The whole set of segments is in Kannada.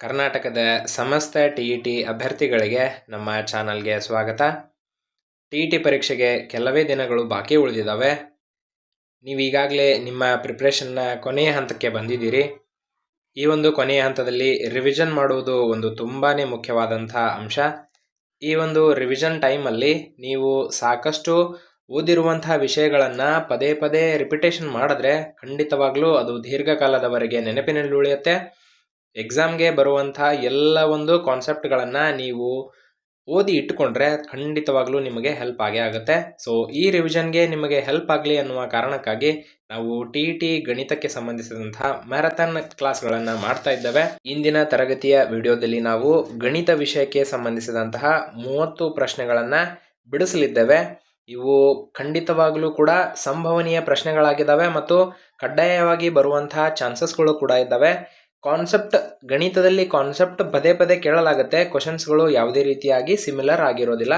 ಕರ್ನಾಟಕದ ಸಮಸ್ತ ಟಿ ಅಭ್ಯರ್ಥಿಗಳಿಗೆ ನಮ್ಮ ಚಾನಲ್ಗೆ ಸ್ವಾಗತ. ಟಿ ಪರೀಕ್ಷೆಗೆ ಕೆಲವೇ ದಿನಗಳು ಬಾಕಿ ಉಳಿದಿದ್ದಾವೆ. ನೀವು ಈಗಾಗಲೇ ನಿಮ್ಮ ಪ್ರಿಪ್ರೇಷನ್ನ ಕೊನೆಯ ಹಂತಕ್ಕೆ ಬಂದಿದ್ದೀರಿ. ಈ ಒಂದು ಕೊನೆಯ ಹಂತದಲ್ಲಿ ರಿವಿಷನ್ ಮಾಡುವುದು ಒಂದು ತುಂಬಾ ಮುಖ್ಯವಾದಂಥ ಅಂಶ. ಈ ಒಂದು ರಿವಿಷನ್ ಟೈಮಲ್ಲಿ ನೀವು ಸಾಕಷ್ಟು ಓದಿರುವಂತಹ ವಿಷಯಗಳನ್ನು ಪದೇ ಪದೇ ರಿಪಿಟೇಷನ್ ಮಾಡಿದ್ರೆ ಖಂಡಿತವಾಗ್ಲೂ ಅದು ದೀರ್ಘಕಾಲದವರೆಗೆ ನೆನಪಿನಲ್ಲಿ ಉಳಿಯುತ್ತೆ. ಎಕ್ಸಾಮ್ಗೆ ಬರುವಂಥ ಎಲ್ಲ ಒಂದು ಕಾನ್ಸೆಪ್ಟ್ಗಳನ್ನು ನೀವು ಓದಿ ಇಟ್ಟುಕೊಂಡ್ರೆ ಖಂಡಿತವಾಗ್ಲೂ ನಿಮಗೆ ಹೆಲ್ಪ್ ಆಗೇ ಆಗುತ್ತೆ. ಸೊ ಈ ರಿವಿಷನ್ಗೆ ನಿಮಗೆ ಹೆಲ್ಪ್ ಆಗಲಿ ಅನ್ನುವ ಕಾರಣಕ್ಕಾಗಿ ನಾವು ಟಿ ಗಣಿತಕ್ಕೆ ಸಂಬಂಧಿಸಿದಂತಹ ಮ್ಯಾರಥಾನ್ ಕ್ಲಾಸ್ಗಳನ್ನು ಮಾಡ್ತಾ ಇದ್ದೇವೆ. ಇಂದಿನ ತರಗತಿಯ ವಿಡಿಯೋದಲ್ಲಿ ನಾವು ಗಣಿತ ವಿಷಯಕ್ಕೆ ಸಂಬಂಧಿಸಿದಂತಹ 30 ಪ್ರಶ್ನೆಗಳನ್ನು ಬಿಡಿಸಲಿದ್ದೇವೆ. ಇವು ಖಂಡಿತವಾಗ್ಲೂ ಕೂಡ ಸಂಭವನೀಯ ಪ್ರಶ್ನೆಗಳಾಗಿದ್ದಾವೆ ಮತ್ತು ಕಡ್ಡಾಯವಾಗಿ ಬರುವಂತಹ ಚಾನ್ಸಸ್ಗಳು ಕೂಡ ಇದ್ದಾವೆ. ಗಣಿತದಲ್ಲಿ ಕಾನ್ಸೆಪ್ಟ್ ಪದೇ ಪದೇ ಕೇಳಲಾಗುತ್ತೆ. ಕ್ವಶನ್ಸ್ಗಳು ಯಾವುದೇ ರೀತಿಯಾಗಿ ಸಿಮಿಲರ್ ಆಗಿರೋದಿಲ್ಲ.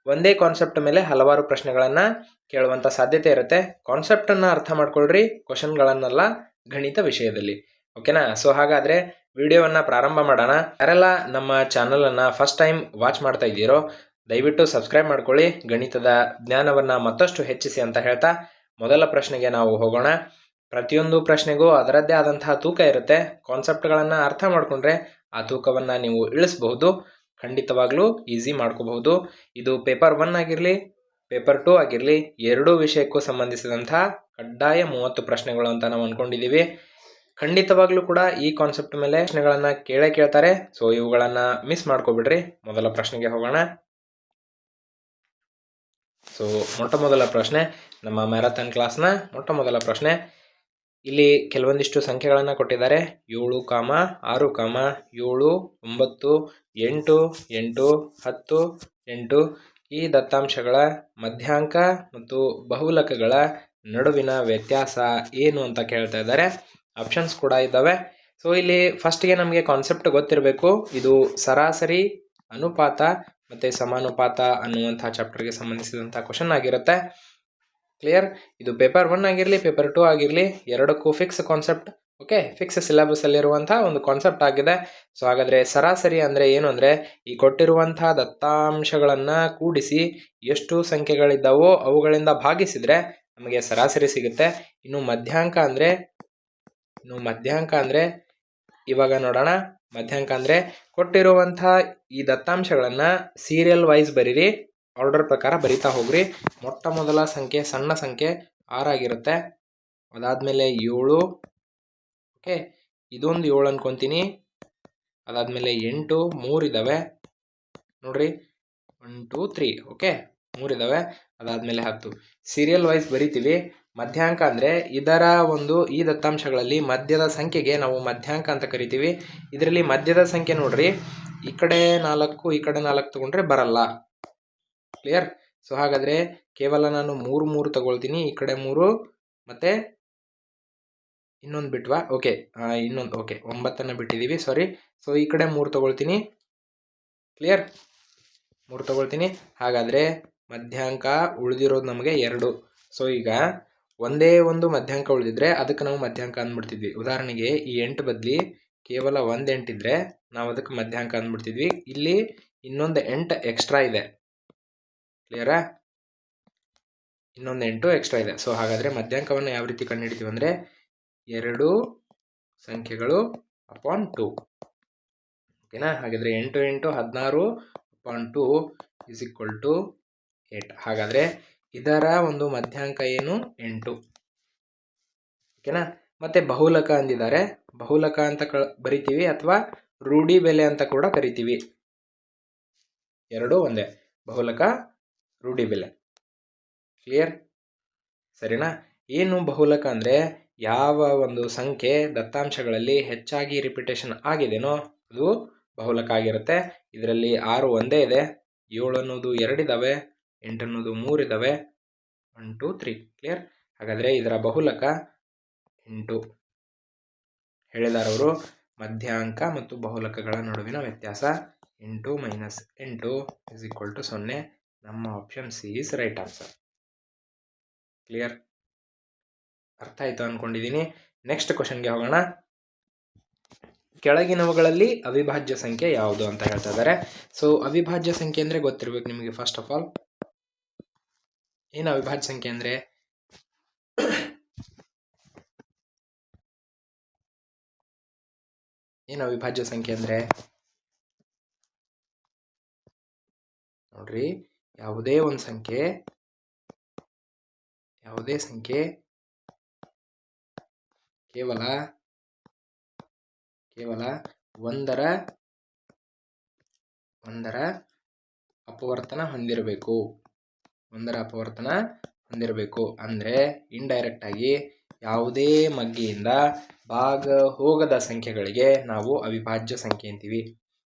ಒಂದೇ ಕಾನ್ಸೆಪ್ಟ್ ಮೇಲೆ ಹಲವಾರು ಪ್ರಶ್ನೆಗಳನ್ನು ಕೇಳುವಂಥ ಸಾಧ್ಯತೆ ಇರುತ್ತೆ. ಕಾನ್ಸೆಪ್ಟನ್ನು ಅರ್ಥ ಮಾಡ್ಕೊಳ್ರಿ, ಕ್ವಶನ್ಗಳನ್ನೆಲ್ಲ ಗಣಿತ ವಿಷಯದಲ್ಲಿ. ಓಕೆನಾ? ಸೊ ಹಾಗಾದರೆ ವಿಡಿಯೋವನ್ನು ಪ್ರಾರಂಭ ಮಾಡೋಣ. ಯಾರೆಲ್ಲ ನಮ್ಮ ಚಾನಲನ್ನು ಫಸ್ಟ್ ಟೈಮ್ ವಾಚ್ ಮಾಡ್ತಾ ಇದ್ದೀರೋ ದಯವಿಟ್ಟು ಸಬ್ಸ್ಕ್ರೈಬ್ ಮಾಡ್ಕೊಳ್ಳಿ. ಗಣಿತದ ಜ್ಞಾನವನ್ನು ಮತ್ತಷ್ಟು ಹೆಚ್ಚಿಸಿ ಅಂತ ಹೇಳ್ತಾ ಮೊದಲ ಪ್ರಶ್ನೆಗೆ ನಾವು ಹೋಗೋಣ. ಪ್ರತಿಯೊಂದು ಪ್ರಶ್ನೆಗೂ ಅದರದ್ದೇ ಆದಂತಹ ತೂಕ ಇರುತ್ತೆ. ಕಾನ್ಸೆಪ್ಟ್ಗಳನ್ನು ಅರ್ಥ ಮಾಡಿಕೊಂಡ್ರೆ ಆ ತೂಕವನ್ನು ನೀವು ಇಳಿಸಬಹುದು. ಖಂಡಿತವಾಗ್ಲೂ ಈಸಿ ಮಾಡ್ಕೋಬಹುದು. ಇದು ಪೇಪರ್ 1 ಆಗಿರಲಿ, ಪೇಪರ್ 2 ಆಗಿರಲಿ, ಎರಡೂ ವಿಷಯಕ್ಕೂ ಸಂಬಂಧಿಸಿದಂತಹ ಕಡ್ಡಾಯ 30 ಪ್ರಶ್ನೆಗಳು ಅಂತ ನಾವು ಅಂದ್ಕೊಂಡಿದ್ದೀವಿ. ಖಂಡಿತವಾಗ್ಲೂ ಕೂಡ ಈ ಕಾನ್ಸೆಪ್ಟ್ ಮೇಲೆ ಪ್ರಶ್ನೆಗಳನ್ನು ಕೇಳ್ತಾರೆ. ಸೊ ಇವುಗಳನ್ನು ಮಿಸ್ ಮಾಡ್ಕೋಬಿಡ್ರಿ. ಮೊದಲ ಪ್ರಶ್ನೆಗೆ ಹೋಗೋಣ. ಸೊ ಮೊದಲ ಪ್ರಶ್ನೆ, ನಮ್ಮ ಮ್ಯಾರಥಾನ್ ಕ್ಲಾಸ್ನ ಮೊದಲ ಪ್ರಶ್ನೆ. ಇಲ್ಲಿ ಕೆಲವೊಂದಿಷ್ಟು ಸಂಖ್ಯೆಗಳನ್ನು ಕೊಟ್ಟಿದ್ದಾರೆ. 7, 6, 7, 9, 8, 8, 10, 8 ಈ ದತ್ತಾಂಶಗಳ ಮಧ್ಯಾಂಕ ಮತ್ತು ಬಹುಲಕಗಳ ನಡುವಿನ ವ್ಯತ್ಯಾಸ ಏನು ಅಂತ ಕೇಳ್ತಾ ಇದ್ದಾರೆ. ಆಪ್ಷನ್ಸ್ ಕೂಡ ಇದ್ದಾವೆ. ಸೊ ಇಲ್ಲಿ ಫಸ್ಟ್ಗೆ ನಮಗೆ ಕಾನ್ಸೆಪ್ಟ್ ಗೊತ್ತಿರಬೇಕು. ಇದು ಸರಾಸರಿ, ಅನುಪಾತ ಮತ್ತು ಸಮಾನುಪಾತ ಅನ್ನುವಂಥ ಚಾಪ್ಟರ್ಗೆ ಸಂಬಂಧಿಸಿದಂಥ ಕ್ವಶನ್ ಆಗಿರುತ್ತೆ. ಕ್ಲಿಯರ್? ಇದು ಪೇಪರ್ 1 ಆಗಿರಲಿ, ಪೇಪರ್ 2 ಆಗಿರಲಿ, ಎರಡಕ್ಕೂ ಫಿಕ್ಸ್ ಕಾನ್ಸೆಪ್ಟ್. ಓಕೆ, ಫಿಕ್ಸ್ ಸಿಲೆಬಸ್ಸಲ್ಲಿರುವಂಥ ಒಂದು ಕಾನ್ಸೆಪ್ಟ್ ಆಗಿದೆ. ಸೊ ಹಾಗಾದರೆ ಸರಾಸರಿ ಅಂದರೆ ಏನು ಅಂದರೆ ಈ ಕೊಟ್ಟಿರುವಂಥ ದತ್ತಾಂಶಗಳನ್ನು ಕೂಡಿಸಿ ಎಷ್ಟು ಸಂಖ್ಯೆಗಳಿದ್ದಾವೋ ಅವುಗಳಿಂದ ಭಾಗಿಸಿದರೆ ನಮಗೆ ಸರಾಸರಿ ಸಿಗುತ್ತೆ. ಇನ್ನು ಮಧ್ಯಾಂಕ ಅಂದರೆ ಇವಾಗ ನೋಡೋಣ. ಮಧ್ಯಾಂಕ ಅಂದರೆ ಕೊಟ್ಟಿರುವಂಥ ಈ ದತ್ತಾಂಶಗಳನ್ನು ಸೀರಿಯಲ್ ವೈಸ್ ಬರೀರಿ, ಆರ್ಡರ್ ಪ್ರಕಾರ ಬರಿತಾ ಹೋಗ್ರಿ. ಮೊದಲ ಸಂಖ್ಯೆ ಸಣ್ಣ ಸಂಖ್ಯೆ 6 ಆಗಿರುತ್ತೆ. ಅದಾದಮೇಲೆ 7, ಓಕೆ, ಇದೊಂದು 7 ಅನ್ಕೊತೀನಿ. ಅದಾದಮೇಲೆ 8, 3 ಇದ್ದಾವೆ ನೋಡ್ರಿ, 1 2 3, ಓಕೆ, 3 ಇದ್ದಾವೆ. ಅದಾದಮೇಲೆ 10 ಸೀರಿಯಲ್ ವೈಸ್ ಬರಿತೀವಿ. ಮಧ್ಯಾಂಕ ಅಂದರೆ ಇದರ ಒಂದು ಈ ದತ್ತಾಂಶಗಳಲ್ಲಿ ಮಧ್ಯದ ಸಂಖ್ಯೆಗೆ ನಾವು ಮಧ್ಯಾಂಕ ಅಂತ ಕರಿತೀವಿ. ಇದರಲ್ಲಿ ಮಧ್ಯದ ಸಂಖ್ಯೆ ನೋಡ್ರಿ, ಈ ಕಡೆ 4 ಈ ಕಡೆ 4 ತಗೊಂಡ್ರೆ ಬರಲ್ಲ. ಕ್ಲಿಯರ್? ಸೊ ಹಾಗಾದರೆ ಕೇವಲ ನಾನು 3 ತಗೊಳ್ತೀನಿ. ಈ ಕಡೆ 3 ಮತ್ತು ಇನ್ನೊಂದು ಬಿಟ್ವಾ? ಓಕೆ, ಇನ್ನೊಂದು, ಓಕೆ, 9 ಬಿಟ್ಟಿದ್ದೀವಿ, ಸಾರಿ. ಸೊ ಈ ಕಡೆ 3 ತಗೊಳ್ತೀನಿ. ಕ್ಲಿಯರ್? 3 ತಗೊಳ್ತೀನಿ. ಹಾಗಾದರೆ ಮಧ್ಯಾಂಕ ಉಳಿದಿರೋದು ನಮಗೆ 2. ಸೊ ಈಗ ಒಂದೇ ಒಂದು ಮಧ್ಯಾಂಕ ಉಳಿದಿದ್ರೆ ಅದಕ್ಕೆ ನಾವು ಮಧ್ಯಾಂಕ ಅಂದ್ಬಿಡ್ತಿದ್ವಿ. ಉದಾಹರಣೆಗೆ ಈ 8 ಬದಲಿ ಕೇವಲ 1 8 ಇದ್ದರೆ ನಾವು ಅದಕ್ಕೆ ಮಧ್ಯಾಂಕ ಅಂದ್ಬಿಡ್ತಿದ್ವಿ. ಇಲ್ಲಿ ಇನ್ನೊಂದು 8 ಎಕ್ಸ್ಟ್ರಾ ಇದೆ. ಕ್ಲಿಯರಾ? ಇನ್ನೊಂದು 8 ಎಕ್ಸ್ಟ್ರಾ ಇದೆ. ಸೊ ಹಾಗಾದರೆ ಮಧ್ಯಾಂಕವನ್ನು ಯಾವ ರೀತಿ ಕಂಡುಹಿಡಿತೀವಿ ಅಂದರೆ 2 ಸಂಖ್ಯೆಗಳು ಅಪಾನ್ 2. ಓಕೆನಾ? ಹಾಗಾದರೆ 8 8 16 ಅಪಾನ್ 2 ಇಸ್ ಈಕ್ವಲ್ ಟು 8. ಹಾಗಾದರೆ ಇದರ ಒಂದು ಮಧ್ಯಾಂಕ ಏನು? 8. ಓಕೆನಾ? ಮತ್ತೆ ಬಹುಲಕ ಅಂದಿದ್ದಾರೆ. ಬಹುಲಕ ಅಂತ ಬರಿತೀವಿ ಅಥವಾ ರೂಢಿ ಬೆಲೆ ಅಂತ ಕೂಡ ಕರಿತೀವಿ. ಎರಡೂ ಒಂದೇ, ಬಹುಲಕ, ರೂಢಿ ಬೆಲೆ. ಕ್ಲಿಯರ್? ಸರಿನಾ? ಏನು ಬಹುಲಕ ಅಂದರೆ ಯಾವ ಒಂದು ಸಂಖ್ಯೆ ದತ್ತಾಂಶಗಳಲ್ಲಿ ಹೆಚ್ಚಾಗಿ ರಿಪಿಟೇಷನ್ ಆಗಿದೆನೋ ಅದು ಬಹುಲಕ ಆಗಿರುತ್ತೆ. ಇದರಲ್ಲಿ 6 ಒಂದೇ ಇದೆ, 7 ಅನ್ನೋದು 2 ಇದ್ದಾವೆ, 8 ಅನ್ನೋದು 3 ಇದ್ದಾವೆ, 1 2 3. ಕ್ಲಿಯರ್? ಹಾಗಾದರೆ ಇದರ ಬಹುಲಕ 8. ಹೇಳಿದಾರವರು ಮಧ್ಯಾಂಕ ಮತ್ತು ಬಹುಲಕಗಳ ನಡುವಿನ ವ್ಯತ್ಯಾಸ 8 - 8 ಇಸ್ ಈಕ್ವಲ್ ಟು 0. ನಮ್ಮ option C is right answer. Clear? ಅರ್ಥ ಆಯಿತು ಅಂದ್ಕೊಂಡಿದ್ದೀನಿ. ನೆಕ್ಸ್ಟ್ ಕ್ವಶನ್ಗೆ ಹೋಗೋಣ. ಕೆಳಗಿನವುಗಳಲ್ಲಿ ಅವಿಭಾಜ್ಯ ಸಂಖ್ಯೆ ಯಾವುದು ಅಂತ ಹೇಳ್ತಾ ಇದ್ದಾರೆ. ಸೊ ಅವಿಭಾಜ್ಯ ಸಂಖ್ಯೆ ಅಂದರೆ ಗೊತ್ತಿರಬೇಕು ನಿಮಗೆ. ಫಸ್ಟ್ ಆಫ್ ಆಲ್ ಏನು ಅವಿಭಾಜ್ಯ ಸಂಖ್ಯೆ ಅಂದರೆ ಅವಿಭಾಜ್ಯ ಸಂಖ್ಯೆ ಅಂದರೆ ನೋಡ್ರಿ, ಯಾವುದೇ ಸಂಖ್ಯೆ ಕೇವಲ ಒಂದರ ಅಪವರ್ತನ ಹೊಂದಿರಬೇಕು. ಅಂದರೆ ಇಂಡೈರೆಕ್ಟ್ ಆಗಿ ಯಾವುದೇ ಮಗ್ಗಿಯಿಂದ ಭಾಗ ಹೋಗದ ಸಂಖ್ಯೆಗಳಿಗೆ ನಾವು ಅವಿಭಾಜ್ಯ ಸಂಖ್ಯೆ ಅಂತೀವಿ.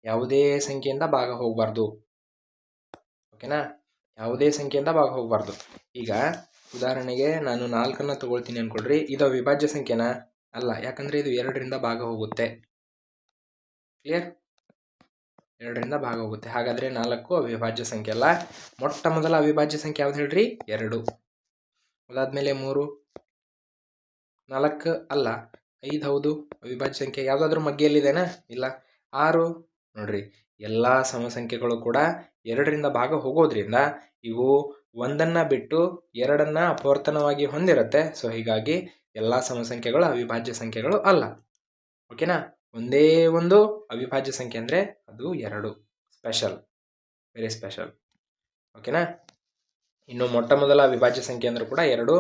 ಯಾವುದೇ ಸಂಖ್ಯೆಯಿಂದ ಭಾಗ ಹೋಗಬಾರ್ದು. ಓಕೆನಾ? ಯಾವುದೇ ಸಂಖ್ಯೆಯಿಂದ ಭಾಗ ಹೋಗಬಾರ್ದು. ಈಗ ಉದಾಹರಣೆಗೆ ನಾನು 4 ತಗೊಳ್ತೀನಿ ಅನ್ಕೊಳ್ರಿ. ಇದು ಅವಿಭಾಜ್ಯ ಸಂಖ್ಯೆನಾ? ಅಲ್ಲ, ಯಾಕಂದ್ರೆ ಇದು 2ರಿಂದ ಭಾಗ ಹೋಗುತ್ತೆ. ಕ್ಲಿಯರ್? 2ರಿಂದ ಭಾಗ ಹೋಗುತ್ತೆ. ಹಾಗಾದ್ರೆ 4 ಅವಿಭಾಜ್ಯ ಸಂಖ್ಯೆ ಅಲ್ಲ. ಮೊಟ್ಟ ಮೊದಲ ಅವಿಭಾಜ್ಯ ಸಂಖ್ಯೆ ಯಾವ್ದು ಹೇಳ್ರಿ? 2. ಅದಾದ್ಮೇಲೆ 3, 4 ಅಲ್ಲ, 5 ಹೌದು ಅವಿಭಾಜ್ಯ ಸಂಖ್ಯೆ. ಯಾವ್ದಾದ್ರು ಮಗ್ಗಿಯಲ್ಲಿದೆನಾ? ಇಲ್ಲ. 6 ನೋಡ್ರಿ, ಎಲ್ಲಾ ಸಮಸಂಖ್ಯೆಗಳು ಕೂಡ 2ರಿಂದ ಭಾಗ ಹೋಗೋದ್ರಿಂದ ಇವು 1ನ್ನ ಬಿಟ್ಟು 2ನ್ನ ಅಪವರ್ತನವಾಗಿ ಹೊಂದಿರುತ್ತೆ. ಸೊ ಹೀಗಾಗಿ ಎಲ್ಲಾ ಸಮಸಂಖ್ಯೆಗಳು ಅವಿಭಾಜ್ಯ ಸಂಖ್ಯೆಗಳು ಅಲ್ಲ. ಓಕೆನಾ? ಒಂದೇ ಒಂದು ಅವಿಭಾಜ್ಯ ಸಂಖ್ಯೆ ಅಂದರೆ ಅದು 2. Special, very special. ಓಕೆನಾ? ಇನ್ನು ಮೊಟ್ಟ ಮೊದಲ ಅವಿಭಾಜ್ಯ ಸಂಖ್ಯೆ ಅಂದರೂ ಕೂಡ 2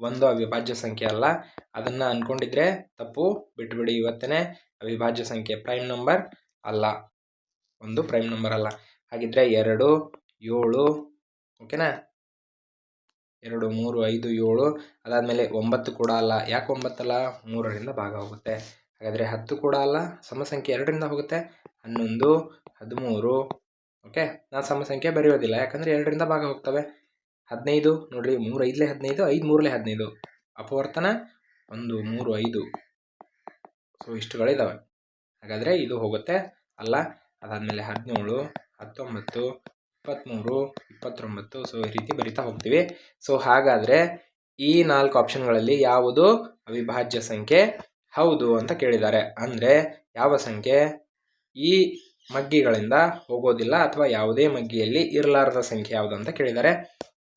ಒಂದು ಅವಿಭಾಜ್ಯ ಸಂಖ್ಯೆ ಅಲ್ಲ. ಅದನ್ನ ಅನ್ಕೊಂಡಿದ್ರೆ ತಪ್ಪು, ಬಿಟ್ಬಿಡಿ. ಇವತ್ತನೇ ಅವಿಭಾಜ್ಯ ಸಂಖ್ಯೆ ಪ್ರೈಮ್ ನಂಬರ್ ಅಲ್ಲ, ಒಂದು ಪ್ರೈಮ್ ನಂಬರ್ ಅಲ್ಲ. ಹಾಗಿದ್ರೆ 2, 7. ಓಕೆನಾ? 2, 3, 5, 7. ಅದಾದ್ಮೇಲೆ 9 ಕೂಡ ಅಲ್ಲ. ಯಾಕೆ 9 ಅಲ್ಲ? 3ರಿಂದ ಭಾಗ ಹೋಗುತ್ತೆ. ಹಾಗಾದ್ರೆ 10 ಕೂಡ ಅಲ್ಲ, ಸಮಸಂಖ್ಯೆ 2ರಿಂದ ಹೋಗುತ್ತೆ. 11, 13. ಓಕೆ, ನಾನು ಸಮಸಂಖ್ಯೆ ಬರೆಯೋದಿಲ್ಲ, ಯಾಕಂದ್ರೆ 2ರಿಂದ ಭಾಗ ಹೋಗ್ತವೆ. 15 ನೋಡ್ರಿ, 3 5 15, 5 3 15. ಅಪವರ್ತನ 1 3 5. ಸೊ ಇಷ್ಟುಗಳಿದಾವೆ. ಹಾಗಾದ್ರೆ ಇದು ಹೋಗುತ್ತೆ ಅಲ್ಲ. ಅದಾದ್ಮೇಲೆ 17, 19, 23, 29. ಸೊ ಈ ರೀತಿ ಬರಿತಾ ಹೋಗ್ತೀವಿ. ಸೊ ಹಾಗಾದ್ರೆ ಈ 4 ಆಪ್ಷನ್ಗಳಲ್ಲಿ ಯಾವುದು ಅವಿಭಾಜ್ಯ ಸಂಖ್ಯೆ ಹೌದು ಅಂತ ಕೇಳಿದ್ದಾರೆ. ಅಂದ್ರೆ ಯಾವ ಸಂಖ್ಯೆ ಈ ಮಗ್ಗಿಗಳಿಂದ ಹೋಗೋದಿಲ್ಲ ಅಥವಾ ಯಾವುದೇ ಮಗ್ಗಿಯಲ್ಲಿ ಇರಲಾರದ ಸಂಖ್ಯೆ ಯಾವುದು ಅಂತ ಕೇಳಿದ್ದಾರೆ.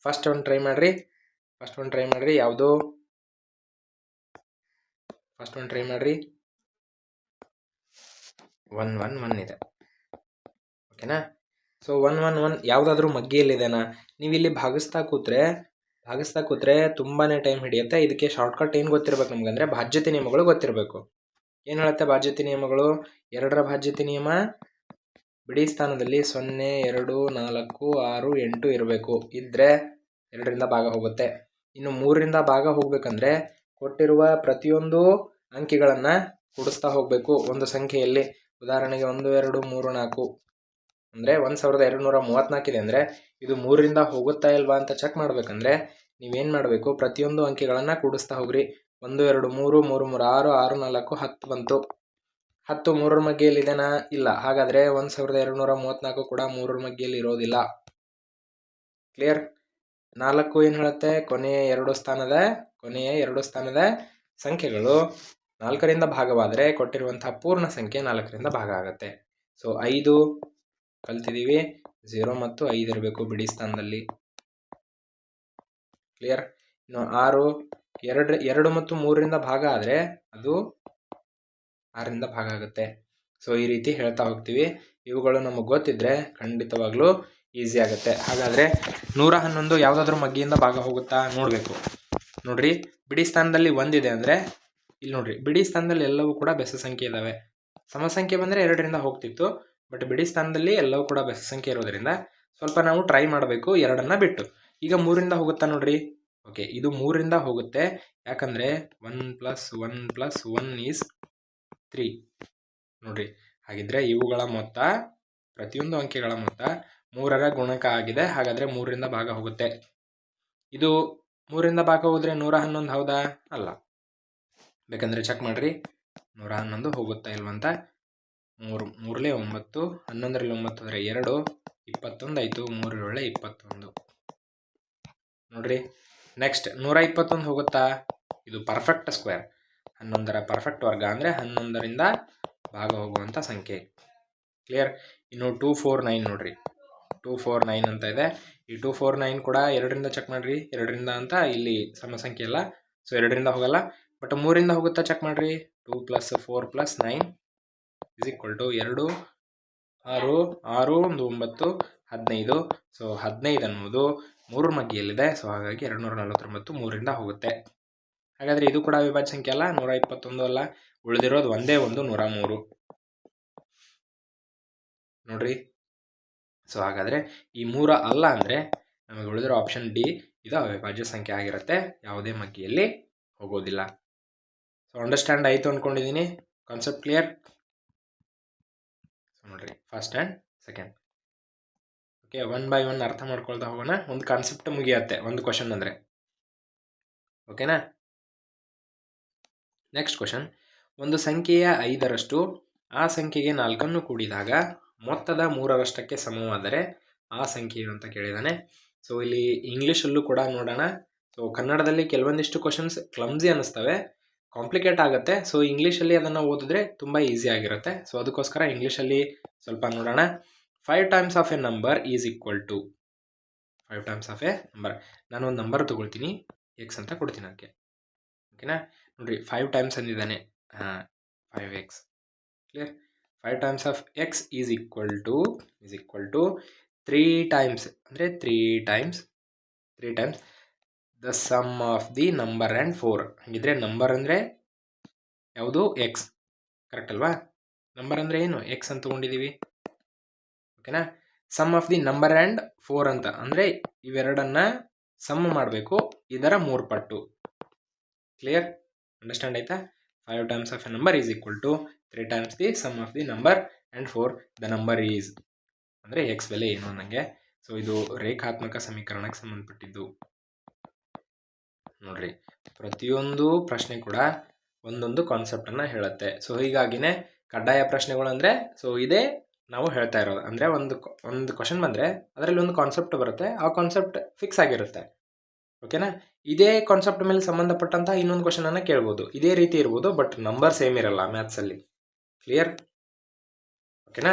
ಫಸ್ಟ್ ಒಂದು ಟ್ರೈ ಮಾಡ್ರಿ. ಯಾವುದು? ಫಸ್ಟ್ ಒಂದು ಟ್ರೈ ಮಾಡ್ರಿ. 1 1 1 ಇದೆ. ಓಕೆನಾ? ಸೊ 1 1 1 ಯಾವುದಾದ್ರೂ ಮಗ್ಗಿಯಲ್ಲಿದೆನಾ? ನೀವು ಇಲ್ಲಿ ಭಾಗಿಸ್ತಾ ಕೂತ್ರೆ ತುಂಬಾನೇ ಟೈಮ್ ಹಿಡಿಯುತ್ತೆ. ಇದಕ್ಕೆ ಶಾರ್ಟ್ಕಟ್ ಏನು ಗೊತ್ತಿರಬೇಕು ನಮ್ಗೆ ಅಂದರೆ ಭಾಜ್ಯತೆ ನಿಯಮಗಳು ಗೊತ್ತಿರಬೇಕು. ಏನು ಹೇಳುತ್ತೆ ಭಾಜ್ಯತೆ ನಿಯಮಗಳು? 2ರ ಭಾಜ್ಯತೆ ನಿಯಮ ಬಿಡಿ ಸ್ಥಾನದಲ್ಲಿ 0 2 4 6 8 ಇರಬೇಕು. ಇದ್ರೆ 2ರಿಂದ ಭಾಗ ಹೋಗುತ್ತೆ. ಇನ್ನು 3ರಿಂದ ಭಾಗ ಹೋಗ್ಬೇಕಂದ್ರೆ ಕೊಟ್ಟಿರುವ ಪ್ರತಿಯೊಂದು ಅಂಕಿಗಳನ್ನ ಕೂಡಿಸ್ತಾ ಹೋಗ್ಬೇಕು ಒಂದು ಸಂಖ್ಯೆಯಲ್ಲಿ. ಉದಾಹರಣೆಗೆ 1 2 3 4 ಅಂದರೆ 1234 ಇದೆ ಅಂದರೆ ಇದು 3ರಿಂದ ಹೋಗುತ್ತಾ ಇಲ್ವಾ ಅಂತ ಚೆಕ್ ಮಾಡ್ಬೇಕಂದ್ರೆ ನೀವೇನು ಮಾಡಬೇಕು? ಪ್ರತಿಯೊಂದು ಅಂಕಿಗಳನ್ನು ಕೂಡಿಸ್ತಾ ಹೋಗ್ರಿ. 1 2 3 3 3 6 6 4 10 ಬಂತು. 10 3ರ ಮಗ್ಗಿಯಲ್ಲಿ ಇದೆನಾ? ಇಲ್ಲ. ಹಾಗಾದ್ರೆ 1234 ಕೂಡ 3ರ ಮಗ್ಗಿಯಲ್ಲಿ ಇರೋದಿಲ್ಲ. ಕ್ಲಿಯರ್? 4 ಏನು ಹೇಳುತ್ತೆ? ಕೊನೆಯ ಎರಡು ಸ್ಥಾನದ ಸಂಖ್ಯೆಗಳು 4ರಿಂದ ಭಾಗವಾದರೆ ಕೊಟ್ಟಿರುವಂತಹ ಪೂರ್ಣ ಸಂಖ್ಯೆ 4ರಿಂದ ಭಾಗ ಆಗುತ್ತೆ. ಸೊ 5 ಕಲ್ತಿದ್ದೀವಿ, 0 ಮತ್ತು 5 ಇರಬೇಕು ಬಿಡಿ ಸ್ಥಾನದಲ್ಲಿ. ಕ್ಲಿಯರ್? ಇನ್ನು 6 2 ಮತ್ತು 3ರಿಂದ ಭಾಗ ಆದರೆ ಅದು 6ರಿಂದ ಭಾಗ ಆಗುತ್ತೆ. ಸೊ ಈ ರೀತಿ ಹೇಳ್ತಾ ಹೋಗ್ತೀವಿ. ಇವುಗಳು ನಮಗೆ ಗೊತ್ತಿದ್ರೆ ಖಂಡಿತವಾಗ್ಲೂ ಈಸಿ ಆಗುತ್ತೆ. ಹಾಗಾದ್ರೆ 111 ಯಾವುದಾದ್ರೂ ಮಗ್ಗಿಯಿಂದ ಭಾಗ ಹೋಗುತ್ತಾ ನೋಡಬೇಕು. ನೋಡ್ರಿ, ಬಿಡಿ ಸ್ಥಾನದಲ್ಲಿ 1 ಇದೆ ಅಂದರೆ ಇಲ್ಲಿ ನೋಡ್ರಿ, ಬಿಡಿ ಸ್ಥಾನದಲ್ಲಿ ಎಲ್ಲವೂ ಕೂಡ ಬೆಸ ಸಂಖ್ಯೆ ಇದಾವೆ. ಸಮಸಂಖ್ಯೆ ಬಂದರೆ 2ರಿಂದ ಹೋಗ್ತಿತ್ತು. ಬಟ್ ಬಿಡಿ ಸ್ಥಾನದಲ್ಲಿ ಎಲ್ಲವೂ ಕೂಡ ಬೆಸ ಸಂಖ್ಯೆ ಇರೋದ್ರಿಂದ ಸ್ವಲ್ಪ ನಾವು ಟ್ರೈ ಮಾಡಬೇಕು 2ನ್ನ ಬಿಟ್ಟು. ಈಗ 3ರಿಂದ ಹೋಗುತ್ತಾ ನೋಡ್ರಿ. ಓಕೆ, ಇದು 3ರಿಂದ ಹೋಗುತ್ತೆ. ಯಾಕಂದ್ರೆ 1 + 1 + 1 = 3 ನೋಡ್ರಿ. ಹಾಗಿದ್ರೆ ಇವುಗಳ ಮೊತ್ತ, ಪ್ರತಿಯೊಂದು ಅಂಕಿಗಳ ಮೊತ್ತ 3ರ ಗುಣಕ ಆಗಿದೆ. ಹಾಗಾದ್ರೆ 3ರಿಂದ ಭಾಗ ಹೋಗುತ್ತೆ. ಇದು 3ರಿಂದ ಭಾಗ ಹೋದ್ರೆ 111 ಹೌದಾ? ಅಲ್ಲ. ಬೇಕಂದ್ರೆ ಚೆಕ್ ಮಾಡ್ರಿ, 111 ಹೋಗುತ್ತಾ ಇಲ್ವಂತ. 3 3 9, 11ರಲ್ಲಿ 9 ಅಂದರೆ 2, 21 ಆಯಿತು. 3 7 21 ನೋಡ್ರಿ. ನೆಕ್ಸ್ಟ್ 121 ಹೋಗುತ್ತಾ? ಇದು ಪರ್ಫೆಕ್ಟ್ ಸ್ಕ್ವೇರ್, 11ರ ಪರ್ಫೆಕ್ಟ್ ವರ್ಗ ಅಂದರೆ 11ರಿಂದ ಭಾಗ ಹೋಗುವಂಥ ಸಂಖ್ಯೆ. ಕ್ಲಿಯರ್. ಇನ್ನು 249 ನೋಡ್ರಿ, 249 ಅಂತ ಇದೆ. ಈ 249 ಕೂಡ 2ರಿಂದ ಚೆಕ್ ಮಾಡ್ರಿ. 2ರಿಂದ ಅಂತ ಇಲ್ಲಿ ಸಮ ಸಂಖ್ಯೆ ಅಲ್ಲ, ಸೊ 2ರಿಂದ ಹೋಗಲ್ಲ. ಬಟ್ 3ರಿಂದ ಹೋಗುತ್ತಾ ಚೆಕ್ ಮಾಡ್ರಿ. 2 + 4 + 9 = 2 6 6 1 9 15. ಸೊ 15 ಅನ್ನೋದು 3 ಮಗ್ಗಿಯಲ್ಲಿದೆ. ಸೊ ಹಾಗಾಗಿ 249 3ರಿಂದ ಹೋಗುತ್ತೆ. ಹಾಗಾದರೆ ಇದು ಕೂಡ ಅವಿಭಾಜ್ಯ ಸಂಖ್ಯೆ ಅಲ್ಲ, 121 ಅಲ್ಲ, ಉಳಿದಿರೋದು ಒಂದೇ ಒಂದು 103 ನೋಡ್ರಿ. ಸೊ ಹಾಗಾದರೆ ಈ 3 ಅಲ್ಲ ಅಂದರೆ ನಮಗೆ ಉಳಿದಿರೋ ಆಪ್ಷನ್ ಡಿ, ಇದು ಅವಿಭಾಜ್ಯ ಸಂಖ್ಯೆ ಆಗಿರುತ್ತೆ, ಯಾವುದೇ ಮಗ್ಗಿಯಲ್ಲಿ ಹೋಗೋದಿಲ್ಲ. ಸೊ ಅಂಡರ್ಸ್ಟ್ಯಾಂಡ್ ಆಯಿತು ಅಂದ್ಕೊಂಡಿದ್ದೀನಿ. Concept clear? ಸೊ ನೋಡ್ರಿ, first and second. Okay, 1 by 1 ಅರ್ಥ ಮಾಡ್ಕೊಳ್ತಾ ಹೋಗೋಣ. ಒಂದು ಕಾನ್ಸೆಪ್ಟ್ ಮುಗಿಯತ್ತೆ ಒಂದು ಕ್ವಶನ್ ಅಂದರೆ. ಓಕೆನಾ? Next question. ಒಂದು ಸಂಖ್ಯೆಯ 5ರಷ್ಟು ಆ ಸಂಖ್ಯೆಗೆ 4 ಕೂಡಿದಾಗ ಮೊತ್ತದ 3ರಷ್ಟಕ್ಕೆ ಸಮವಾದರೆ ಆ ಸಂಖ್ಯೆಯು ಅಂತ ಕೇಳಿದಾನೆ. ಸೊ ಇಲ್ಲಿ ಇಂಗ್ಲೀಷಲ್ಲೂ ಕೂಡ ನೋಡೋಣ. ಸೊ ಕನ್ನಡದಲ್ಲಿ ಕೆಲವೊಂದಿಷ್ಟು ಕ್ವಶನ್ಸ್ ಕ್ಲಮ್ಸಿ ಅನ್ನಿಸ್ತವೆ, ಕಾಂಪ್ಲಿಕೇಟ್ ಆಗುತ್ತೆ. ಸೊ ಇಂಗ್ಲೀಷಲ್ಲಿ ಅದನ್ನು ಓದಿದ್ರೆ ತುಂಬ ಈಸಿ ಆಗಿರುತ್ತೆ. ಸೊ ಅದಕ್ಕೋಸ್ಕರ ಇಂಗ್ಲೀಷಲ್ಲಿ ಸ್ವಲ್ಪ ನೋಡೋಣ. 5 times of a number is equal to 5 times of a number. ನಾನು ಒಂದು ನಂಬರ್ ತೊಗೊಳ್ತೀನಿ, ಎಕ್ಸ್ ಅಂತ ಕೊಡ್ತೀನಿ ಅದಕ್ಕೆ. ಓಕೆನಾ? ನೋಡಿರಿ, 5 times ಅಂದಿದ್ದಾನೆ, 5x. Clear? 5 times of x is equal to 3 times, ಅಂದರೆ 3 times the sum of the number and 4. ಹಾಗಿದ್ರೆ ನಂಬರ್ ಅಂದರೆ ಯಾವುದು? ಎಕ್ಸ್. ಕರೆಕ್ಟ್ ಅಲ್ವಾ? ನಂಬರ್ ಅಂದರೆ ಏನು? ಎಕ್ಸ್ ಅಂತ ತೊಗೊಂಡಿದ್ದೀವಿ. ಓಕೆನಾ? Sum of the number and 4 ಅಂತ ಅಂದರೆ ಇವೆರಡನ್ನ ಸಮ್ ಮಾಡಬೇಕು, ಇದರ 3 ಪಟ್ಟು. ಕ್ಲಿಯರ್? ಅಂಡರ್ಸ್ಟ್ಯಾಂಡ್ ಆಯ್ತಾ? 5 times of a number is equal to 3 times the sum of the number and 4 the number is, ಅಂದರೆ ಎಕ್ಸ್ ಬೆಲೆ ಏನು ಅನ್ನಂಗೆ. ಸೊ ಇದು ರೇಖಾತ್ಮಕ ಸಮೀಕರಣಕ್ಕೆ ಸಂಬಂಧಪಟ್ಟಿದ್ದು. ನೋಡ್ರಿ, ಪ್ರತಿಯೊಂದು ಪ್ರಶ್ನೆ ಕೂಡ ಒಂದೊಂದು ಕಾನ್ಸೆಪ್ಟನ್ನು ಹೇಳುತ್ತೆ. ಸೊ ಹೀಗಾಗಿನೇ ಕಡ್ಡಾಯ ಪ್ರಶ್ನೆಗಳು ಅಂದರೆ ಸೊ ಇದೇ ನಾವು ಹೇಳ್ತಾ ಇರೋದು. ಅಂದರೆ ಒಂದು ಕ್ವಶನ್ ಬಂದರೆ ಅದರಲ್ಲಿ ಒಂದು ಕಾನ್ಸೆಪ್ಟ್ ಬರುತ್ತೆ, ಆ ಕಾನ್ಸೆಪ್ಟ್ ಫಿಕ್ಸ್ ಆಗಿರುತ್ತೆ. ಓಕೆನಾ? ಇದೇ ಕಾನ್ಸೆಪ್ಟ್ ಮೇಲೆ ಸಂಬಂಧಪಟ್ಟಂತಹ ಇನ್ನೊಂದು ಕ್ವಶನನ್ನು ಕೇಳ್ಬೋದು, ಇದೇ ರೀತಿ ಇರ್ಬೋದು, ಬಟ್ ನಂಬರ್ ಸೇಮ್ ಇರಲ್ಲ ಮ್ಯಾಥ್ಸಲ್ಲಿ. ಕ್ಲಿಯರ್? ಓಕೆನಾ?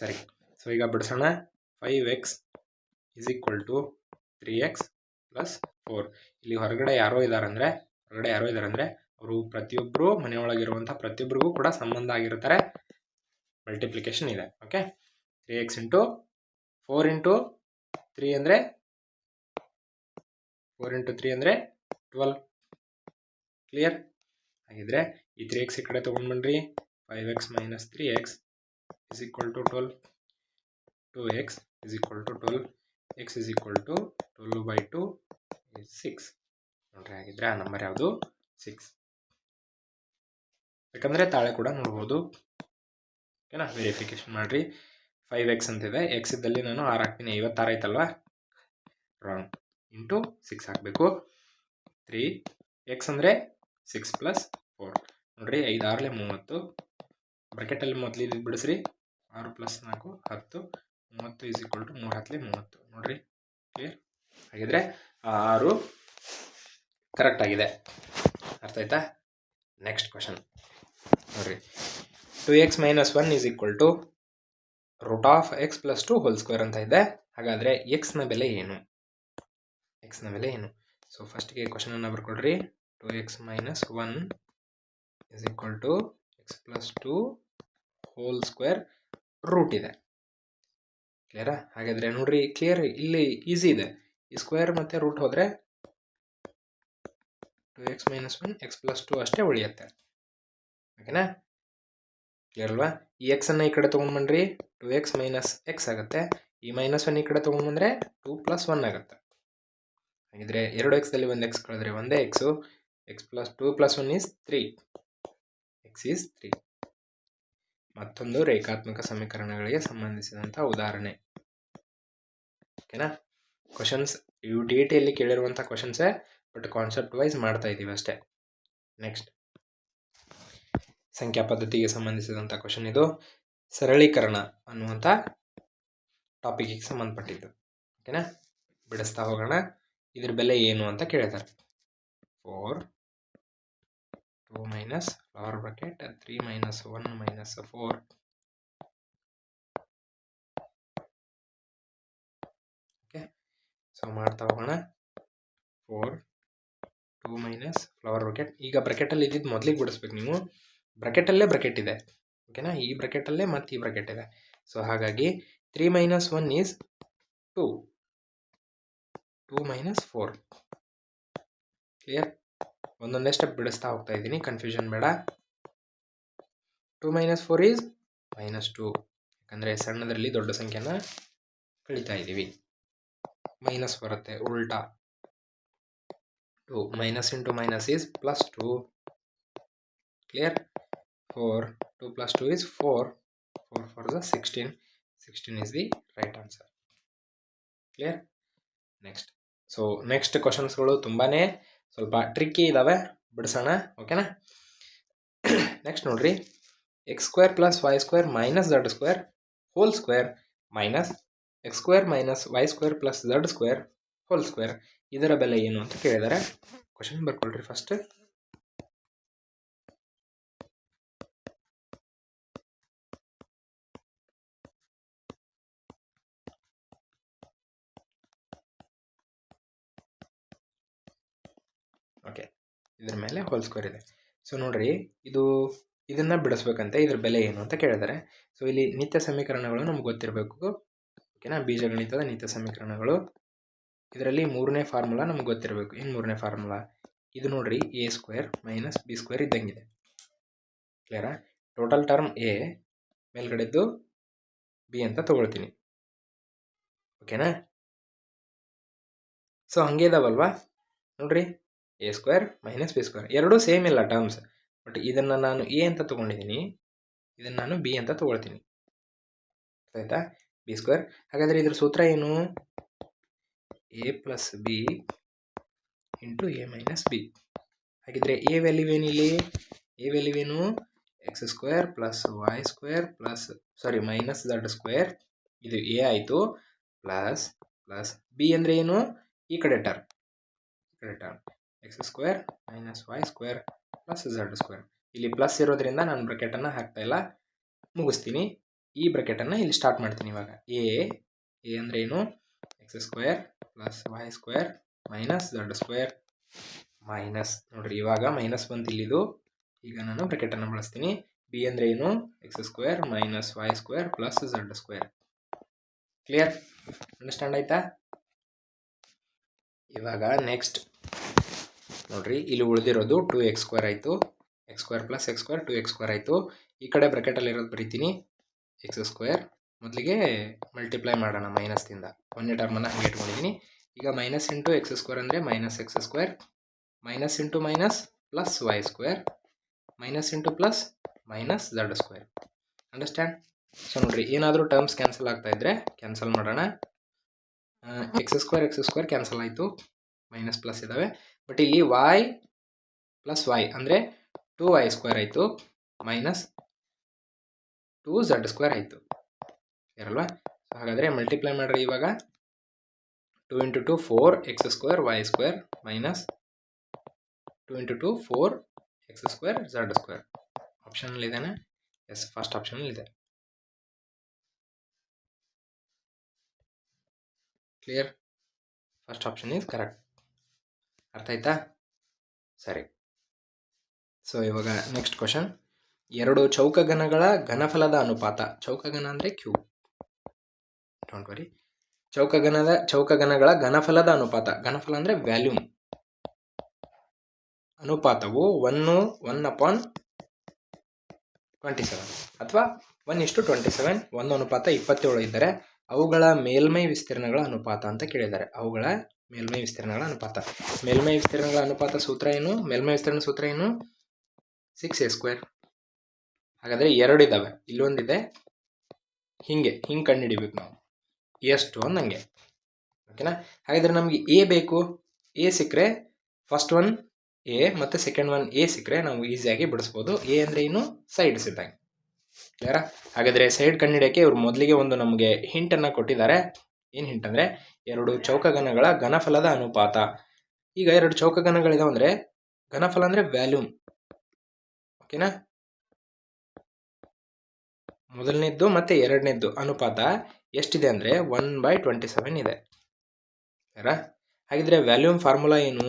ಸರಿ. ಸೊ ಈಗ ಬಿಡಿಸೋಣ. 5x is equal to 3x plus 4. ಇಲ್ಲಿ ಹೊರಗಡೆ ಯಾರೋ ಇದ್ದಾರೆ ಅಂದರೆ ಅವರು ಪ್ರತಿಯೊಬ್ಬರು ಮನೆಯೊಳಗಿರುವಂಥ ಪ್ರತಿಯೊಬ್ಬರಿಗೂ ಕೂಡ ಸಂಬಂಧ ಆಗಿರ್ತಾರೆ. ಮಲ್ಟಿಪ್ಲಿಕೇಶನ್ ಇದೆ. ಓಕೆ, 3x ಇಂಟು 4 ಇಂಟು 3 ಅಂದರೆ 12. ಕ್ಲಿಯರ್? ಹಾಗಿದ್ರೆ ಈ 3x ಈ ಕಡೆ ತೊಗೊಂಡ್ಬನ್ರಿ. 5x - 3x is equal to 12. 2x is equal to 12. x is equal to 12/2 is 6. ನೋಡ್ರಿ, ಹಾಗಿದ್ರೆ ಆ ನಂಬರ್ ಯಾವುದು? 6. ಯಾಕಂದರೆ ತಾಳೆ ಕೂಡ ನೋಡ್ಬೋದು. ಓಕೆನಾ? ವೆರಿಫಿಕೇಶನ್ ಮಾಡಿರಿ. 5x ಅಂತಿದೆ, ಎಕ್ಸ್ ಇದ್ದಲ್ಲಿ ನಾನು 6 ಹಾಕ್ತೀನಿ. 56 ಆಯ್ತಲ್ವಾ? ರಾಂಗ್. ಇಂಟು 6 ಹಾಕಬೇಕು. 3x ಅಂದರೆ 6 + 4. ನೋಡ್ರಿ, 5 6 30. ಬ್ರಾಕೆಟಲ್ಲಿ ಮೊದಲಿದ್ದು ಬಿಡಿಸ್ರಿ. 6 + 4 10. 30 is equal to 3 10 30. ನೋಡ್ರಿ, ಕ್ಲಿಯರ್? ಹಾಗಿದ್ರೆ 6 ಕರೆಕ್ಟ್ ಆಗಿದೆ. ಅರ್ಥ ಆಯ್ತಾ? ನೆಕ್ಸ್ಟ್ ಕ್ವಶನ್ ನೋಡ್ರಿ. 2x - 1 is equal to √(x + 2) whole square ಅಂತ ಇದೆ. ಹಾಗಾದರೆ ಎಕ್ಸ್ನ ಬೆಲೆ ಏನು? ಸೊ ಫಸ್ಟ್ಗೆ ಕ್ವಶನನ್ನು ಬರ್ಕೊಡ್ರಿ. 2x - 1 is equal to x + 2 whole square root ಇದೆ. ಕ್ಲಿಯರಾ? ಹಾಗಾದರೆ ನೋಡ್ರಿ, ಕ್ಲಿಯರ್, ಇಲ್ಲಿ ಈಸಿ ಇದೆ. ಈ ಸ್ಕ್ವೇರ್ ಮತ್ತು ರೂಟ್ ಹೋದರೆ 2x - 1 x + 2 ಅಷ್ಟೇ ಉಳಿಯುತ್ತೆ. ಓಕೆನಾ? ಕ್ಲಿಯರ್ ಅಲ್ವಾ? ಈ ಎಕ್ಸನ್ನು ಈ ಕಡೆ ತೊಗೊಂಡ್ಬನ್ರಿ. 2x - x ಆಗುತ್ತೆ. ಈ -1 ಈ ಕಡೆ ತೊಗೊಂಡ್ಬಂದರೆ 2 + 1 ಆಗುತ್ತೆ. ಹಾಗಿದ್ರೆ 2x ಒಂದು x ಕಳೆದ್ರೆ ಒಂದೇ x. x + 2 + 1 is 3. x is 3. ಮತ್ತೊಂದು ರೇಖಾತ್ಮಕ ಸಮೀಕರಣಗಳಿಗೆ ಸಂಬಂಧಿಸಿದಂಥ ಉದಾಹರಣೆ. ಓಕೆನಾ? ಕ್ವಶನ್ಸ್ ಇವು ಟಿಯಲ್ಲಿ ಕೇಳಿರುವಂಥ ಕ್ವಶನ್ಸೇ, ಬಟ್ ಕಾನ್ಸೆಪ್ಟ್ ವೈಸ್ ಮಾಡ್ತಾ ಇದ್ದೀವಿ ಅಷ್ಟೇ. ನೆಕ್ಸ್ಟ್, ಸಂಖ್ಯಾ ಪದ್ಧತಿಗೆ ಸಂಬಂಧಿಸಿದಂಥ ಕ್ವಶನ್ ಇದು. ಸರಳೀಕರಣ ಅನ್ನುವಂಥ ಟಾಪಿಕ್ಗೆ ಸಂಬಂಧಪಟ್ಟಿದ್ದು. ಓಕೆನಾ? ಬಿಡಿಸ್ತಾ ಹೋಗೋಣ. ಇದ್ರ ಬೆಲೆ ಏನು ಅಂತ ಕೇಳಿದ್ದಾರೆ. 4 2 minus lower bracket 3 minus 1 minus 4. Okay, so ಮಾಡ್ತಾ ಹೋಗೋಣ. 4 2 ಮೈನಸ್ ಫ್ಲವರ್ ಬ್ರಕೆಟ್. ಈಗ ಬ್ರಕೆಟಲ್ಲಿ ಇದ್ದಿದ್ದು ಮೊದಲಿಗೆ ಬಿಡಿಸ್ಬೇಕು ನೀವು. ಬ್ರಕೆಟಲ್ಲೇ ಬ್ರಕೆಟ್ ಇದೆ, ಓಕೆನಾ? ಈ ಬ್ರಕೆಟಲ್ಲೇ ಮತ್ತು ಈ ಬ್ರಕೆಟ್ ಇದೆ. ಸೊ ಹಾಗಾಗಿ 3 minus 1 is 2. 2 minus 4. ಕ್ಲಿಯರ್? ಒಂದೊಂದೇ ಸ್ಟೆಪ್ ಬಿಡಿಸ್ತಾ ಹೋಗ್ತಾ ಇದ್ದೀನಿ, ಕನ್ಫ್ಯೂಷನ್ ಬೇಡ. 2 minus 4 is -2. ಯಾಕಂದರೆ ಸಣ್ಣದರಲ್ಲಿ ದೊಡ್ಡ ಸಂಖ್ಯೆನ ಕಳೀತಾ ಇದ್ದೀವಿ. ಮೈನಸ್ ಬರುತ್ತೆ ಉಲ್ಟಾ. 2 minus into minus is +2. Clear? 4 2 plus 2 is 4. 4 4 is 16. 16 is the right answer. Clear? Next. So next ಕ್ವಶನ್ಸ್ಗಳು ತುಂಬಾ ಸ್ವಲ್ಪ ಟ್ರಿಕ್ಕಿ ಇದ್ದಾವೆ, ಬಿಡಿಸೋಣ, ಓಕೆನಾ? ನೆಕ್ಸ್ಟ್ ನೋಡ್ರಿ, x² + y² - z² whole square minus x² - y² + z² whole square, ಇದರ ಬೆಲೆ ಏನು ಅಂತ ಕೇಳಿದ್ದಾರೆ. Question ಬರ್ಕೊಳ್ರಿ first. ಓಕೆ, ಇದ್ರ ಮೇಲೆ ಹೋಲ್ ಸ್ಕ್ವೇರ್ ಇದೆ. ಸೊ ನೋಡ್ರಿ, ಇದನ್ನು ಬಿಡಿಸ್ಬೇಕಂತೆ, ಇದ್ರ ಬೆಲೆ ಏನು ಅಂತ ಕೇಳಿದ್ದಾರೆ. ಸೊ ಇಲ್ಲಿ ನಿತ್ಯ ಸಮೀಕರಣಗಳು ನಮ್ಗೆ ಗೊತ್ತಿರಬೇಕು, ಓಕೆನಾ? ಬೀಜಗಣಿತದ ನಿತ್ಯ ಸಮೀಕರಣಗಳು. ಇದರಲ್ಲಿ ಮೂರನೇ ಫಾರ್ಮುಲಾ ನಮ್ಗೆ ಗೊತ್ತಿರಬೇಕು. ಏನು ಮೂರನೇ ಫಾರ್ಮುಲಾ? ಇದು ನೋಡ್ರಿ, a² - b² ಇದ್ದಂಗಿದೆ. ಕ್ಲಿಯರಾ? ಟೋಟಲ್ ಟರ್ಮ್ a, ಮೇಲ್ಗಡೆದ್ದು b ಅಂತ ತಗೊಳ್ತೀನಿ, ಓಕೆನಾ? ಸೊ ಹಂಗೆ ಇದಾವಲ್ವಾ ನೋಡ್ರಿ, a² - b², ಎರಡೂ ಸೇಮ್ ಇಲ್ಲ ಟರ್ಮ್ಸ್. ಬಟ್ ಇದನ್ನು ನಾನು a ಅಂತ ತೊಗೊಂಡಿದ್ದೀನಿ, ಇದನ್ನು ನಾನು b ಅಂತ ತೊಗೊಳ್ತೀನಿ, ಆಯಿತಾ? b². ಹಾಗಾದರೆ ಇದ್ರ ಸೂತ್ರ ಏನು? a + b × a - b. ಹಾಗಿದ್ರೆ a ವ್ಯಾಲ್ಯೂ ಏನಿಲ್ಲಿ? a ವ್ಯಾಲ್ಯೂ ಏನು? x² + y² ಮೈನಸ್ z², ಇದು a ಆಯಿತು. ಪ್ಲಸ್ b ಅಂದರೆ ಏನು? ಈ ಕಡೆ ಟರ್ಮ್, x² - y² + z². ಇಲ್ಲಿ ಪ್ಲಸ್ ಇರೋದ್ರಿಂದ ನಾನು ಬ್ರಕೆಟನ್ನು ಹಾಕ್ತಾ ಇಲ್ಲ, ಮುಗಿಸ್ತೀನಿ. ಈ ಬ್ರಕೆಟನ್ನು ಇಲ್ಲಿ ಸ್ಟಾರ್ಟ್ ಮಾಡ್ತೀನಿ ಇವಾಗ. a ಅಂದರೆ ಏನು? x² + y² - z² ಮೈನಸ್, ನೋಡ್ರಿ ಇವಾಗ ಮೈನಸ್ ಬಂತು ಇಲ್ಲಿದು. ಈಗ ನಾನು ಬ್ರಕೆಟನ್ನು ಬಳಸ್ತೀನಿ. b ಅಂದರೆ ಏನು? x² - y² + z². Clear? Understand ಆಯ್ತಾ? ಇವಾಗ ನೆಕ್ಸ್ಟ್ ನೋಡ್ರಿ, ಇಲ್ಲಿ ಉಳಿದಿರೋದು 2x² ಆಯಿತು. x² + x² 2x² ಆಯಿತು. ಈ ಕಡೆ ಬ್ರಕೆಟಲ್ಲಿ ಇರೋದು ಬರೀತೀನಿ, x². ಮೊದಲಿಗೆ ಮಲ್ಟಿಪ್ಲೈ ಮಾಡೋಣ ಮೈನಸ್ದಿಂದ. ಒಂದೇ ಟರ್ಮನ್ನು ಹಾಗೆ ಇಟ್ಕೊಂಡಿದ್ದೀನಿ. ಈಗ ಮೈನಸ್ ಇಂಟು x² ಅಂದರೆ -x², minus into minus plus y², minus into plus minus z². Understand? So ನೋಡ್ರಿ, ಏನಾದರೂ ಟರ್ಮ್ಸ್ ಕ್ಯಾನ್ಸಲ್ ಆಗ್ತಾ ಇದ್ದರೆ ಕ್ಯಾನ್ಸಲ್ ಮಾಡೋಣ. x² ಕ್ಯಾನ್ಸಲ್ ಆಯಿತು, ಮೈನಸ್ ಪ್ಲಸ್ ಇದ್ದಾವೆ. ಬಟ್ ಇಲ್ಲಿ y + y ಅಂದರೆ 2y² ಆಯಿತು, ಮೈನಸ್ 2z² ಆಯಿತು, ಇರಲ್ವಾ? ಹಾಗಾದರೆ ಮಲ್ಟಿಪ್ಲೈ ಮಾಡಿರಿ ಇವಾಗ. 2 × 2 4x² y² minus 2 × 2 4x² z². ಆಪ್ಷನಲ್ಲಿ ಇದೇನೆ? ಎಸ್, ಫಸ್ಟ್ ಆಪ್ಷನಲ್ಲಿ ಇದೆ. Clear? First option is correct. ಅರ್ಥ ಆಯ್ತಾ? ಸರಿ. ಸೊ ಇವಾಗ ನೆಕ್ಸ್ಟ್ ಕ್ವಶನ್, ಎರಡು ಚೌಕಘನಗಳ ಘನಫಲದ ಅನುಪಾತ. ಚೌಕಘನ ಅಂದರೆ ಕ್ಯೂಬ್, ಡೋಂಟ್ ವರಿ. ಚೌಕಘನಗಳ ಘನಫಲದ ಅನುಪಾತ. ಘನಫಲ ಅಂದರೆ ವ್ಯಾಲ್ಯೂಮ್. ಅನುಪಾತವು 1/27 ಅಥವಾ 1:27, 1:27 ಇದ್ದರೆ ಅವುಗಳ ಮೇಲ್ಮೈ ವಿಸ್ತೀರ್ಣಗಳ ಅನುಪಾತ ಅಂತ ಕೇಳಿದ್ದಾರೆ. ಅವುಗಳ ಮೇಲ್ಮೈ ವಿಸ್ತೀರ್ಣಗಳ ಅನುಪಾತ. ಮೇಲ್ಮೈ ವಿಸ್ತೀರ್ಣಗಳ ಅನುಪಾತ ಸೂತ್ರ ಏನು? ಮೇಲ್ಮೈ ವಿಸ್ತೀರ್ಣ ಸೂತ್ರ ಏನು? 6a². ಹಾಗಾದರೆ ಎರಡು ಇದ್ದಾವೆ, ಇಲ್ಲೊಂದಿದೆ, ಹಿಂಗೆ ಕಂಡುಹಿಡಿಬೇಕು ನಾವು ಎಷ್ಟು ಅನ್ನಂಗೆ, ಓಕೆನಾ? ಹಾಗಾದರೆ ನಮಗೆ ಎ ಬೇಕು. ಎ ಸಿಕ್ಕರೆ ಫಸ್ಟ್ ಒನ್ ಎ ಮತ್ತು ಸೆಕೆಂಡ್ ಒನ್ ಎ ಸಿಕ್ಕರೆ ನಾವು ಈಸಿಯಾಗಿ ಬಿಡಿಸ್ಬೋದು. ಎ ಅಂದರೆ ಏನು? ಸೈಡ್ಸ್ ಇದ್ದಂಗೆ. ಕ್ಲಿಯರಾ? ಹಾಗಾದರೆ ಸೈಡ್ ಕಂಡುಹಿಡಿಯೋಕ್ಕೆ ಇವರು ಮೊದಲಿಗೆ ಒಂದು ನಮಗೆ ಹಿಂಟನ್ನು ಕೊಟ್ಟಿದ್ದಾರೆ. ಏನು ಹಿಂಟ್ ಅಂದರೆ, ಎರಡು ಚೌಕಘನಗಳ ಘನಫಲದ ಅನುಪಾತ. ಈಗ ಎರಡು ಚೌಕಘನಗಳಿದಾವೆ ಅಂದರೆ ಘನಫಲ ಅಂದರೆ ವ್ಯಾಲ್ಯೂಮ್. ಓಕೆನಾ. ಮೊದಲನೇದ್ದು ಮತ್ತು ಎರಡನೇದ್ದು ಅನುಪಾತ ಎಷ್ಟಿದೆ ಅಂದರೆ 1/27 ಇದೆ. ಸರ, ಹಾಗಿದ್ರೆ ವ್ಯಾಲ್ಯೂಮ್ ಫಾರ್ಮುಲಾ ಏನು?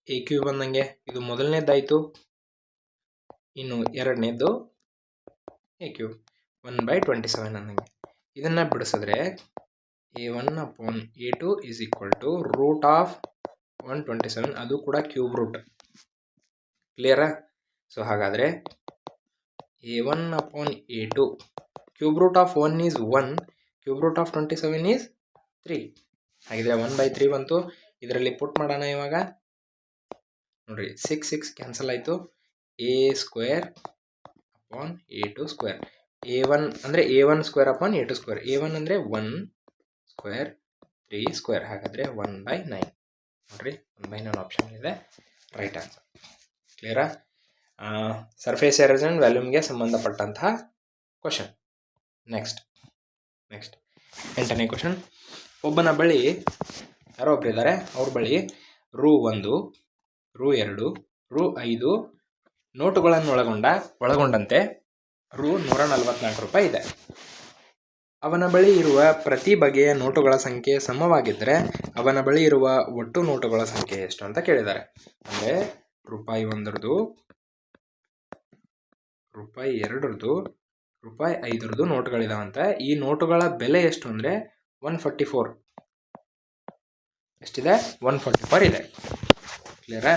ಎ ಕ್ಯೂ ಬಂದಂಗೆ ಇದು ಮೊದಲನೇದಾಯಿತು, ಇನ್ನು ಎರಡನೇದ್ದು ಎ ಕ್ಯೂ 1/27 ಅಂದಂಗೆ. ಇದನ್ನು ಬಿಡಿಸಿದ್ರೆ A1/A2 is equal to root of 127, ಅದು ಕೂಡ ಕ್ಯೂಬ್ ರೂಟ್. ಕ್ಲಿಯರಾ? ಸೊ ಹಾಗಾದರೆ A1/A2 cube root of 1 is 1, cube root of 27 is 3. ಹಾಗಿದ್ರೆ 1/3 ಬಂತು. ಇದರಲ್ಲಿ ಪುಟ್ ಮಾಡೋಣ ಇವಾಗ. ನೋಡ್ರಿ 6 ಕ್ಯಾನ್ಸಲ್ ಆಯಿತು. A²/A2². A1 ಅಂದರೆ A1² A2². A1 ಅಂದರೆ 1² 3². ಹಾಗಾದರೆ 1/9. ನೋಡ್ರಿ 1/9 ಆಪ್ಷನ್ ಇದೆ ರೈಟ್ ಆನ್ಸರ್. ಕ್ಲಿಯರಾ? ಸರ್ಫೇಸ್ ಏರಿಯಾಸ್ ಆ್ಯಂಡ್ ವ್ಯಾಲ್ಯೂಮ್ಗೆ ಸಂಬಂಧಪಟ್ಟಂತಹ ಕ್ವಶನ್. Next 8ನೇ question. ಒಬ್ಬನ ಬಳಿ ಯಾರೋ ಒಬ್ರು ಇದ್ದಾರೆ, ಅವ್ರ ಬಳಿ Rs1, Rs2, Rs5 ನೋಟುಗಳನ್ನು ಒಳಗೊಂಡಂತೆ Rs144 ಇದೆ. ಅವನ ಬಳಿ ಇರುವ ಪ್ರತಿ ಬಗೆಯ ನೋಟುಗಳ ಸಂಖ್ಯೆ ಸಮವಾಗಿದ್ದರೆ ಅವನ ಬಳಿ ಇರುವ ಒಟ್ಟು ನೋಟುಗಳ ಸಂಖ್ಯೆ ಎಷ್ಟು ಅಂತ ಕೇಳಿದ್ದಾರೆ. ಅಂದರೆ Rs1, Rs2, Rs5 ನೋಟುಗಳಿದಾವಂತ. ಈ ನೋಟುಗಳ ಬೆಲೆ ಎಷ್ಟು ಅಂದರೆ 144. ಎಷ್ಟಿದೆ? 144 ಇದೆ. ಕ್ಲಿಯರಾ?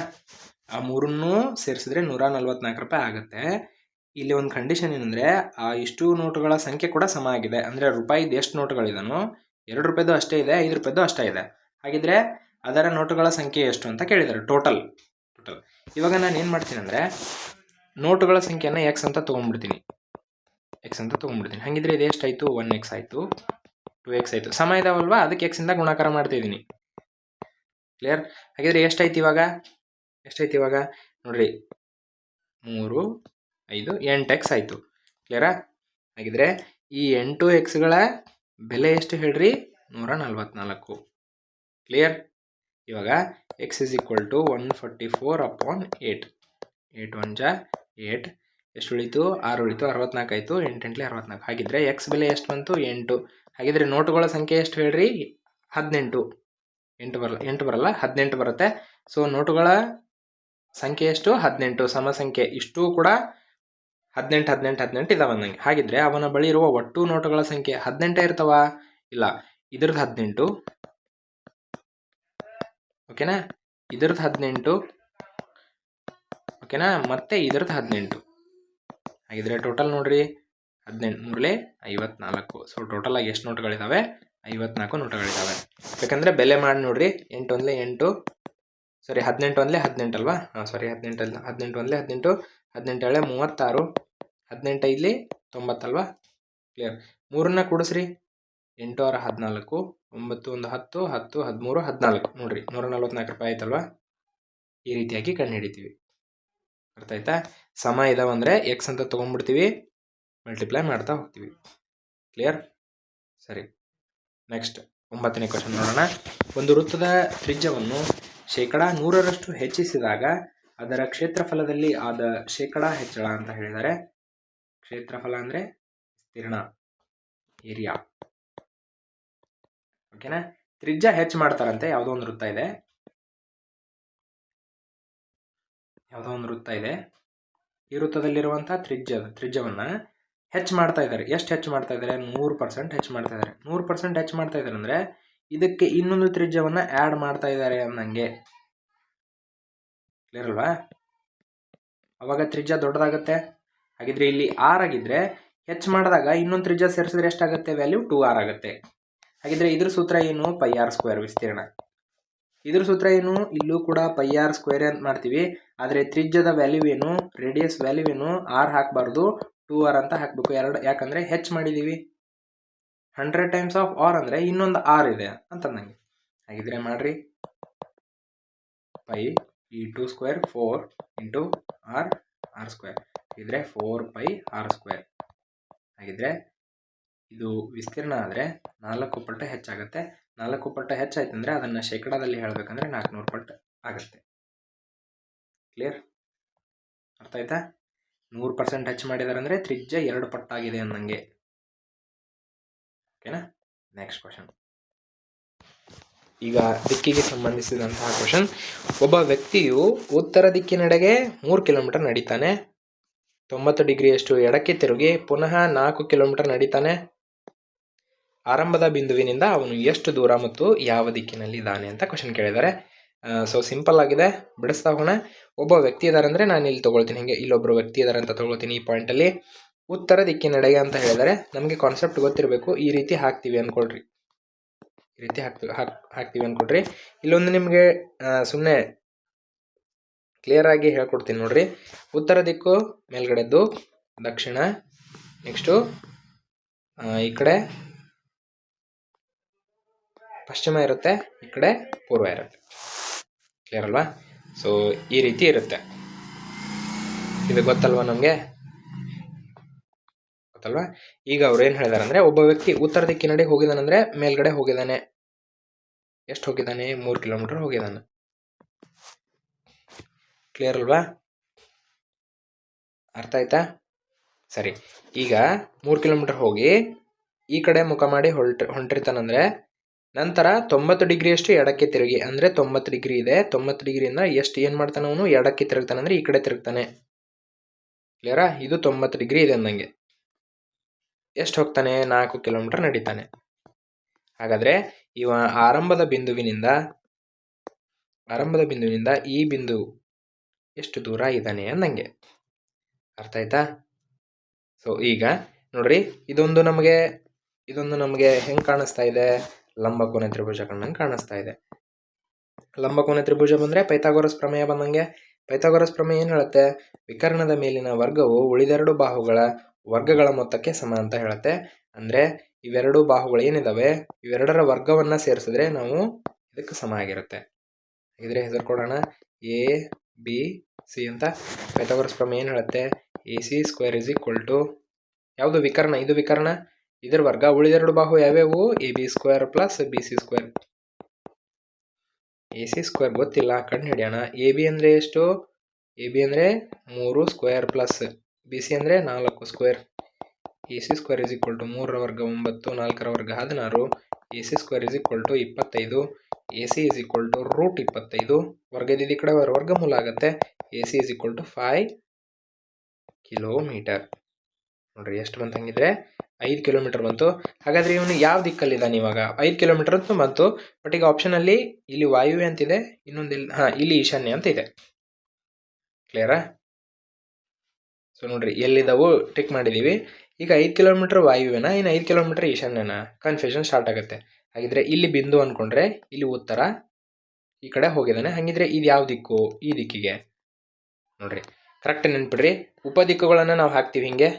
ಆ ಮೂರನ್ನೂ ಸೇರಿಸಿದ್ರೆ 144 ರೂಪಾಯಿ ಆಗುತ್ತೆ. ಇಲ್ಲಿ ಒಂದು ಕಂಡೀಷನ್ ಏನಂದರೆ ಆ ಇಷ್ಟು ನೋಟುಗಳ ಸಂಖ್ಯೆ ಕೂಡ ಸಮ ಆಗಿದೆ. ಅಂದರೆ ರೂಪಾಯಿದು ಎಷ್ಟು ನೋಟುಗಳಿದಾನೋ 2 ರೂಪಾಯಿದು ಅಷ್ಟೇ ಇದೆ, 5 ರೂಪಾಯಿದು ಅಷ್ಟೇ ಇದೆ. ಹಾಗಿದ್ರೆ ಅದರ ನೋಟುಗಳ ಸಂಖ್ಯೆ ಎಷ್ಟು ಅಂತ ಕೇಳಿದ್ದಾರೆ. ಟೋಟಲ್. ಇವಾಗ ನಾನು ಏನು ಮಾಡ್ತೀನಿ ಅಂದರೆ ನೋಟುಗಳ ಸಂಖ್ಯೆಯನ್ನು ಎಕ್ಸ್ ಅಂತ ತೊಗೊಂಡ್ಬಿಡ್ತೀನಿ. ಹಾಗಿದ್ರೆ ಇದು ಎಷ್ಟಾಯಿತು? 1x ಆಯಿತು, 2x ಆಯಿತು. ಸಮ ಇದಾವಲ್ವಾ, ಅದಕ್ಕೆ ಎಕ್ಸಿಂದ ಗುಣಾಕಾರ ಮಾಡ್ತಿದ್ದೀನಿ. ಕ್ಲಿಯರ್? ಹಾಗಿದ್ರೆ ಎಷ್ಟಾಯ್ತು ಇವಾಗ? ನೋಡ್ರಿ 3, 5, 8x ಆಯಿತು. ಕ್ಲಿಯರಾ? ಹಾಗಿದ್ರೆ ಈ 8xಗಳ ಬೆಲೆ ಎಷ್ಟು ಹೇಳ್ರಿ? 144. ಕ್ಲಿಯರ್? ಇವಾಗ x is equal to 144/8. 8 1 8. ಎಷ್ಟು ಉಳಿತು? 6 ಉಳಿತು. 64 ಆಯಿತು. 8 8 64. ಹಾಗಿದ್ರೆ x ಬೆಲೆ ಎಷ್ಟು ಬಂತು? 8. ಹಾಗಿದ್ರೆ ನೋಟುಗಳ ಸಂಖ್ಯೆ ಎಷ್ಟು ಹೇಳ್ರಿ? 18. 8 ಬರಲ್ಲ, 18 ಬರುತ್ತೆ. ಸೊ ನೋಟುಗಳ ಸಂಖ್ಯೆ ಎಷ್ಟು? 18. ಸಮ ಸಂಖ್ಯೆ ಇಷ್ಟು ಕೂಡ 18 ಇದಾವೆ ಅಂದಂಗೆ. ಹಾಗಿದ್ರೆ ಅವನ ಬಳಿ ಇರುವ ಒಟ್ಟು ನೋಟುಗಳ ಸಂಖ್ಯೆ 18 ಇರ್ತಾವ? ಇಲ್ಲ, ಇದ್ರದ್ದು 18. ಓಕೆನಾ? ಇದ್ರದ್ದು 18. ಓಕೆನಾ? ಮತ್ತೆ ಇದ್ರದ್ದು 18. ಹಾಗಿದ್ರೆ ಟೋಟಲ್ ನೋಡ್ರಿ 18 54. ಸೊ ಟೋಟಲ್ ಆಗಿ ಎಷ್ಟು ನೋಟುಗಳಿದಾವೆ? 54 ನೋಟುಗಳಿದಾವೆ. ಯಾಕಂದ್ರೆ ಬೆಲೆ ಮಾಡಿ ನೋಡ್ರಿ. 8 1 8, ಸಾರಿ 18 1 18 ಅಲ್ವಾ? ಸಾರಿ 18 ಅಲ್ಲ, 18 1 18, 18 7 36, 18 5 90 ಅಲ್ವಾ? ಕ್ಲಿಯರ್? 3ನ್ನ ಕೂಡಿಸ್ರಿ. 8 6 14, 9 1 10, 10 13 14. ನೋಡ್ರಿ 144 ರೂಪಾಯಿ ಆಯ್ತಲ್ವಾ? ಈ ರೀತಿಯಾಗಿ ಕಂಡು ಹಿಡಿತೀವಿ. ಅರ್ಥ ಆಯ್ತಾ? ಸಮ ಇದಾವಂದರೆ ಎಕ್ಸ್ ಅಂತ ತೊಗೊಂಡ್ಬಿಡ್ತೀವಿ, ಮಲ್ಟಿಪ್ಲೈ ಮಾಡ್ತಾ ಹೋಗ್ತೀವಿ. ಕ್ಲಿಯರ್? ಸರಿ, ನೆಕ್ಸ್ಟ್ 9ನೇ ಕ್ವಶನ್ ನೋಡೋಣ. ಒಂದು ವೃತ್ತದ ತ್ರಿಜ್ಯವನ್ನು 100% ಹೆಚ್ಚಿಸಿದಾಗ ಅದರ ಕ್ಷೇತ್ರಫಲದಲ್ಲಿ ಆದ ಶೇಕಡಾ ಹೆಚ್ಚಳ ಅಂತ ಹೇಳಿದ್ದಾರೆ. ಕ್ಷೇತ್ರಫಲ ಅಂದರೆ ವಿಸ್ತೀರ್ಣ, ಏರಿಯಾ. ಓಕೆನಾ? ತ್ರಿಜ್ಯ ಹೆಚ್ಚು ಮಾಡ್ತಾರಂತೆ. ಯಾವುದೋ ಒಂದು ವೃತ್ತ ಇದೆ. ಈ ವೃತ್ತದಲ್ಲಿರುವಂತಹ ತ್ರಿಜ್ಯವನ್ನು ಹೆಚ್ಚು ಮಾಡ್ತಾ ಇದ್ದಾರೆ. ಎಷ್ಟು ಹೆಚ್ಚು ಮಾಡ್ತಾ ಇದ್ದಾರೆ? 100% ಹೆಚ್ಚು ಮಾಡ್ತಾ ಇದ್ದಾರೆ. 100% ಹೆಚ್ಚು ಮಾಡ್ತಾ ಇದ್ದಾರೆ ಅಂದರೆ ಇದಕ್ಕೆ ಇನ್ನೊಂದು ತ್ರಿಜ್ಯವನ್ನು ಆ್ಯಡ್ ಮಾಡ್ತಾ ಇದ್ದಾರೆ ಅನ್ನಂಗೆ. ಕ್ಲಿಯರ್ ಅಲ್ವಾ? ಅವಾಗ ತ್ರಿಜ್ಯ ದೊಡ್ಡದಾಗುತ್ತೆ. ಹಾಗಿದ್ರೆ ಇಲ್ಲಿ ಆರ್ ಆಗಿದ್ರೆ ಹೆಚ್ಚು ಮಾಡಿದಾಗ ಇನ್ನೊಂದು ತ್ರಿಜ್ಯ ಸೇರಿಸಿದ್ರೆ ಎಷ್ಟಾಗುತ್ತೆ? ವ್ಯಾಲ್ಯೂ 2r ಆಗುತ್ತೆ. ಹಾಗಿದ್ರೆ ಇದ್ರ ಸೂತ್ರ ಏನು? πr² ವಿಸ್ತೀರ್ಣ. ಇದ್ರ ಸೂತ್ರ ಏನು? ಇಲ್ಲೂ ಕೂಡ πr² ಅಂತ ಮಾಡ್ತೀವಿ. ಆದರೆ ತ್ರಿಜ್ಯದ ವ್ಯಾಲ್ಯೂ ಏನು? ರೇಡಿಯಸ್ ವ್ಯಾಲ್ಯೂ ಏನು? r ಹಾಕಬಾರ್ದು, 2r ಅಂತ ಹಾಕಬೇಕು. ಯಾಕಂದರೆ ಹೆಚ್ಚು ಮಾಡಿದ್ದೀವಿ. 100 ಟೈಮ್ಸ್ ಆಫ್ r ಅಂದರೆ ಇನ್ನೊಂದು r ಇದೆ ಅಂತಂದಂಗೆ. ಹಾಗಿದ್ರೆ ಮಾಡ್ರಿ, π e2² 4 × r² ಇದ್ರೆ 4πr². ಹಾಗಿದ್ರೆ ಇದು ವಿಸ್ತೀರ್ಣ ಆದರೆ 4 ಪಟ್ಟು ಹೆಚ್ಚಾಗುತ್ತೆ. 4 ಪಟ್ಟು ಹೆಚ್ಚಾಯ್ತು ಅಂದರೆ ಅದನ್ನು ಶೇಕಡಾದಲ್ಲಿ ಹೇಳಬೇಕಂದ್ರೆ 400 ಪಟ್ಟು ಆಗುತ್ತೆ. ಕ್ಲಿಯರ್? ಅರ್ಥ ಆಯ್ತಾ? 100% ಟಚ್ ಮಾಡಿದಾರೆ ಅಂದರೆ ತ್ರಿಜ್ಯ 2 ಪಟ್ಟಾಗಿದೆ ಅನ್ನಂಗೆ. ಓಕೆನಾ. Next question. ಈಗ ದಿಕ್ಕಿಗೆ ಸಂಬಂಧಿಸಿದಂತಹ ಕ್ವಶನ್. ಒಬ್ಬ ವ್ಯಕ್ತಿಯು ಉತ್ತರ ದಿಕ್ಕಿನೆಡೆಗೆ 3 ಕಿಲೋಮೀಟರ್ ನಡೀತಾನೆ. 90 ಡಿಗ್ರಿಯಷ್ಟು ಎಡಕ್ಕೆ ತಿರುಗಿ ಪುನಃ 4 ಕಿಲೋಮೀಟರ್ ನಡೀತಾನೆ. ಆರಂಭದ ಬಿಂದುವಿನಿಂದ ಅವನು ಎಷ್ಟು ದೂರ ಮತ್ತು ಯಾವ ದಿಕ್ಕಿನಲ್ಲಿ ಇದ್ದಾನೆ ಅಂತ ಕ್ವಶನ್ ಕೇಳಿದ್ದಾರೆ. ಸೊ ಸಿಂಪಲ್ ಆಗಿದೆ, ಬಿಡಿಸ್ತಾ ಹೋಗೋಣ. ಒಬ್ಬ ವ್ಯಕ್ತಿ ಇದ್ದಾರೆ ಅಂದರೆ ನಾನು ಇಲ್ಲಿ ತೊಗೊಳ್ತೀನಿ, ಹಿಂಗೆ ಇಲ್ಲೊಬ್ಬರು ವ್ಯಕ್ತಿ ಇದ್ದಾರೆ ಅಂತ ತೊಗೊಳ್ತೀನಿ. ಈ ಪಾಯಿಂಟಲ್ಲಿ ಉತ್ತರ ದಿಕ್ಕಿನೆಡೆಗೆ ಅಂತ ಹೇಳಿದರೆ ನಮಗೆ ಕಾನ್ಸೆಪ್ಟ್ ಗೊತ್ತಿರಬೇಕು. ಈ ರೀತಿ ಹಾಕ್ತೀವಿ ಅಂದ್ಕೊಳ್ರಿ, ಈ ರೀತಿ ಹಾಕ್ತೀವಿ ಅಂದ್ಕೊಳ್ರಿ. ಇಲ್ಲೊಂದು ನಿಮಗೆ ಸುಮ್ಮನೆ ಕ್ಲಿಯರ್ ಆಗಿ ಹೇಳ್ಕೊಡ್ತೀನಿ ನೋಡ್ರಿ. ಉತ್ತರ ದಿಕ್ಕು ಮೇಲ್ಗಡೆದ್ದು ದಕ್ಷಿಣ, ನೆಕ್ಸ್ಟು ಈ ಕಡೆ ಪಶ್ಚಿಮ ಇರುತ್ತೆ, ಈ ಕಡೆ ಪೂರ್ವ ಇರುತ್ತೆ. ಕ್ಲಿಯರ್ ಅಲ್ವಾ? ಸೊ ಈ ರೀತಿ ಇರುತ್ತೆ. ಇದು ಗೊತ್ತಲ್ವಾ ನಮಗೆ? ಗೊತ್ತಲ್ವಾ? ಈಗ ಅವ್ರು ಏನು ಹೇಳಿದಾರೆ ಅಂದರೆ, ಒಬ್ಬ ವ್ಯಕ್ತಿ ಉತ್ತರ ದಿಕ್ಕಿನಡೆ ಹೋಗಿದ್ದಾನಂದ್ರೆ ಮೇಲ್ಗಡೆ ಹೋಗಿದ್ದಾನೆ. ಎಷ್ಟು ಹೋಗಿದ್ದಾನೆ? 3 ಕಿಲೋಮೀಟರ್ ಹೋಗಿದ್ದಾನೆ. ಕ್ಲಿಯರ್ ಅಲ್ವಾ? ಅರ್ಥ ಆಯ್ತಾ? ಸರಿ. ಈಗ 3 ಕಿಲೋಮೀಟರ್ ಹೋಗಿ ಈ ಕಡೆ ಮುಖ ಮಾಡಿ ಹೊಂಟಿರ್ತಾನಂದ್ರೆ ನಂತರ 90 ಡಿಗ್ರಿಯಷ್ಟು ಎಡಕ್ಕೆ ತಿರುಗಿ, ಅಂದರೆ 90 ಡಿಗ್ರಿ ಇದೆ, 90 ಡಿಗ್ರಿಯಿಂದ ಏನು ಮಾಡ್ತಾನೆ ಅವನು? ಎಡಕ್ಕೆ ತಿರುಗ್ತಾನೆ, ಅಂದರೆ ಈ ಕಡೆ ತಿರುಗ್ತಾನೆ. ಕ್ಲಿಯರಾ? ಇದು 90 ಡಿಗ್ರಿ ಇದೆ ಅಂದಂಗೆ. ಎಷ್ಟು ಹೋಗ್ತಾನೆ? 4 ಕಿಲೋಮೀಟರ್ ನಡೀತಾನೆ. ಹಾಗಾದರೆ ಇವ ಆರಂಭದ ಬಿಂದುವಿನಿಂದ ಈ ಬಿಂದು ಎಷ್ಟು ದೂರ ಇದ್ದಾನೆ ಅಂದಂಗೆ. ಅರ್ಥ ಆಯ್ತಾ? ಸೊ ಈಗ ನೋಡ್ರಿ, ಇದೊಂದು ನಮಗೆ ಹೆಂಗೆ ಕಾಣಿಸ್ತಾ ಇದೆ? ಲಂಬಕೋನ ತ್ರಿಭುಜ ಕಂಡಂಗೆ ಕಾಣಿಸ್ತಾ ಇದೆ. ಲಂಬಕೋನ ತ್ರಿಭುಜ ಬಂದರೆ ಪೈಥಾಗೋರಸ್ ಪ್ರಮೇಯ ಬಂದಂಗೆ. ಪೈಥಾಗೋರಸ್ ಪ್ರಮೇಯ ಏನು ಹೇಳುತ್ತೆ? ವಿಕರ್ಣದ ಮೇಲಿನ ವರ್ಗವು ಉಳಿದೆರಡು ಬಾಹುಗಳ ವರ್ಗಗಳ ಮೊತ್ತಕ್ಕೆ ಸಮ ಅಂತ ಹೇಳುತ್ತೆ. ಅಂದರೆ ಇವೆರಡು ಬಾಹುಗಳು ಏನಿದಾವೆ, ಇವೆರಡರ ವರ್ಗವನ್ನು ಸೇರಿಸಿದ್ರೆ ನಾವು ಇದಕ್ಕೆ ಸಮ ಆಗಿರುತ್ತೆ. ಹಾಗಿದ್ರೆ ಹೆಸರು ಕೊಡೋಣ ಎ ಬಿ ಸಿ ಅಂತ. ಪೈಥಾಗೋರಸ್ ಪ್ರಮೇಯ ಏನು ಹೇಳುತ್ತೆ? AC² ಯಾವುದು? ವಿಕರ್ಣ. ಇದು ವಿಕರ್ಣ, ಇದರ ವರ್ಗ. ಉಳಿದೆರಡು ಬಾಹು ಯಾವ್ಯಾವು? AB² plus BC². AC² ಗೊತ್ತಿಲ್ಲ, ಕಂಡು ಹಿಡಿಯೋಣ. AB ಅಂದರೆ ಎಷ್ಟು? AB ಅಂದರೆ 3 ಸ್ಕ್ವೇರ್ ಪ್ಲಸ್ BC ಅಂದರೆ 4 ಸ್ಕ್ವೇರ್. AC² 3ರ ವರ್ಗ 9, 4ರ ವರ್ಗ 16. AC² 25. AC √25. ವರ್ಗದಿಂದ ಈ ಕಡೆ ವರ್ಗಮೂಲ ಆಗುತ್ತೆ. AC 5 kilometre. ನೋಡ್ರಿ ಎಷ್ಟು ಬಂತು ಹಂಗಿದ್ರೆ? 5 ಕಿಲೋಮೀಟರ್ ಬಂತು. ಹಾಗಾದರೆ ಇವನು ಯಾವ ದಿಕ್ಕಲ್ಲಿದ್ದಾನೆ ಇವಾಗ? 5 ಕಿಲೋಮೀಟರ್ ಅಂತೂ ಬಂತು, ಬಟ್ ಈಗ ಆಪ್ಷನಲ್ಲಿ ಇಲ್ಲಿ ವಾಯುವ್ಯ ಅಂತಿದೆ, ಇನ್ನೊಂದು ಇಲ್ಲಿ ಈಶಾನ್ಯ ಅಂತ ಇದೆ. ಕ್ಲಿಯರಾ? ಸೊ ನೋಡ್ರಿ ಎಲ್ಲಿದ್ದಾವು ಟಿಕ್ ಮಾಡಿದ್ದೀವಿ. ಈಗ 5 ಕಿಲೋಮೀಟರ್ ವಾಯುವ್ಯನ, ಇನ್ನು 5 ಕಿಲೋಮೀಟರ್ ಈಶಾನ್ಯನ? ಕನ್ಫ್ಯೂಷನ್ ಸ್ಟಾರ್ಟ್ ಆಗುತ್ತೆ. ಹಾಗಿದ್ರೆ ಇಲ್ಲಿ ಬಿಂದು ಅಂದ್ಕೊಂಡ್ರೆ ಇಲ್ಲಿ ಉತ್ತರ, ಈ ಕಡೆ ಹೋಗಿದ್ದಾನೆ. ಹಾಗಿದ್ರೆ ಇದು ಯಾವ ದಿಕ್ಕು? ಈ ದಿಕ್ಕಿಗೆ. ನೋಡ್ರಿ ಕರೆಕ್ಟ್ ನೆನ್ಪಿಡ್ರಿ. ಉಪದಿಕ್ಕುಗಳನ್ನು ನಾವು ಹಾಕ್ತೀವಿ ಹಿಂಗೆ.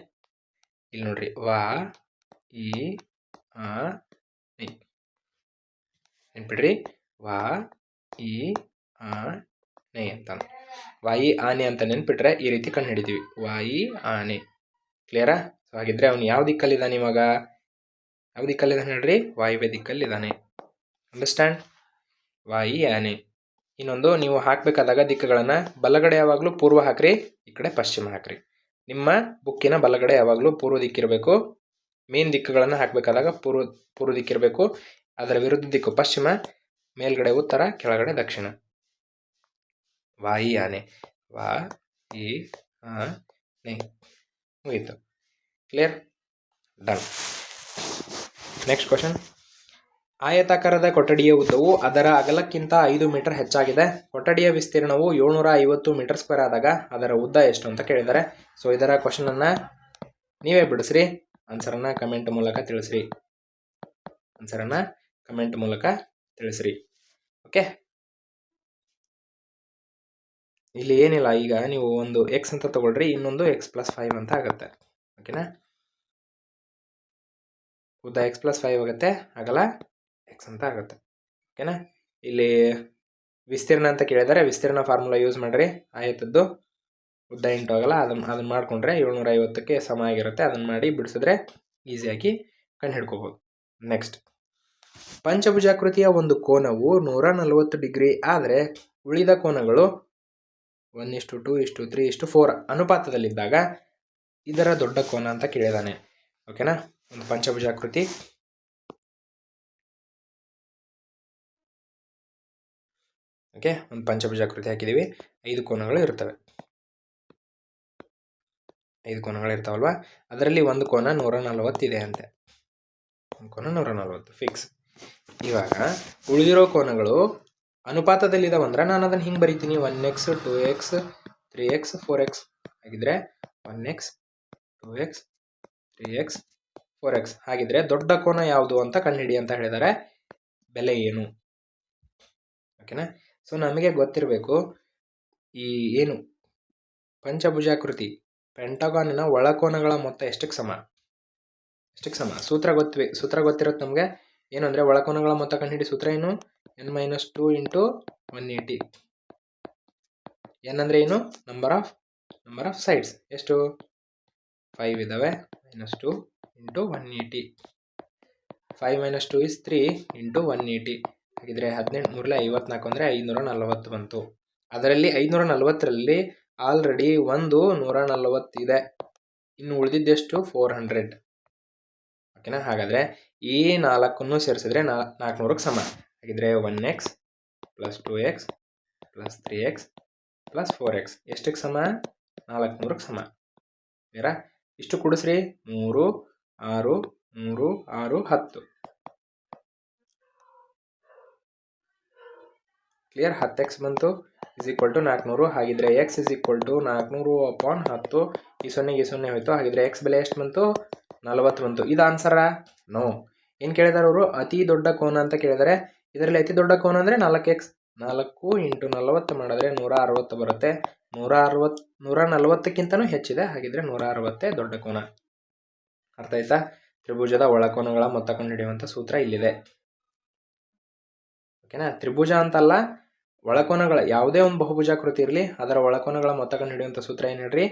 ಇಲ್ಲಿ ನೋಡ್ರಿ, ವಾ ಈ ಆ ನಿ. ನೆನ್ಪಿಡ್ರಿ, ವಾ ಈ ಆ ನೆ ಅಂತ. ವಾಯಿ ಆನೆ ಅಂತ ನೆನ್ಪಿಟ್ರೆ ಈ ರೀತಿ ಕಂಡು ಹಿಡಿತೀವಿ, ವಾಯಿ ಆನೆ. ಕ್ಲಿಯರಾ? ಸೊ ಹಾಗಿದ್ರೆ ಅವನು ಯಾವ ದಿಕ್ಕಲ್ಲಿದ್ದಾನೆ ಇವಾಗ? ಯಾವ ದಿಕ್ಕಲ್ಲಿದ್ದಾನೆ ಹೇಳ್ರಿ? ವಾಯುವ್ಯ ದಿಕ್ಕಲ್ಲಿದ್ದಾನೆ. ಅಂಡರ್ಸ್ಟ್ಯಾಂಡ್? ವಾಯಿ ಆನೆ. ಇನ್ನೊಂದು, ನೀವು ಹಾಕಬೇಕಾದಾಗ ದಿಕ್ಕುಗಳನ್ನು ಬಲಗಡೆ ಯಾವಾಗಲೂ ಪೂರ್ವ ಹಾಕ್ರಿ, ಈ ಕಡೆ ಪಶ್ಚಿಮ ಹಾಕ್ರಿ. ನಿಮ್ಮ ಬುಕ್ಕಿನ ಬಲಗಡೆ ಯಾವಾಗಲೂ ಪೂರ್ವ ದಿಕ್ಕಿರಬೇಕು. ಮೇನ್ ದಿಕ್ಕುಗಳನ್ನು ಹಾಕಬೇಕಾದಾಗ ಪೂರ್ವ ದಿಕ್ಕಿರಬೇಕು. ಅದರ ವಿರುದ್ಧ ದಿಕ್ಕು ಪಶ್ಚಿಮ, ಮೇಲ್ಗಡೆ ಉತ್ತರ, ಕೆಳಗಡೆ ದಕ್ಷಿಣ. ವಾಯಿ ಆನೆ. ವಾ ಈ ಆನೆ. ಮುಗೀತು. ಕ್ಲಿಯರ್? ಡನ್. Next question. ಆಯತಾಕಾರದ ಕೊಠಡಿಯ ಉದ್ದವು ಅದರ ಅಗಲಕ್ಕಿಂತ 5 ಮೀಟರ್ ಹೆಚ್ಚಾಗಿದೆ. ಕೊಠಡಿಯ ವಿಸ್ತೀರ್ಣವು 750 ಮೀಟರ್ ಸ್ಕ್ವೇರ್ ಆದಾಗ ಅದರ ಉದ್ದ ಎಷ್ಟು ಅಂತ ಕೇಳಿದ್ದಾರೆ. ಸೊ ಇದರ ಕ್ವಶನನ್ನು ನೀವೇ ಬಿಡಿಸ್ರಿ. ಆನ್ಸರನ್ನು ಕಮೆಂಟ್ ಮೂಲಕ ತಿಳಿಸ್ರಿ. ಓಕೆ, ಇಲ್ಲಿ ಏನಿಲ್ಲ. ಈಗ ನೀವು ಒಂದು ಎಕ್ಸ್ ಅಂತ ತಗೊಳ್ರಿ, ಇನ್ನೊಂದು x+5 ಅಂತ ಆಗುತ್ತೆ. ಓಕೆನಾ? ಉದ್ದ x+5 ಆಗುತ್ತೆ, ಅಗಲ x ಅಂತ ಆಗುತ್ತೆ. ಓಕೆನಾ? ಇಲ್ಲಿ ವಿಸ್ತೀರ್ಣ ಅಂತ ಕೇಳಿದರೆ ವಿಸ್ತೀರ್ಣ ಫಾರ್ಮುಲಾ ಯೂಸ್ ಮಾಡಿರಿ. ಆಯತದ್ದು ಉದ್ದ 8 ಆಗಲ್ಲ, ಅದನ್ನು ಮಾಡಿಕೊಂಡ್ರೆ 750ಕ್ಕೆ ಸಮ ಆಗಿರುತ್ತೆ. ಅದನ್ನು ಮಾಡಿ ಬಿಡಿಸಿದ್ರೆ ಈಸಿಯಾಗಿ ಕಂಡು ಹಿಡ್ಕೋಬೋದು. ನೆಕ್ಸ್ಟ್, ಪಂಚಭುಜಾಕೃತಿಯ ಒಂದು ಕೋನವು 140 ಡಿಗ್ರಿ ಆದರೆ ಉಳಿದ ಕೋನಗಳು 1:2:3:4 ಅನುಪಾತದಲ್ಲಿದ್ದಾಗ ಇದರ ದೊಡ್ಡ ಕೋನ ಅಂತ ಕೇಳಿದಾನೆ. ಓಕೆನಾ? ಒಂದು ಪಂಚಭುಜಾಕೃತಿ. ಓಕೆ, ಒಂದು ಪಂಚಭುಜಾಕೃತಿ ಹಾಕಿದ್ದೀವಿ. 5 ಕೋನಗಳು ಇರ್ತವೆ. 5 ಕೋನಗಳು ಇರ್ತಾವಲ್ವಾ? ಅದರಲ್ಲಿ ಒಂದು ಕೋನ 140 ಇದೆ ಅಂತೆ. ಒಂದು ಕೋನ 140 ಫಿಕ್ಸ್. ಇವಾಗ ಉಳಿದಿರೋ ಕೋನಗಳು ಅನುಪಾತದಲ್ಲಿದ್ದಾವಂದ್ರೆ ನಾನು ಅದನ್ನು ಹಿಂಗೆ ಬರೀತೀನಿ. 1x 2x 3x 4x ಹಾಗಿದ್ರೆ 1x 2x 3x 4x ಹಾಗಿದ್ರೆ ದೊಡ್ಡ ಕೋನ ಯಾವುದು ಅಂತ ಕಂಡುಹಿಡಿ ಅಂತ ಹೇಳಿದರೆ ಬೆಲೆ ಏನು? ಓಕೆನಾ? ಸೊ ನಮಗೆ ಗೊತ್ತಿರಬೇಕು ಈ ಏನು ಪಂಚಭುಜಾಕೃತಿ ಪೆಂಟಗಾನಿನ ಒಳಕೋನಗಳ ಮೊತ್ತ ಎಷ್ಟಕ್ಕೆ ಸಮ? ಸೂತ್ರ ಗೊತ್ತಿರುತ್ತೆ ನಮಗೆ. ಏನು ಅಂದರೆ ಒಳಕೋನಗಳ ಮೊತ್ತ ಕಂಡುಹಿಡಿ ಸೂತ್ರ ಏನು? n-2 × 180. n ಅಂದರೆ ಏನು? Number of sides. ಎಷ್ಟು? 5 ಇದ್ದಾವೆ. -2 × 180. 5 - 2 is 3 × 180. ಹಾಗಿದ್ರೆ 18 3 54 ಅಂದರೆ 540 ಬಂತು. ಅದರಲ್ಲಿ 540ರಲ್ಲಿ ಆಲ್ರೆಡಿ ಒಂದು 140 ಇದೆ. ಇನ್ನು ಉಳಿದಿದ್ದೆಷ್ಟು? 400. ಓಕೆನಾ? ಹಾಗಾದರೆ ಈ 4 ಸೇರಿಸಿದ್ರೆ 400ಕ್ಕೆ ಸಮ. ಹಾಗಿದ್ರೆ 1x + 2x + 3x + 4x ಎಷ್ಟಕ್ಕೆ ಸಮ? 400ಕ್ಕೆ ಸಮ. ಬೇರಾ? ಇಷ್ಟು ಕೂಡಿಸ್ರಿ. 3 6 3 6 10. ಕ್ಲಿಯರ್? 10x ಬಂತು = 400. ಹಾಗಿದ್ರೆ x = 400/10. ಈ 0 ಹೋಯ್ತು. ಹಾಗಿದ್ರೆ x ಬೆಲೆ ಎಷ್ಟು ಬಂತು? 40 ಬಂತು. ಇದು ಆನ್ಸರಾ? ನೋ. ಏನು ಕೇಳಿದಾರೆ ಅವರು? ಅತಿ ದೊಡ್ಡ ಕೋನ ಅಂತ ಕೇಳಿದರೆ. ಇದರಲ್ಲಿ ಅತಿ ದೊಡ್ಡ ಕೋನ ಅಂದರೆ 4x. 4 × 40 ಮಾಡಿದ್ರೆ 160 ಬರುತ್ತೆ. 140ಕ್ಕಿಂತನೂ ಹೆಚ್ಚಿದೆ. ಹಾಗಿದ್ರೆ 160 ದೊಡ್ಡ ಕೋನ. ಅರ್ಥ ಆಯ್ತಾ? ತ್ರಿಭುಜದ ಒಳಕೋನಗಳ ಮೊತ್ತ ಕಂಡುಹಿಡಿಯುವಂಥ ಸೂತ್ರ ಇಲ್ಲಿದೆ. ಓಕೆನಾ? ತ್ರಿಭುಜ ಅಂತಲ್ಲ, ಒಳಕೋನಗಳ ಯಾವುದೇ ಒಂದು ಬಹುಭುಜಾಕೃತಿ ಇರಲಿ ಅದರ ಒಳಕೋನಗಳ ಮೊತ್ತ ಕಂಡುಹಿಡಿಯುವಂಥ ಸೂತ್ರ ಏನು ಹೇಳ್ರಿ?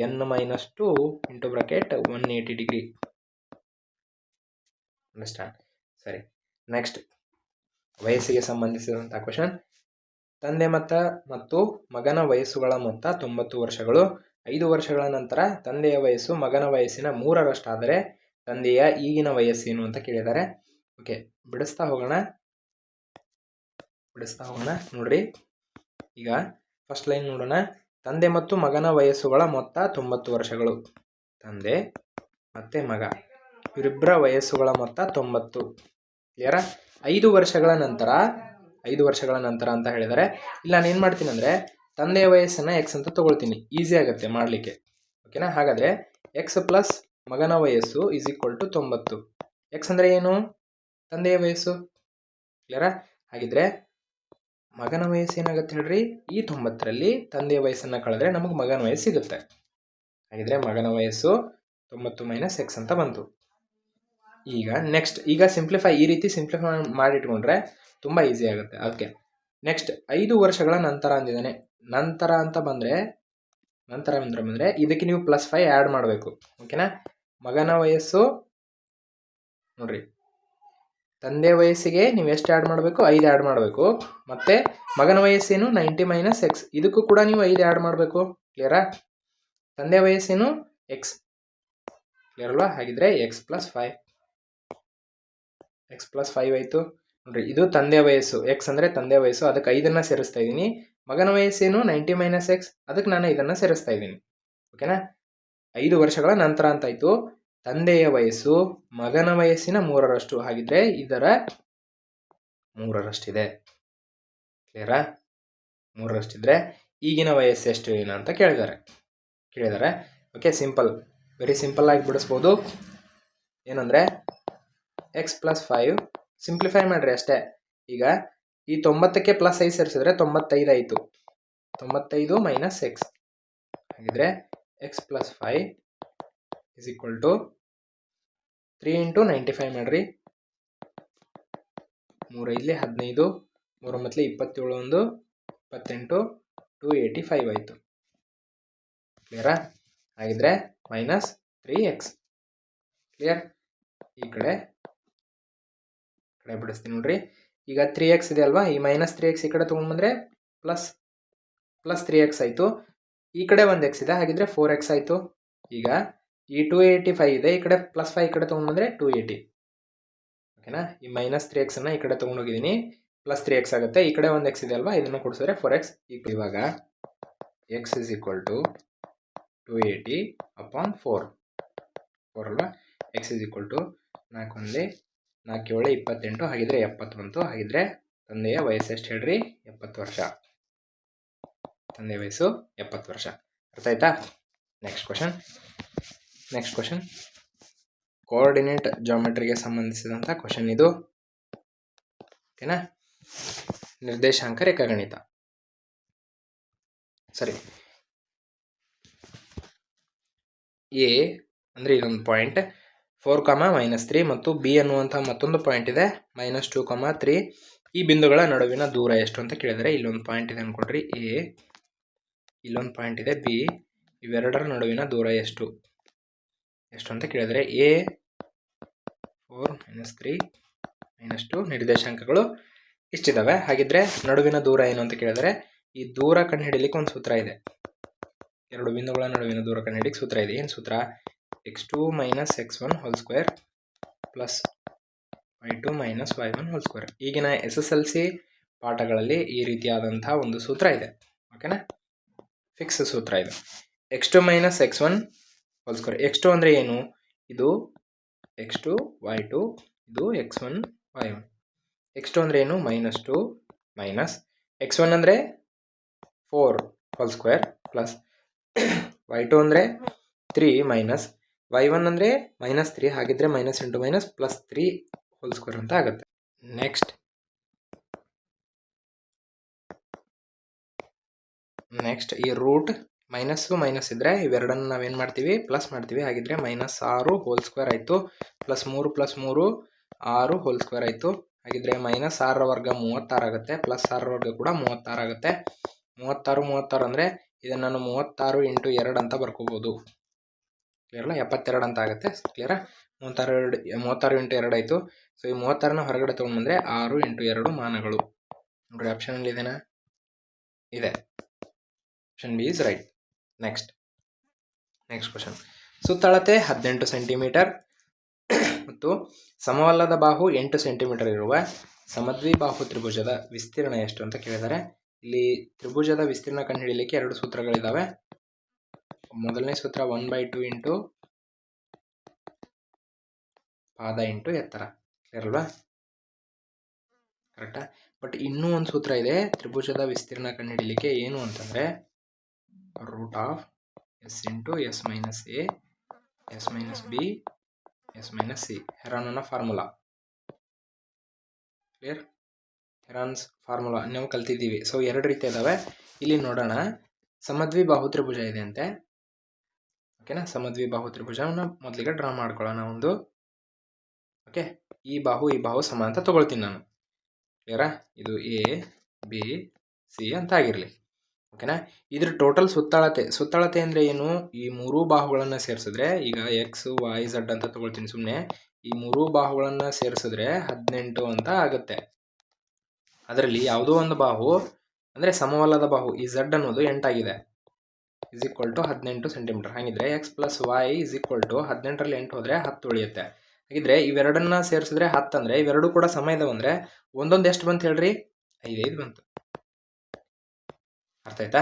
n-2 × 180 degree. ಅಂಡರ್ಸ್ಟ್ಯಾಂಡ್? ಸರಿ, ನೆಕ್ಸ್ಟ್ ವಯಸ್ಸಿಗೆ ಸಂಬಂಧಿಸಿದಂಥ ಕ್ವಶನ್. ತಂದೆ ಮತ್ತು ಮಗನ ವಯಸ್ಸುಗಳ ಮೊತ್ತ 90 ವರ್ಷಗಳು. 5 ವರ್ಷಗಳ ನಂತರ ತಂದೆಯ ವಯಸ್ಸು ಮಗನ ವಯಸ್ಸಿನ 3ರಷ್ಟಾದರೆ ತಂದೆಯ ಈಗಿನ ವಯಸ್ಸೇನು ಅಂತ ಕೇಳಿದ್ದಾರೆ. ಓಕೆ, ಬಿಡಿಸ್ತಾ ಹೋಗೋಣ. ನೋಡ್ರಿ, ಈಗ ಫಸ್ಟ್ ಲೈನ್ ನೋಡೋಣ. ತಂದೆ ಮತ್ತು ಮಗನ ವಯಸ್ಸುಗಳ ಮೊತ್ತ 90 ವರ್ಷಗಳು. ತಂದೆ ಮತ್ತು ಮಗ ಇವರಿಬ್ಬರ ವಯಸ್ಸುಗಳ ಮೊತ್ತ 90. ಕ್ಲಿಯರಾ? 5 ವರ್ಷಗಳ ನಂತರ ಅಂತ ಹೇಳಿದರೆ ಇಲ್ಲಿ ನಾನು ಏನು ಮಾಡ್ತೀನಿ ಅಂದರೆ ತಂದೆಯ ವಯಸ್ಸನ್ನು x ಅಂತ ತೊಗೊಳ್ತೀನಿ. ಈಸಿ ಆಗುತ್ತೆ ಮಾಡಲಿಕ್ಕೆ. ಓಕೆನಾ? ಹಾಗಾದರೆ x + ಮಗನ ವಯಸ್ಸು = 90. x ಅಂದರೆ ಏನು? ತಂದೆಯ ವಯಸ್ಸು. ಕ್ಲಿಯರಾ? ಹಾಗಿದ್ರೆ ಮಗನ ವಯಸ್ಸು ಏನಾಗುತ್ತೆ ಹೇಳ್ರಿ? ಈ 90ರಲ್ಲಿ ತಂದೆಯ ವಯಸ್ಸನ್ನು ಕಳೆದ್ರೆ ನಮಗೆ ಮಗನ ವಯಸ್ಸು ಸಿಗುತ್ತೆ. ಹಾಗಿದ್ರೆ ಮಗನ ವಯಸ್ಸು 90 - x ಅಂತ ಬಂತು. ಈಗ ನೆಕ್ಸ್ಟ್, ಈ ರೀತಿ ಸಿಂಪ್ಲಿಫೈ ಮಾಡಿಟ್ಕೊಂಡ್ರೆ ತುಂಬ ಈಸಿ ಆಗುತ್ತೆ. ಅದಕ್ಕೆ ನೆಕ್ಸ್ಟ್ 5 ವರ್ಷಗಳ ನಂತರ ಅಂದಿದ್ದಾನೆ. ನಂತರ ಬಂದರೆ ಇದಕ್ಕೆ ನೀವು +5 ಆ್ಯಡ್ ಮಾಡಬೇಕು. ಓಕೆನಾ? ಮಗನ ವಯಸ್ಸು ನೋಡ್ರಿ, ತಂದೆ ವಯಸ್ಸಿಗೆ ನೀವು ಎಷ್ಟು ಆ್ಯಡ್ ಮಾಡಬೇಕು? 5 ಆ್ಯಡ್ ಮಾಡಬೇಕು. ಮತ್ತು ಮಗನ ವಯಸ್ಸೇನು? 90 - x. ಇದಕ್ಕೂ ಕೂಡ ನೀವು 5 ಆ್ಯಡ್ ಮಾಡಬೇಕು. ಕ್ಲಿಯರಾ? ತಂದೆ ವಯಸ್ಸೇನು? x. ಕ್ಲಿಯರ್ ಅಲ್ವಾ? ಹಾಗಿದ್ರೆ x + 5 ಆಯಿತು. ನೋಡ್ರಿ, ಇದು ತಂದೆ ವಯಸ್ಸು. x ಅಂದರೆ ತಂದೆ ವಯಸ್ಸು, ಅದಕ್ಕೆ 5 ಸೇರಿಸ್ತಾ ಇದ್ದೀನಿ. ಮಗನ ವಯಸ್ಸೇನು? 90 - x. ಅದಕ್ಕೆ ನಾನು 5 ಸೇರಿಸ್ತಾ ಇದ್ದೀನಿ. ಓಕೆನಾ? 5 ವರ್ಷಗಳ ನಂತರ ಅಂತಾಯಿತು. ತಂದೆಯ ವಯಸ್ಸು ಮಗನ ವಯಸ್ಸಿನ 3ರಷ್ಟು. ಹಾಗಿದ್ರೆ ಇದರ 3ರಷ್ಟಿದೆ. ಕ್ಲಿಯರಾ? 3ರಷ್ಟಿದ್ರೆ ಈಗಿನ ವಯಸ್ಸು ಎಷ್ಟು ಏನು ಅಂತ ಕೇಳಿದ್ದಾರೆ. ಓಕೆ, ವೆರಿ ಸಿಂಪಲ್ ಆಗಿ ಬಿಡಿಸ್ಬೋದು. ಏನಂದರೆ x + 5 ಸಿಂಪ್ಲಿಫೈ ಮಾಡಿರಿ ಅಷ್ಟೇ. ಈಗ ಈ 90ಕ್ಕೆ +5 ಸೇರಿಸಿದ್ರೆ 95 ಆಯಿತು. 95 - x. ಹಾಗಿದ್ರೆ x + 5 = 3 × 95 ಮಾಡಿರಿ. 3 5 15, 3 9 27, 28, 285 ಆಯಿತು. ಕ್ಲಿಯರಾ? ಹಾಗಿದ್ರೆ -3x. ಕ್ಲಿಯರ್? ಈ ಕಡೆ ಬಿಡಿಸ್ತೀನಿ ನೋಡ್ರಿ. ಈಗ 3x ಇದೆ ಅಲ್ವಾ? ಈ -3x ಈ ಕಡೆ ತೊಗೊಂಡ್ಬಂದರೆ ಪ್ಲಸ್ 3x ಆಯಿತು. ಈ ಕಡೆ ಒಂದು ಎಕ್ಸ್ ಇದೆ, ಹಾಗಿದ್ರೆ 4x ಆಯಿತು. ಈಗ ಈ 285 ಇದೆ, ಈ ಕಡೆ ಪ್ಲಸ್ 5 ಈ ಕಡೆ ತೊಗೊಂಡ್ಬಂದರೆ 280. ಓಕೆನಾ? ಈ ಮೈನಸ್ 3x ಈ ಕಡೆ ತೊಗೊಂಡೋಗಿದ್ದೀನಿ, ಪ್ಲಸ್ 3x ಆಗುತ್ತೆ. ಈ ಕಡೆ ಒಂದು ಎಕ್ಸ್ ಇದೆ ಅಲ್ವಾ, ಇದನ್ನು ಕೊಡಿಸಿದ್ರೆ 4x. ಇವಾಗ x is equal to 280 upon 4 ಅಲ್ವಾ. x ಇಸ್ ಈಕ್ವಲ್ ಟು 4 1 4 7 28, ಹಾಗಿದ್ರೆ 70 ಬಂತು. ಹಾಗಿದ್ರೆ ತಂದೆಯ ವಯಸ್ಸು ಎಷ್ಟು ಹೇಳ್ರಿ? 70 ವರ್ಷ. ತಂದೆಯ ವಯಸ್ಸು 70 ವರ್ಷ. ಅರ್ಥ ಆಯ್ತಾ? ನೆಕ್ಸ್ಟ್ ಕ್ವಶನ್ ಕೋಆರ್ಡಿನೇಟ್ ಜಾಮೆಟ್ರಿಗೆ ಸಂಬಂಧಿಸಿದಂಥ ಕ್ವಶನ್ ಇದು. ಓಕೆನಾ? ನಿರ್ದೇಶಾಂಕ ರೇಖಾಗಣಿತ. ಸರಿ, ಎ ಅಂದರೆ ಇದೊಂದು ಪಾಯಿಂಟ್ 4, -3 ಮತ್ತು ಬಿ ಅನ್ನುವಂಥ ಮತ್ತೊಂದು ಪಾಯಿಂಟ್ ಇದೆ -2, 3. ಈ ಬಿಂದುಗಳ ನಡುವಿನ ದೂರ ಎಷ್ಟು ಅಂತ ಕೇಳಿದರೆ, ಇಲ್ಲೊಂದು ಪಾಯಿಂಟ್ ಇದೆ ಅಂದ್ಕೊಳ್ರಿ ಎ, ಇಲ್ಲೊಂದು ಪಾಯಿಂಟ್ ಇದೆ ಬಿ. ಇವೆರಡರ ನಡುವಿನ ದೂರ ಎಷ್ಟು ಅಂತ ಕೇಳಿದರೆ ಎ 4 -3 -2 ನಿರ್ದೇಶಾಂಕಗಳು ಇಷ್ಟಿದ್ದಾವೆ. ಹಾಗಿದ್ರೆ ನಡುವಿನ ದೂರ ಏನು ಅಂತ ಕೇಳಿದರೆ, ಈ ದೂರ ಕಂಡುಹಿಡಿಯಲಿಕ್ಕೆ ಒಂದು ಸೂತ್ರ ಇದೆ. ಎರಡು ಬಿಂದುಗಳ ನಡುವಿನ ದೂರ ಕಂಡುಹಿಡಿಯಲಿಕ್ಕೆ ಸೂತ್ರ ಇದೆ. ಏನು ಸೂತ್ರ? x2 - x1 whole square plus y2 - y1 whole square. ಈಗಿನ SSLC ಪಾಠಗಳಲ್ಲಿ ಈ ರೀತಿಯಾದಂಥ ಒಂದು ಸೂತ್ರ ಇದೆ. ಓಕೆನಾ? ಫಿಕ್ಸ್ ಸೂತ್ರ ಇದು. x2 - x1 whole square. x2 ಅಂದರೆ ಏನು? ಇದು x2 y2, ಇದು x1 y1. x2 ಅಂದರೆ ಏನು? -2 ಮೈನಸ್ x1 ಅಂದರೆ 4 ಹೋಲ್ ಸ್ಕ್ವೇರ್ ಪ್ಲಸ್ y2 ಅಂದರೆ 3 ಮೈನಸ್ y1 ಅಂದರೆ -3. ಹಾಗಿದ್ರೆ -× +3 ಹೋಲ್ ಸ್ಕ್ವೇರ್ ಅಂತ ಆಗುತ್ತೆ. ನೆಕ್ಸ್ಟ್ ಈ ರೂಟ್ ಮೈನಸ್ ಇದ್ದರೆ ಇವೆರಡನ್ನು ನಾವೇನು ಮಾಡ್ತೀವಿ? ಪ್ಲಸ್ ಮಾಡ್ತೀವಿ. ಹಾಗಿದ್ರೆ -6 ಹೋಲ್ ಸ್ಕ್ವೇರ್ ಆಯಿತು, ಪ್ಲಸ್ 3 + 3 6 ಹೋಲ್ ಸ್ಕ್ವೇರ್ ಆಯಿತು. ಹಾಗಿದ್ರೆ -6 ವರ್ಗ 36 ಆಗುತ್ತೆ, ಪ್ಲಸ್ 6 ವರ್ಗ ಕೂಡ 36 ಆಗುತ್ತೆ. 36 ಅಂದರೆ ಇದನ್ನು ನಾನು 36 × 2 ಅಂತ ಬರ್ಕೋಬೋದು. ಕ್ಲಿಯರಲ್ಲ? 72 ಅಂತ ಆಗುತ್ತೆ. ಕ್ಲಿಯರಾ? 36 × 2 ಆಯಿತು. ಸೊ ಈ 36ನ ಹೊರಗಡೆ ತೊಗೊಂಡ್ಬಂದರೆ 6 × 2 ಮಾನಗಳು. ನೋಡ್ರಿ, ಆಪ್ಷನಲ್ಲಿ ಇದೆನಾ? ಇದೆ. Option B is right. Next question. ಸುತ್ತಳತೆ 18 ಸೆಂಟಿಮೀಟರ್ ಮತ್ತು ಸಮವಲ್ಲದ ಬಾಹು 8 ಸೆಂಟಿಮೀಟರ್ ಇರುವ ಸಮದ್ವಿಬಾಹು ತ್ರಿಭುಜದ ವಿಸ್ತೀರ್ಣ ಎಷ್ಟು ಅಂತ ಕೇಳಿದ್ದಾರೆ. ಇಲ್ಲಿ ತ್ರಿಭುಜದ ವಿಸ್ತೀರ್ಣ ಕಂಡುಹಿಡಿಯಲಿಕ್ಕೆ ಎರಡು ಸೂತ್ರಗಳಿದ್ದಾವೆ. ಮೊದಲನೇ ಸೂತ್ರ 1/2 ಇಂಟು ಪಾದ ಇಂಟು ಎತ್ತರ. ಕ್ಲಿಯರ್ ಅಲ್ವಾ? ಕರೆಕ್ಟಾ? ಬಟ್ ಇನ್ನೂ ಒಂದು ಸೂತ್ರ ಇದೆ ತ್ರಿಭುಜದ ವಿಸ್ತೀರ್ಣ ಕಂಡುಹಿಡಿಯಲಿಕ್ಕೆ. ಏನು ಅಂತಂದರೆ root of s into s minus a, s minus b, s minus c. ಹೆರಾನನ ಫಾರ್ಮುಲಾ. ಕ್ಲಿಯರ್? ಹೆರಾನ್ಸ್ ಫಾರ್ಮುಲಾ ನಾವು ಕಲ್ತಿದ್ದೀವಿ. ಸೊ ಎರಡು ರೀತಿ ಇದ್ದಾವೆ. ಇಲ್ಲಿ ನೋಡೋಣ. ಸಮದ್ವಿಬಾಹು ತ್ರಿಭುಜ ಇದೆ ಅಂತೆ. ಓಕೆನಾ? ಸಮದ್ವಿಬಾಹು ತ್ರಿಭುಜವನ್ನು ಮೊದಲಿಗೆ ಡ್ರಾ ಮಾಡ್ಕೊಳ್ಳೋಣ ಒಂದು. ಓಕೆ, ಈ ಬಾಹು ಸಮ ಅಂತ ತಗೊಳ್ತೀನಿ ನಾನು. ಕ್ಲಿಯರಾ? ಇದು ಎ ಬಿ ಸಿ ಅಂತ ಆಗಿರಲಿ. ಓಕೆನಾ? ಇದ್ರ ಟೋಟಲ್ ಸುತ್ತಳತೆ ಅಂದರೆ ಏನು? ಈ ಮೂರೂ ಬಾಹುಗಳನ್ನು ಸೇರಿಸಿದ್ರೆ, ಈಗ ಎಕ್ಸ್ ವೈ ಝಡ್ ಅಂತ ತಗೊಳ್ತೀನಿ ಸುಮ್ಮನೆ. ಈ ಮೂರೂ ಬಾಹುಗಳನ್ನು ಸೇರಿಸಿದ್ರೆ 18 ಅಂತ ಆಗುತ್ತೆ. ಅದರಲ್ಲಿ ಯಾವುದೋ ಒಂದು ಬಾಹು ಅಂದರೆ ಸಮವಲ್ಲದ ಬಾಹು ಈ ಝಡ್ ಅನ್ನೋದು 8 ಆಗಿದೆ, ಇಸ್ ಈಕ್ವಲ್ ಟು 18 ಸೆಂಟಿಮೀಟರ್. ಹಾಗಿದ್ರೆ X plus Y is equal to 18ರಲ್ಲಿ 8 ಹೋದರೆ 10 ಉಳಿಯುತ್ತೆ. ಹಾಗಿದ್ರೆ ಇವೆರಡನ್ನ ಸೇರಿಸಿದ್ರೆ 10 ಅಂದರೆ ಇವೆರಡು ಕೂಡ ಸಮ ಇದಾವೆ. ಅಂದರೆ ಒಂದೊಂದು ಎಷ್ಟು ಬಂತು ಹೇಳ್ರಿ? 5 ಬಂತು. ಅರ್ಥ ಆಯ್ತಾ?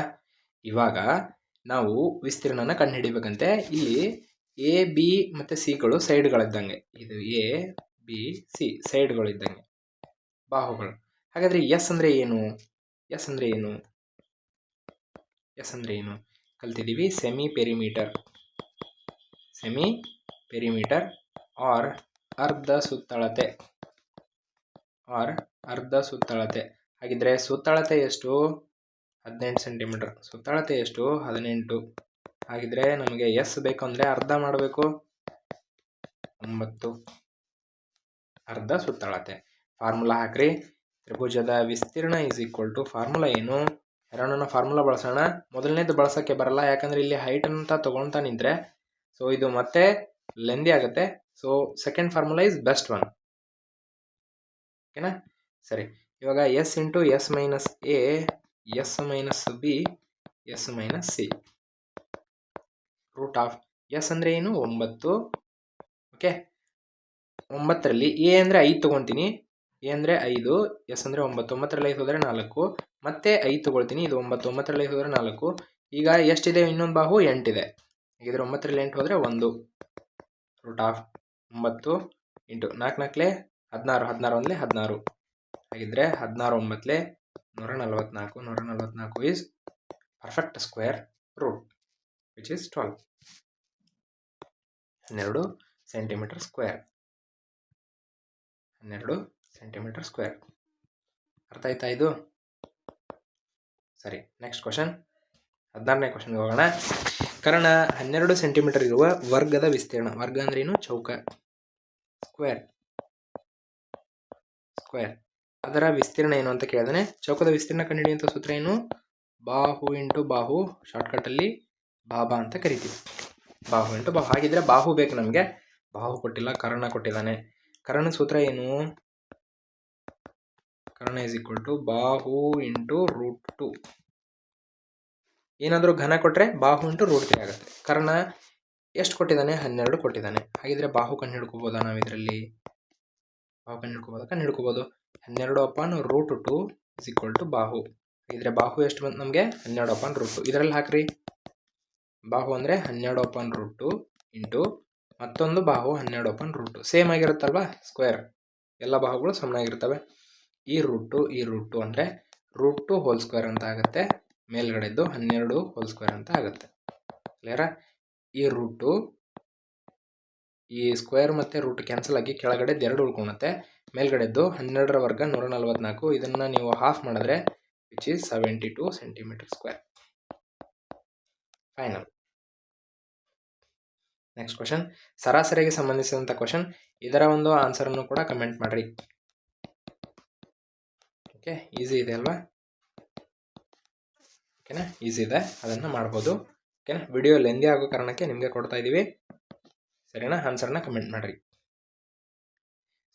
ಇವಾಗ ನಾವು ವಿಸ್ತೀರ್ಣನ ಕಂಡುಹಿಡಿಬೇಕಂತೆ. ಇಲ್ಲಿ ಎ ಬಿ ಮತ್ತು ಸಿಗಳು ಸೈಡ್ಗಳಿದ್ದಂಗೆ. ಇದು ಎ ಬಿ ಸಿ ಸೈಡ್ಗಳಿದ್ದಂಗೆ ಬಾಹುಗಳು. ಹಾಗಾದರೆ ಎಸ್ ಅಂದರೆ ಏನು? ಎಸ್ ಅಂದರೆ ಏನು ಕಲ್ತಿದ್ದೀವಿ. ಸೆಮಿ ಪೆರಿಮೀಟರ್ ಆರ್ ಅರ್ಧ ಸುತ್ತಳತೆ. ಹಾಗಿದ್ರೆ ಸುತ್ತಳತೆ ಎಷ್ಟು? 18 ಸೆಂಟಿಮೀಟರ್. ಸುತ್ತಳತೆ ಎಷ್ಟು? 18. ಹಾಗಿದ್ರೆ ನಮಗೆ ಎಸ್ ಬೇಕು ಅಂದರೆ ಅರ್ಧ ಮಾಡಬೇಕು. 9 ಅರ್ಧ ಸುತ್ತಳತೆ. ಫಾರ್ಮುಲಾ ಹಾಕ್ರಿ. ತ್ರಿಭುಜದ ವಿಸ್ತೀರ್ಣ ಇಸ್ ಈಕ್ವಲ್ ಟು ಫಾರ್ಮುಲಾ ಏನು? ಹೆರಾನನ ಫಾರ್ಮುಲಾ ಬಳಸೋಣ. ಮೊದಲನೇದು ಬಳಸೋಕ್ಕೆ ಬರಲ್ಲ, ಯಾಕಂದರೆ ಇಲ್ಲಿ ಹೈಟ್ ಅಂತ ತೊಗೊಳ್ತಾ ನಿಂತರೆ ಸೊ ಇದು ಮತ್ತೆ ಲೆಂದಿ ಆಗುತ್ತೆ. So second formula is best one. ಓಕೆನಾ? ಸರಿ, ಇವಾಗ S into S minus A, S minus B S minus C. Root of S ಅಂದರೆ ಏನು 9. ಓಕೆ, 9ರಲ್ಲಿ ಎ ಅಂದರೆ 5 ತೊಗೊತೀನಿ. ಎ ಅಂದರೆ 5, ಎಸ್ ಅಂದರೆ 9. 9ರಲ್ಲಿ 5 ಹೋದರೆ 4, ಮತ್ತೆ 5 ತೊಗೊಳ್ತೀನಿ. ಇದು 9, 9ರಲ್ಲಿ 5 ಹೋದರೆ 4. ಈಗ ಎಷ್ಟಿದೆ? ಇನ್ನೊಂದು ಬಾಹು 8 ಇದೆ. ಹಾಗಿದ್ರೆ 9ರಲ್ಲಿ 8 ಹೋದರೆ 1. ರೂಟ್ ಆಫ್ 9 ಇಂಟು 4 4 16, 16 ಒಂದಲೇ 16. ಹಾಗಿದ್ರೆ 16 9 144. 144 is perfect square root which is 12. 12 centimetre square. 12 centimetre square. ಅರ್ಥ ಆಯ್ತಾ ಇದು? ಸರಿ, ನೆಕ್ಸ್ಟ್ ಕ್ವಶನ್, 16ನೇ ಕ್ವಶನ್ಗೆ ಹೋಗೋಣ. ಕರ್ಣ 12 ಸೆಂಟಿಮೀಟರ್ ಇರುವ ವರ್ಗದ ವಿಸ್ತೀರ್ಣ. ವರ್ಗ ಅಂದ್ರೆ ಏನು? ಚೌಕ. ಸ್ಕ್ವೇರ್ ಅದರ ವಿಸ್ತೀರ್ಣ ಏನು ಅಂತ ಕೇಳಿದಾನೆ. ಚೌಕದ ವಿಸ್ತೀರ್ಣ ಕಂಡುಹಿಡಿಯುವಂಥ ಸೂತ್ರ ಏನು? ಬಾಹು ಇಂಟು ಬಾಹು, ಶಾರ್ಟ್ಕಟ್ಟಲ್ಲಿ ಬಾಬಾ ಅಂತ ಕರಿತೀವಿ. ಬಾಹು ಇಂಟು ಬಾಹು. ಹಾಗಿದ್ರೆ ಬಾಹು ಬೇಕು ನಮಗೆ. ಬಾಹು ಕೊಟ್ಟಿಲ್ಲ, ಕರ್ಣ ಕೊಟ್ಟಿದ್ದಾನೆ. ಕರ್ಣ ಸೂತ್ರ ಏನು? ಕರ್ಣ ಇಸ್ ಈಕ್ವಲ್ ಟು ಬಾಹು ಇಂಟು ರೂಟ್ 2. ಏನಾದರೂ ಘನ ಕೊಟ್ಟರೆ ಬಾಹು ಇಂಟು ರೂಟ್ 3 ಆಗುತ್ತೆ. ಕರ್ಣ ಎಷ್ಟು ಕೊಟ್ಟಿದ್ದಾನೆ? 12 ಕೊಟ್ಟಿದ್ದಾನೆ. ಹಾಗಿದ್ರೆ ಬಾಹು ಕಂಡು ಹಿಡ್ಕೋಬೋದಾ ನಾವು ಇದರಲ್ಲಿ? ಬಾಹು ಕಂಡು ಹಿಡ್ಕೋಬೋದು. 12 upon root 2 is equal to ಬಾಹು. ಹಾಗಿದ್ರೆ ಬಾಹು ಎಷ್ಟು ಬಂತು ನಮಗೆ? 12 ಅಪಾನ್ ರೂಟ್ 2. ಇದರಲ್ಲಿ ಹಾಕ್ರಿ. ಬಾಹು ಅಂದರೆ 12 ಅಪಾನ್ ರೂಟ್ 2 ಇಂಟು ಮತ್ತೊಂದು ಬಾಹು 12 ಅಪಾನ್ ರೂಟ್ 2. ಸೇಮ್ ಆಗಿರುತ್ತಲ್ವಾ? ಸ್ಕ್ವೇರ್. ಎಲ್ಲ ಬಾಹುಗಳು ಸಮನಾಗಿರ್ತವೆ. ಈ ರೂಟ್ 2 ಅಂದರೆ ರೂಟ್ 2 ಹೋಲ್ ಸ್ಕ್ವೇರ್ ಅಂತ ಆಗುತ್ತೆ. ಮೇಲ್ಗಡೆದ್ದು 12 ಹೋಲ್ ಸ್ಕ್ವೇರ್ ಅಂತ ಆಗುತ್ತೆ. ಕ್ಲಿಯರಾ? ಈ ರೂಟು, ಈ ಸ್ಕ್ವೇರ್ ಮತ್ತು ರೂಟ್ ಕ್ಯಾನ್ಸಲ್ ಆಗಿ ಕೆಳಗಡೆ 2 ಉಳ್ಕೊಳುತ್ತೆ. ಮೇಲ್ಗಡೆದ್ದು 12ರ ವರ್ಗ 144. ಇದನ್ನು ನೀವು ಹಾಫ್ ಮಾಡಿದ್ರೆ which is 72 centimetre square. Final. Next question, ಸರಾಸರಿಗೆ ಸಂಬಂಧಿಸಿದಂಥ ಕ್ವಶನ್. ಇದರ ಒಂದು ಆನ್ಸರನ್ನು ಕೂಡ ಕಮೆಂಟ್ ಮಾಡಿರಿ. ಓಕೆ, ಈಸಿ ಇದೆ ಅಲ್ವಾ? ಓಕೆನಾ? ಈಸಿ ಇದೆ, ಅದನ್ನು ಮಾಡ್ಬೋದು. ಓಕೆನಾ? ವಿಡಿಯೋ ಲೆಂದಿ ಆಗೋ ಕಾರಣಕ್ಕೆ ನಿಮಗೆ ಕೊಡ್ತಾ ಇದ್ದೀವಿ. ಸರಿನಾ? ಆನ್ಸರ್ನ ಕಮೆಂಟ್ ಮಾಡಿರಿ.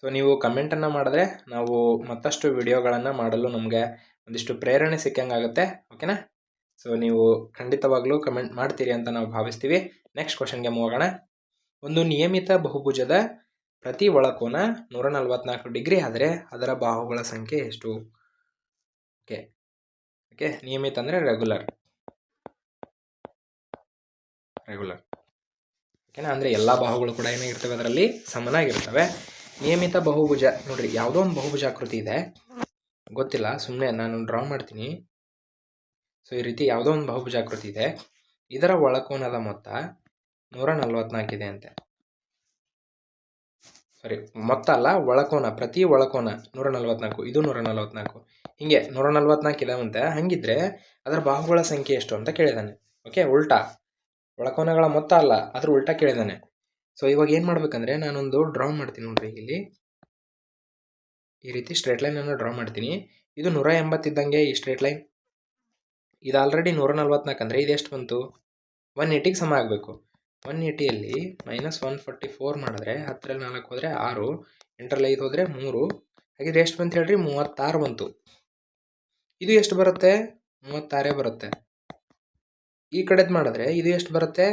ಸೊ ನೀವು ಕಮೆಂಟನ್ನು ಮಾಡಿದ್ರೆ ನಾವು ಮತ್ತಷ್ಟು ವಿಡಿಯೋಗಳನ್ನು ಮಾಡಲು ನಮಗೆ ಒಂದಿಷ್ಟು ಪ್ರೇರಣೆ ಸಿಕ್ಕಂಗಾಗುತ್ತೆ. ಓಕೆನಾ? ಸೊ ನೀವು ಖಂಡಿತವಾಗ್ಲೂ ಕಮೆಂಟ್ ಮಾಡ್ತೀರಿ ಅಂತ ನಾವು ಭಾವಿಸ್ತೀವಿ. ನೆಕ್ಸ್ಟ್ ಕ್ವಶನ್ಗೆ ಹೋಗೋಣ. ಒಂದು ನಿಯಮಿತ ಬಹುಭುಜದ ಪ್ರತಿ ಒಳಕೋನ 144 ಡಿಗ್ರಿ ಆದರೆ ಅದರ ಬಾಹುಗಳ ಸಂಖ್ಯೆ ಎಷ್ಟು? ಓಕೆ, ನಿಯಮಿತ ಅಂದರೆ ರೆಗ್ಯುಲರ್. ಓಕೆನಾ? ಅಂದರೆ ಎಲ್ಲ ಬಾಹುಗಳು ಕೂಡ ಏನಾಗಿರ್ತವೆ? ಅದರಲ್ಲಿ ಸಮನಾಗಿರ್ತವೆ. ನಿಯಮಿತ ಬಹುಭುಜ ನೋಡ್ರಿ, ಯಾವುದೋ ಒಂದು ಬಹುಭುಜಾಕೃತಿ ಇದೆ, ಗೊತ್ತಿಲ್ಲ, ಸುಮ್ಮನೆ ನಾನು ಡ್ರಾ ಮಾಡ್ತೀನಿ. ಸೊ ಈ ರೀತಿ ಯಾವುದೋ ಒಂದು ಬಹುಭುಜಾಕೃತಿ ಇದೆ. ಇದರ ಒಳಕೋನದ ಮೊತ್ತ 144 ಇದೆ ಅಂತೆ. ಸಾರಿ, ಮೊತ್ತ ಅಲ್ಲ, ಒಳಕೋನ. ಪ್ರತಿ ಒಳಕೋನ 144. ಇದು 144. ಹಿಂಗೆ 144 ಇದಾವಂತೆ. ಹಂಗಿದ್ರೆ ಅದರ ಬಾಹುಗಳ ಸಂಖ್ಯೆ ಎಷ್ಟು ಅಂತ ಕೇಳಿದಾನೆ. ಓಕೆ, ಉಲ್ಟಾ. ಒಳಕೋನಗಳ ಮೊತ್ತ ಅಲ್ಲ, ಅದ್ರ ಉಲ್ಟಾ ಕೇಳಿದಾನೆ. ಸೊ ಇವಾಗ ಏನು ಮಾಡ್ಬೇಕಂದ್ರೆ ನಾನೊಂದು ಡ್ರಾ ಮಾಡ್ತೀನಿ. ನೋಡ್ರಿ, ಇಲ್ಲಿ ಈ ರೀತಿ ಸ್ಟ್ರೇಟ್ ಲೈನ್ ಅನ್ನು ಡ್ರಾ ಮಾಡ್ತೀನಿ. ಇದು 180 ಇದ್ದಂಗೆ ಈ ಸ್ಟ್ರೇಟ್ ಲೈನ್. ಇದು ಆಲ್ರೆಡಿ 144 ಅಂದರೆ ಇದು ಎಷ್ಟು ಬಂತು? 180ಗೆ ಸಮ ಆಗಬೇಕು. 180ಯಲ್ಲಿ -144 ಮಾಡಿದ್ರೆ 10ರಲ್ಲಿ 4 ಹೋದರೆ 6, 8ರಲ್ಲಿ 5 ಹೋದರೆ 3. ಹಾಗಿದ್ರೆ ಎಷ್ಟು ಬಂತು ಹೇಳ್ರಿ? 36 ಬಂತು. ಇದು ಎಷ್ಟು ಬರುತ್ತೆ? 36 ಬರುತ್ತೆ. ಈ ಕಡೆದು ಮಾಡಿದ್ರೆ ಇದು ಎಷ್ಟು ಬರುತ್ತೆ?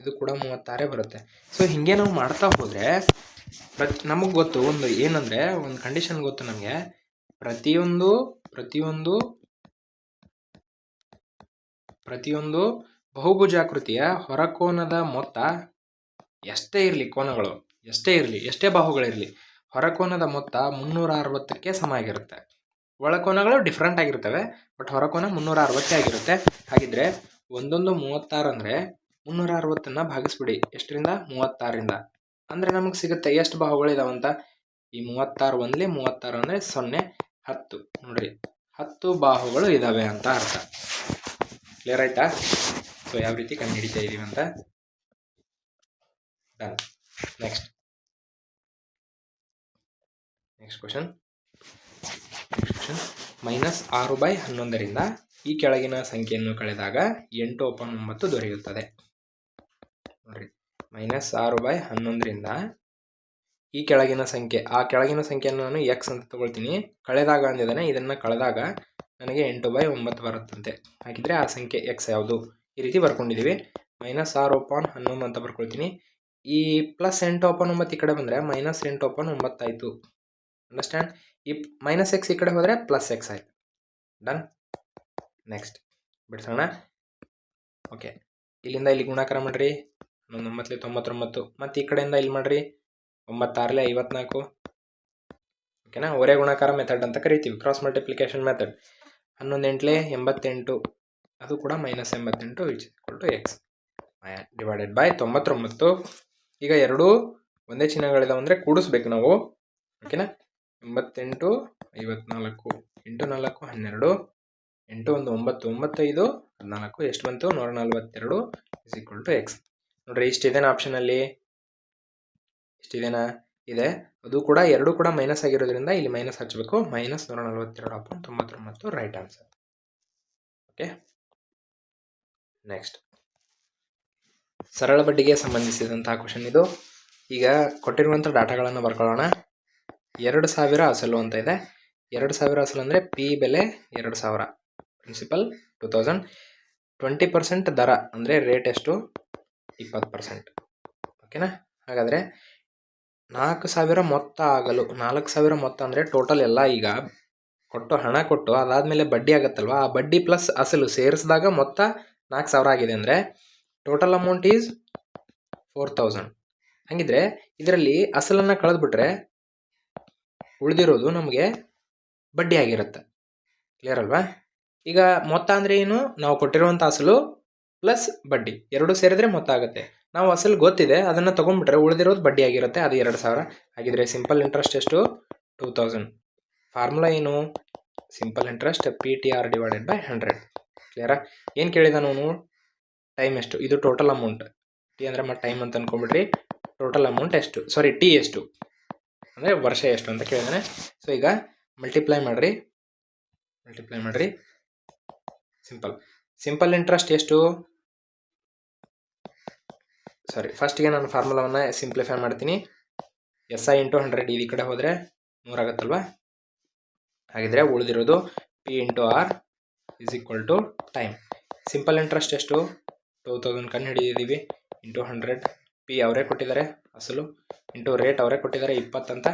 ಇದು ಕೂಡ 36 ಬರುತ್ತೆ. ಸೊ ಹೀಗೆ ನಾವು ಮಾಡ್ತಾ ಹೋದರೆ ನಮಗೆ ಗೊತ್ತು ಒಂದು ಏನಂದರೆ, ಒಂದು ಕಂಡೀಷನ್ ಗೊತ್ತು ನಮಗೆ. ಪ್ರತಿಯೊಂದು ಬಹುಭುಜಾಕೃತಿಯ ಹೊರಕೋನದ ಮೊತ್ತ ಎಷ್ಟೇ ಇರಲಿ, ಕೋನಗಳು ಎಷ್ಟೇ ಇರಲಿ, ಎಷ್ಟೇ ಬಾಹುಗಳಿರಲಿ, ಹೊರಕೋನದ ಮೊತ್ತ 360ಕ್ಕೆ ಸಮ ಆಗಿರುತ್ತೆ. ಒಳಕೋನಗಳು ಡಿಫ್ರೆಂಟ್ ಆಗಿರ್ತವೆ, ಬಟ್ ಹೊರಕೋನ 360 ಆಗಿರುತ್ತೆ. ಹಾಗಿದ್ರೆ ಒಂದೊಂದು 36 ಅಂದರೆ 360ನ್ನು ಭಾಗಿಸ್ಬಿಡಿ. ಎಷ್ಟರಿಂದ? 36ರಿಂದ. ಅಂದರೆ ನಮಗೆ ಸಿಗುತ್ತೆ ಎಷ್ಟು ಬಾಹುಗಳಿದಾವಂತ. ಈ 36 ಒಂದಲೇ 36 ಅಂದರೆ 0, 10. ನೋಡ್ರಿ, 10 ಬಾಹುಗಳು ಇದ್ದಾವೆ ಅಂತ ಅರ್ಥ. ಕ್ಲಿಯರ್ ಆಯ್ತಾ? ಸೊ ಯಾವ ರೀತಿ ಕಂಡುಹಿಡಿತಾ ಇದೀವಿ ಅಂತ. ಡನ್. Next question. -6/11ರಿಂದ ಈ ಕೆಳಗಿನ ಸಂಖ್ಯೆಯನ್ನು ಕಳೆದಾಗ 8/9 ದೊರೆಯುತ್ತದೆ. ನೋಡ್ರಿ, -6/11ರಿಂದ ಈ ಕೆಳಗಿನ ಸಂಖ್ಯೆ, ಆ ಕೆಳಗಿನ ಸಂಖ್ಯೆಯನ್ನು ನಾನು x ಅಂತ ತಗೊಳ್ತೀನಿ. ಕಳೆದಾಗ ಅಂದಿದ್ದಾನೆ, ಇದನ್ನು ಕಳೆದಾಗ ನನಗೆ 8/9 ಬರುತ್ತಂತೆ. ಹಾಗಿದ್ರೆ ಆ ಸಂಖ್ಯೆ ಎಕ್ಸ್ ಯಾವುದು? ಈ ರೀತಿ ಬರ್ಕೊಂಡಿದ್ದೀವಿ. -6/11 ಅಂತ ಬರ್ಕೊಳ್ತೀನಿ. ಈ +8/9 ಈ ಕಡೆ ಬಂದರೆ -8/9 ಆಯಿತು. ಅಂಡರ್ಸ್ಟ್ಯಾಂಡ್? ಈ -x ಈ ಕಡೆ ಹೋದರೆ +x ಆಯಿತು. ಡನ್. ನೆಕ್ಸ್ಟ್ ಬಿಡಿಸೋಣ. ಓಕೆ, ಇಲ್ಲಿಂದ ಇಲ್ಲಿ ಗುಣಾಕಾರ ಮಾಡಿರಿ. 9 99, ಮತ್ತು ಈ ಕಡೆಯಿಂದ ಇಲ್ಲಿ ಮಾಡಿರಿ. 9 6 54. ಓಕೆನಾ? ಒರೆ ಗುಣಾಕಾರ ಮೆಥಡ್ ಅಂತ ಕರಿತೀವಿ, ಕ್ರಾಸ್ ಮಲ್ಟಿಪ್ಲಿಕೇಶನ್ ಮೆಥಡ್. 11 8 88, ಅದು ಕೂಡ -88 = x ಡಿವೈಡೆಡ್ ಬೈ 99. ಈಗ ಎರಡೂ ಒಂದೇ ಚಿಹ್ನೆಗಳಿದಾವೆ ಅಂದರೆ ಕೂಡಿಸ್ಬೇಕು ನಾವು. ಓಕೆನಾ? 88 54 8 4 12 8 1 9 9 5 14 ಎಷ್ಟು ಬಂತು? 142 = x. ನೋಡ್ರಿ, ಇಷ್ಟಿದೇನಾ ಆಪ್ಷನಲ್ಲಿ? ಇಷ್ಟಿದೇನಾ? ಇದೆ. ಅದು ಕೂಡ ಎರಡೂ ಕೂಡ ಮೈನಸ್ ಆಗಿರೋದ್ರಿಂದ ಇಲ್ಲಿ ಮೈನಸ್ ಹಚ್ಚಬೇಕು. -142/99 ರೈಟ್ ಆನ್ಸರ್. ಓಕೆ, ನೆಕ್ಸ್ಟ್ ಸರಳ ಬಡ್ಡಿಗೆ ಸಂಬಂಧಿಸಿದಂತಹ ಕ್ವಶನ್ ಇದು. ಈಗ ಕೊಟ್ಟಿರುವಂಥ ಡಾಟಾಗಳನ್ನು ಬರ್ಕೊಳ್ಳೋಣ. 2000 ಅಸಲು ಅಂತ ಇದೆ. 2000 ಅಸಲು ಅಂದರೆ ಪಿ ಬೆಲೆ 2000, ಪ್ರಿನ್ಸಿಪಲ್ 2000, 20% ದರ ಅಂದರೆ ರೇಟ್ ಎಷ್ಟು? 20%. ಓಕೆನಾ? ಹಾಗಾದರೆ 4000 ಮೊತ್ತ ಆಗಲು, 4000 ಮೊತ್ತ ಅಂದರೆ ಟೋಟಲ್ ಎಲ್ಲ ಈಗ ಹಣ ಕೊಟ್ಟು ಅದಾದಮೇಲೆ ಬಡ್ಡಿ ಆಗುತ್ತಲ್ವ, ಆ ಬಡ್ಡಿ ಪ್ಲಸ್ ಅಸಲು ಸೇರಿಸಿದಾಗ ಮೊತ್ತ 4000 ಆಗಿದೆ ಅಂದರೆ ಟೋಟಲ್ ಅಮೌಂಟ್ ಈಸ್ 4000. ಹಾಗಿದ್ರೆ ಇದರಲ್ಲಿ ಅಸಲನ್ನು ಕಳೆದ್ಬಿಟ್ರೆ ಉಳಿದಿರೋದು ನಮಗೆ ಬಡ್ಡಿ ಆಗಿರುತ್ತೆ. ಕ್ಲಿಯರ್ ಅಲ್ವಾ? ಈಗ ಮೊತ್ತ ಅಂದರೆ ಏನು? ನಾವು ಕೊಟ್ಟಿರುವಂಥ ಅಸಲು ಪ್ಲಸ್ ಬಡ್ಡಿ ಎರಡು ಸೇರಿದ್ರೆ ಮೊತ್ತ ಆಗುತ್ತೆ. ನಾವು ಅಸಲು ಗೊತ್ತಿದೆ, ಅದನ್ನು ತೊಗೊಂಡ್ಬಿಟ್ರೆ ಉಳಿದಿರೋದು ಬಡ್ಡಿ ಆಗಿರುತ್ತೆ, ಅದು 2000. ಹಾಗಿದ್ರೆ ಸಿಂಪಲ್ ಇಂಟ್ರೆಸ್ಟ್ ಎಷ್ಟು? 2000. ಫಾರ್ಮುಲಾ ಏನು? Simple interest PTR / 100. ಕ್ಲಿಯರಾ? ಏನು ಕೇಳಿದ ನಾನು? ಟೈಮ್ ಎಷ್ಟು? ಇದು ಟೋಟಲ್ ಅಮೌಂಟ್. ಟಿ ಅಂದರೆ ಮತ್ತೆ ಟೈಮ್ ಅಂತ ಅನ್ಕೊಂಡ್ಬಿಟ್ರಿ. ಟೋಟಲ್ ಅಮೌಂಟ್ ಎಷ್ಟು? ಸಾರಿ, ಟಿ ಎಷ್ಟು ಅಂದರೆ ವರ್ಷ ಎಷ್ಟು ಅಂತ ಕೇಳಿದಾನೆ. ಸೊ ಈಗ ಮಲ್ಟಿಪ್ಲೈ ಮಾಡಿರಿ. ಸಿಂಪಲ್ ಇಂಟ್ರೆಸ್ಟ್ ಎಷ್ಟು? ಸಾರಿ, ಫಸ್ಟ್ಗೆ ನಾನು ಫಾರ್ಮುಲಾವನ್ನು ಸಿಂಪ್ಲಿಫೈ ಮಾಡ್ತೀನಿ. SI × 100 ಈ ಕಡೆ ಹೋದರೆ 100 ಆಗುತ್ತಲ್ವ. ಹಾಗಿದ್ರೆ ಉಳಿದಿರೋದು P × R = time. Simple interest ಎಷ್ಟು? 2000 ಕಂಡು ಹಿಡಿದಿದ್ದೀವಿ. × 100. P ಅವರೇ ಕೊಟ್ಟಿದ್ದಾರೆ ಅಸಲು, ಇಂಟು ರೇಟ್ ಅವರೇ ಕೊಟ್ಟಿದ್ದಾರೆ 20 ಅಂತ.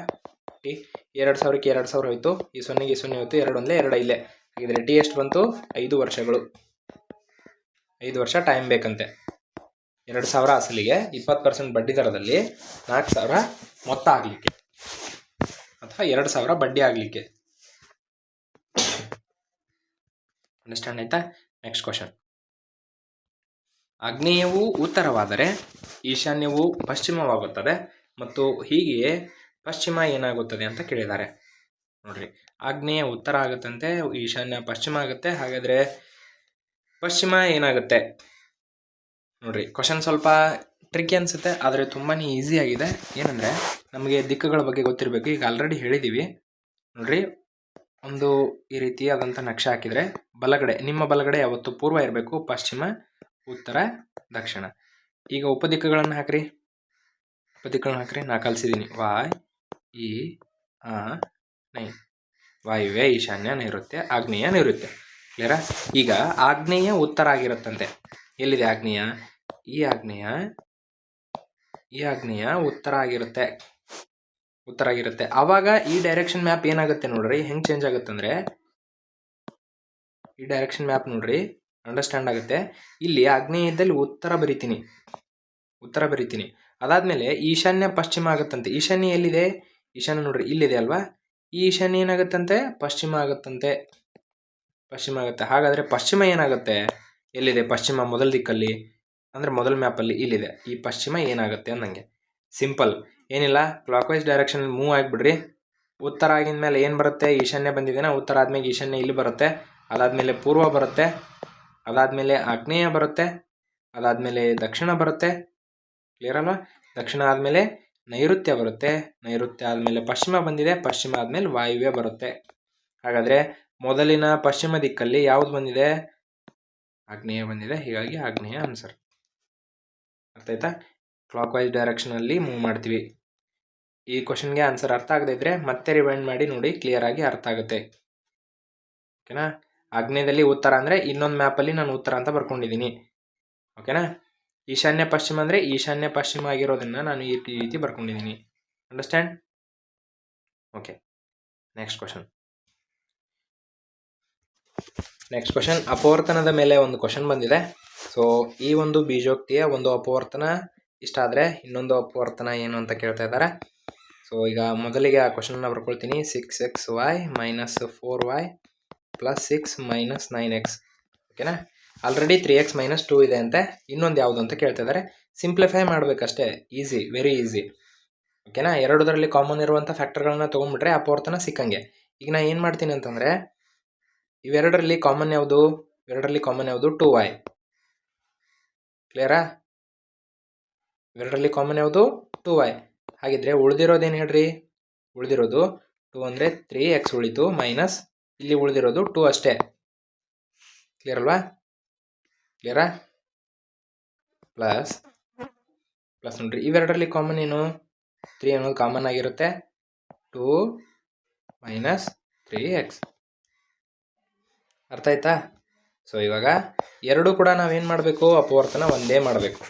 ಟಿ 2000ಕ್ಕೆ 2000 ಹೋಯಿತು. ಈ 0ಗೆ 0 ಹೋಯಿತು. 2 1 2 ಇಲ್ಲೇ. ಹಾಗಿದ್ರೆ ಟಿ ಎಷ್ಟು ಬಂತು? 5 ವರ್ಷಗಳು. 5 ವರ್ಷ ಟೈಮ್ ಬೇಕಂತೆ. 2000 ಅಸಲಿಗೆ 20% ಬಡ್ಡಿ ದರದಲ್ಲಿ 4000 ಮೊತ್ತ ಆಗಲಿಕ್ಕೆ, ಅಥವಾ 2000 ಬಡ್ಡಿ ಆಗಲಿಕ್ಕೆ. ಅಂಡರ್ಸ್ಟ್ಯಾಂಡ್ ಆಯ್ತಾ? Next question. ಆಗ್ನೇಯವು ಉತ್ತರವಾದರೆ ಈಶಾನ್ಯವು ಪಶ್ಚಿಮವಾಗುತ್ತದೆ, ಮತ್ತು ಹೀಗೆಯೇ ಪಶ್ಚಿಮ ಏನಾಗುತ್ತದೆ ಅಂತ ಕೇಳಿದ್ದಾರೆ. ನೋಡ್ರಿ, ಆಗ್ನೇಯ ಉತ್ತರ ಆಗುತ್ತಂತೆ, ಈಶಾನ್ಯ ಪಶ್ಚಿಮ ಆಗುತ್ತೆ. ಹಾಗಾದರೆ ಪಶ್ಚಿಮ ಏನಾಗುತ್ತೆ? ನೋಡ್ರಿ, ಕ್ವಶನ್ ಸ್ವಲ್ಪ ಟ್ರಿಕ್ಕಿ ಅನಿಸುತ್ತೆ, ಆದರೆ ತುಂಬಾ ಈಸಿ ಆಗಿದೆ. ಏನಂದರೆ ನಮಗೆ ದಿಕ್ಕುಗಳ ಬಗ್ಗೆ ಗೊತ್ತಿರಬೇಕು. ಈಗ ಆಲ್ರೆಡಿ ಹೇಳಿದ್ದೀವಿ. ನೋಡ್ರಿ, ಒಂದು ಈ ರೀತಿಯಾದಂಥ ನಕ್ಷೆ ಹಾಕಿದರೆ ಬಲಗಡೆ, ನಿಮ್ಮ ಬಲಗಡೆ ಯಾವತ್ತು ಪೂರ್ವ ಇರಬೇಕು, ಪಶ್ಚಿಮ, ಉತ್ತರ, ದಕ್ಷಿಣ. ಈಗ ಉಪದಿಕ್ಕುಗಳನ್ನು ಹಾಕ್ರಿ. ನಾ ಕಲಿಸಿದ್ದೀನಿ. ವಾಯ್, ವಾಯುವ್ಯ, ಈಶಾನ್ಯ, ನೈಋತ್ಯ, ಆಗ್ನೇಯ, ನೈಋತ್ಯ. ಕ್ಲಿಯರಾ? ಈಗ ಆಗ್ನೇಯ ಉತ್ತರ ಆಗಿರುತ್ತಂತೆ. ಎಲ್ಲಿದೆ ಆಗ್ನೇಯ? ಈ ಆಗ್ನೇಯ ಉತ್ತರ ಆಗಿರುತ್ತೆ. ಆವಾಗ ಈ ಡೈರೆಕ್ಷನ್ ಮ್ಯಾಪ್ ಏನಾಗುತ್ತೆ ನೋಡ್ರಿ, ಹೆಂಗೆ ಚೇಂಜ್ ಆಗುತ್ತೆ ಅಂದರೆ, ಈ ಡೈರೆಕ್ಷನ್ ಮ್ಯಾಪ್ ನೋಡ್ರಿ, ಅಂಡರ್ಸ್ಟ್ಯಾಂಡ್ ಆಗುತ್ತೆ. ಇಲ್ಲಿ ಆಗ್ನೇಯದಲ್ಲಿ ಉತ್ತರ ಬರಿತೀನಿ. ಅದಾದ್ಮೇಲೆ ಈಶಾನ್ಯ ಪಶ್ಚಿಮ ಆಗುತ್ತಂತೆ. ಈಶಾನ್ಯ ಎಲ್ಲಿದೆ? ಈಶಾನ್ಯ ನೋಡ್ರಿ, ಇಲ್ಲಿದೆ ಅಲ್ವಾ? ಈ ಈಶಾನ್ಯ ಏನಾಗುತ್ತಂತೆ? ಪಶ್ಚಿಮ ಆಗುತ್ತೆ. ಹಾಗಾದರೆ ಪಶ್ಚಿಮ ಏನಾಗುತ್ತೆ? ಎಲ್ಲಿದೆ ಪಶ್ಚಿಮ? ಮೊದಲ ದಿಕ್ಕಲ್ಲಿ, ಅಂದರೆ ಮೊದಲ ಮ್ಯಾಪಲ್ಲಿ ಇಲ್ಲಿದೆ. ಈ ಪಶ್ಚಿಮ ಏನಾಗುತ್ತೆ ಅನ್ನಂಗೆ ಸಿಂಪಲ್, ಏನಿಲ್ಲ, ಕ್ಲಾಕ್ ವೈಸ್ ಡೈರೆಕ್ಷನ್ ಮೂವ್ ಆಗಿಬಿಡ್ರಿ. ಉತ್ತರ ಆಗಿದ ಮೇಲೆ ಏನು ಬರುತ್ತೆ? ಈಶಾನ್ಯ ಬಂದಿದ್ದೇನೆ. ಉತ್ತರ ಆದ್ಮೇಲೆ ಈಶಾನ್ಯ ಇಲ್ಲಿ ಬರುತ್ತೆ. ಅದಾದಮೇಲೆ ಪೂರ್ವ ಬರುತ್ತೆ. ಅದಾದಮೇಲೆ ಆಗ್ನೇಯ ಬರುತ್ತೆ. ಅದಾದಮೇಲೆ ದಕ್ಷಿಣ ಬರುತ್ತೆ. ಕ್ಲಿಯರ್ ಅಲ್ವಾ? ದಕ್ಷಿಣ ಆದಮೇಲೆ ನೈಋತ್ಯ ಬರುತ್ತೆ. ನೈಋತ್ಯ ಆದಮೇಲೆ ಪಶ್ಚಿಮ ಬಂದಿದೆ. ಪಶ್ಚಿಮ ಆದಮೇಲೆ ವಾಯುವ್ಯ ಬರುತ್ತೆ. ಹಾಗಾದರೆ ಮೊದಲಿನ ಪಶ್ಚಿಮ ದಿಕ್ಕಲ್ಲಿ ಯಾವುದು ಬಂದಿದೆ? ಆಗ್ನೇಯ ಬಂದಿದೆ. ಹೀಗಾಗಿ ಆಗ್ನೇಯ ಆನ್ಸರ್. ಅರ್ಥ ಆಯ್ತಾ? ಕ್ಲಾಕ್ ವೈಸ್ ಡೈರೆಕ್ಷನಲ್ಲಿ ಮೂವ್ ಮಾಡ್ತೀವಿ. ಈ ಕ್ವಶನ್ಗೆ ಆನ್ಸರ್ ಅರ್ಥ ಆಗದೇ ಇದ್ದರೆ ಮತ್ತೆ ರಿವೈಂಡ್ ಮಾಡಿ ನೋಡಿ, ಕ್ಲಿಯರ್ ಆಗಿ ಅರ್ಥ ಆಗುತ್ತೆ. ಓಕೆನಾ? ಆಗ್ನೇಯದಲ್ಲಿ ಉತ್ತರ ಅಂದರೆ ಇನ್ನೊಂದು ಮ್ಯಾಪಲ್ಲಿ ನಾನು ಉತ್ತರ ಅಂತ ಬರ್ಕೊಂಡಿದ್ದೀನಿ. ಓಕೆನಾ? ಈಶಾನ್ಯ ಪಶ್ಚಿಮ ಅಂದರೆ ಈಶಾನ್ಯ ಪಶ್ಚಿಮ ಆಗಿರೋದನ್ನು ನಾನು ಈ ರೀತಿ ಬರ್ಕೊಂಡಿದ್ದೀನಿ. ಅಂಡರ್ಸ್ಟ್ಯಾಂಡ್? ಓಕೆ, ನೆಕ್ಸ್ಟ್ ಕ್ವಶನ್ ಅಪವರ್ತನದ ಮೇಲೆ ಒಂದು ಕ್ವಶನ್ ಬಂದಿದೆ. ಸೊ ಈ ಒಂದು ಬೀಜೋಕ್ತಿಯ ಒಂದು ಅಪವರ್ತನ ಇಷ್ಟ ಆದರೆ ಇನ್ನೊಂದು ಅಪವರ್ತನ ಏನು ಅಂತ ಕೇಳ್ತಾ ಇದ್ದಾರೆ. ಸೊ ಈಗ ಮೊದಲಿಗೆ ಆ ಕ್ವಶನ್ನ ಬರ್ಕೊಳ್ತೀನಿ. 6xy - 4y + 6 - 9x. ಓಕೆನಾ? ಆಲ್ರೆಡಿ 3x - 2 ಇದೆ ಅಂತೆ. ಇನ್ನೊಂದು ಯಾವುದು ಅಂತ ಕೇಳ್ತಾ ಇದ್ದಾರೆ. ಸಿಂಪ್ಲಿಫೈ ಮಾಡಬೇಕಷ್ಟೇ, ಈಸಿ, ವೆರಿ ಈಸಿ. ಓಕೆನಾ? ಎರಡರಲ್ಲಿ ಕಾಮನ್ ಇರುವಂಥ ಫ್ಯಾಕ್ಟರ್ಗಳನ್ನ ತೊಗೊಂಡ್ಬಿಟ್ರೆ ಅಪವರ್ತನ ಸಿಕ್ಕಂಗೆ. ಈಗ ನಾನು ಏನು ಮಾಡ್ತೀನಿ ಅಂತಂದರೆ, ಇವೆರಡರಲ್ಲಿ ಕಾಮನ್ ಯಾವುದು? 2y. ಕ್ಲಿಯರಾ? ಇವೆರಡರಲ್ಲಿ ಕಾಮನ್ ಯಾವುದು? 2y. ಹಾಗಿದ್ರೆ ಉಳಿದಿರೋದೇನು ಹೇಳ್ರಿ? ಉಳಿದಿರೋದು 2 ಅಂದರೆ 3x ಉಳಿತು, ಮೈನಸ್ ಇಲ್ಲಿ ಉಳಿದಿರೋದು 2 ಅಷ್ಟೇ. ಕ್ಲಿಯರ್ ಅಲ್ವಾ? ಕ್ಲಿಯರಾ? ಪ್ಲಸ್ ನೋಡ್ರಿ, ಇವೆರಡರಲ್ಲಿ ಕಾಮನ್ ಏನು? 3 ಅನ್ನೋದು ಕಾಮನ್ ಆಗಿರುತ್ತೆ. 2 - 3x. ಅರ್ಥ ಆಯ್ತಾ? ಸೊ ಇವಾಗ ಎರಡು ಕೂಡ ನಾವೇನು ಮಾಡಬೇಕು? ಅಪವರ್ತನ ಒಂದೇ ಮಾಡಬೇಕು.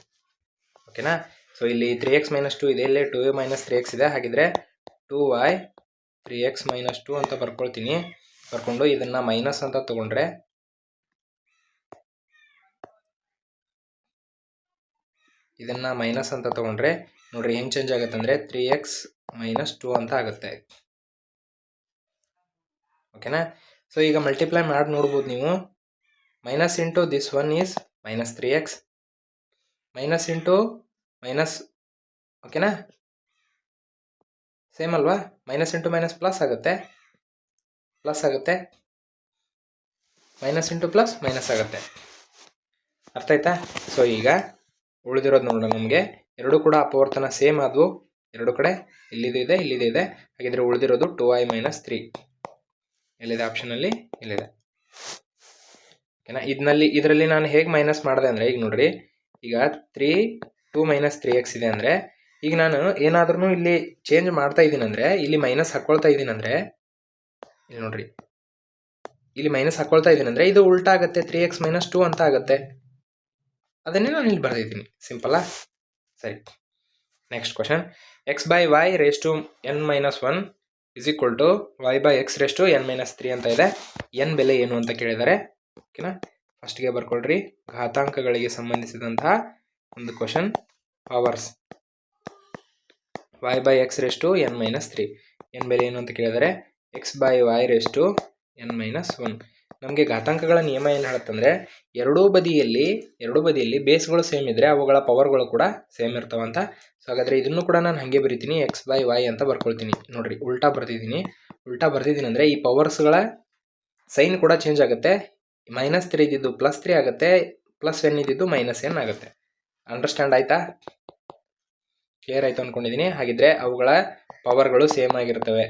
ಓಕೆನಾ? ಸೊ ಇಲ್ಲಿ 3x - 2 ಇದೆ, ಇಲ್ಲಿ 2y - 3x ಇದೆ. ಹಾಗಿದ್ರೆ 2y 3x - 2 ಅಂತ ಬರ್ಕೊಳ್ತೀನಿ. ಬರ್ಕೊಂಡು ಇದನ್ನು ಮೈನಸ್ ಅಂತ ತಗೊಂಡ್ರೆ ನೋಡ್ರಿ ಹೆಂಗೆ ಚೇಂಜ್ ಆಗುತ್ತೆ ಅಂದರೆ 3x - 2 ಅಂತ ಆಗುತ್ತೆ. ಓಕೆನಾ? ಸೊ ಈಗ ಮಲ್ಟಿಪ್ಲೈ ಮಾಡಿ ನೋಡ್ಬೋದು ನೀವು. Minus into this one is -3x, minus into minus. ಓಕೆನಾ? ಸೇಮ್ ಅಲ್ವಾ? ಮೈನಸ್ ಇಂಟು ಮೈನಸ್ ಪ್ಲಸ್ ಆಗುತ್ತೆ, ಮೈನಸ್ ಇಂಟು ಪ್ಲಸ್ ಮೈನಸ್ ಆಗುತ್ತೆ. ಅರ್ಥ ಆಯ್ತಾ? ಸೊ ಈಗ ಉಳಿದಿರೋದು ನೋಡೋಣ. ನಮಗೆ ಎರಡು ಕೂಡ ಅಪವರ್ತನ ಸೇಮ್ ಆದವು. ಎರಡು ಕಡೆ ಇಲ್ಲಿದೆ ಇದೆ. ಹಾಗಿದ್ರೆ ಉಳಿದಿರೋದು 2y - 3. ಎಲ್ಲಿದೆ ಆಪ್ಷನಲ್ಲಿ? ಇಲ್ಲಿದೆ. ಓಕೆನಾ? ಇದರಲ್ಲಿ ನಾನು ಹೇಗೆ ಮೈನಸ್ ಮಾಡಿದೆ ಅಂದರೆ, ಈಗ ನೋಡ್ರಿ, ಈಗ 2 - 3x ಇದೆ ಅಂದರೆ, ಈಗ ನಾನು ಏನಾದ್ರೂ ಇಲ್ಲಿ ಚೇಂಜ್ ಮಾಡ್ತಾ ಇದ್ದೀನಿ ಅಂದರೆ, ಇಲ್ಲಿ ಮೈನಸ್ ಹಾಕ್ಕೊಳ್ತಾ ಇದ್ದೀನಿ ಅಂದರೆ, ಇಲ್ಲಿ ನೋಡ್ರಿ, ಇಲ್ಲಿ ಮೈನಸ್ ಹಾಕ್ಕೊಳ್ತಾ ಇದ್ದೀನಿ ಅಂದರೆ ಇದು ಉಲ್ಟಾ ಆಗುತ್ತೆ, 3x - 2 ಅಂತ ಆಗುತ್ತೆ. ಅದನ್ನೇ ನಾನು ಇಲ್ಲಿ ಬರೆದಿದ್ದೀನಿ. ಸಿಂಪಲ್ಲಾ? ಸರಿ, next question. x/y raised to n - 1 = y/x raised to n - 3 ಅಂತ ಇದೆ. n ಬೆಲೆ ಏನು ಅಂತ ಕೇಳಿದ್ದಾರೆ. ಓಕೆನಾ? ಫಸ್ಟ್ಗೆ ಬರ್ಕೊಳ್ರಿ, ಘಾತಾಂಕಗಳಿಗೆ ಸಂಬಂಧಿಸಿದಂತಹ ಒಂದು question. Powers y/x raised to n - 3. n ಬೆಲೆ ಏನು ಅಂತ ಕೇಳಿದರೆ x/y raised to n - 1. ನಮಗೆ ಘಾತಾಂಕಗಳ ನಿಯಮ ಏನು ಹೇಳುತ್ತಂದರೆ, ಎರಡೂ ಬದಿಯಲ್ಲಿ ಬೇಸ್ಗಳು ಸೇಮ್ ಇದ್ದರೆ ಅವುಗಳ ಪವರ್ಗಳು ಕೂಡ ಸೇಮ್ ಇರ್ತಾವಂತ. ಸೊ ಹಾಗಾದರೆ ಇದನ್ನು ಕೂಡ ನಾನು ಹಾಗೆ ಬರಿತೀನಿ, x/y ಅಂತ ಬರ್ಕೊಳ್ತೀನಿ. ನೋಡ್ರಿ, ಉಲ್ಟಾ ಬರ್ತಿದ್ದೀನಿ ಅಂದರೆ ಈ ಪವರ್ಸ್ಗಳ ಸೈನ್ ಕೂಡ ಚೇಂಜ್ ಆಗುತ್ತೆ. -3 ಇದ್ದಿದ್ದು +3 ಆಗುತ್ತೆ, +n ಇದ್ದಿದ್ದು -n ಆಗುತ್ತೆ. ಅಂಡರ್ಸ್ಟ್ಯಾಂಡ್ ಆಯ್ತಾ? ಕ್ಲಿಯರ್ ಆಯ್ತು ಅಂದ್ಕೊಂಡಿದ್ದೀನಿ. ಹಾಗಿದ್ರೆ ಅವುಗಳ ಪವರ್ಗಳು ಸೇಮ್ ಆಗಿರ್ತವೆ.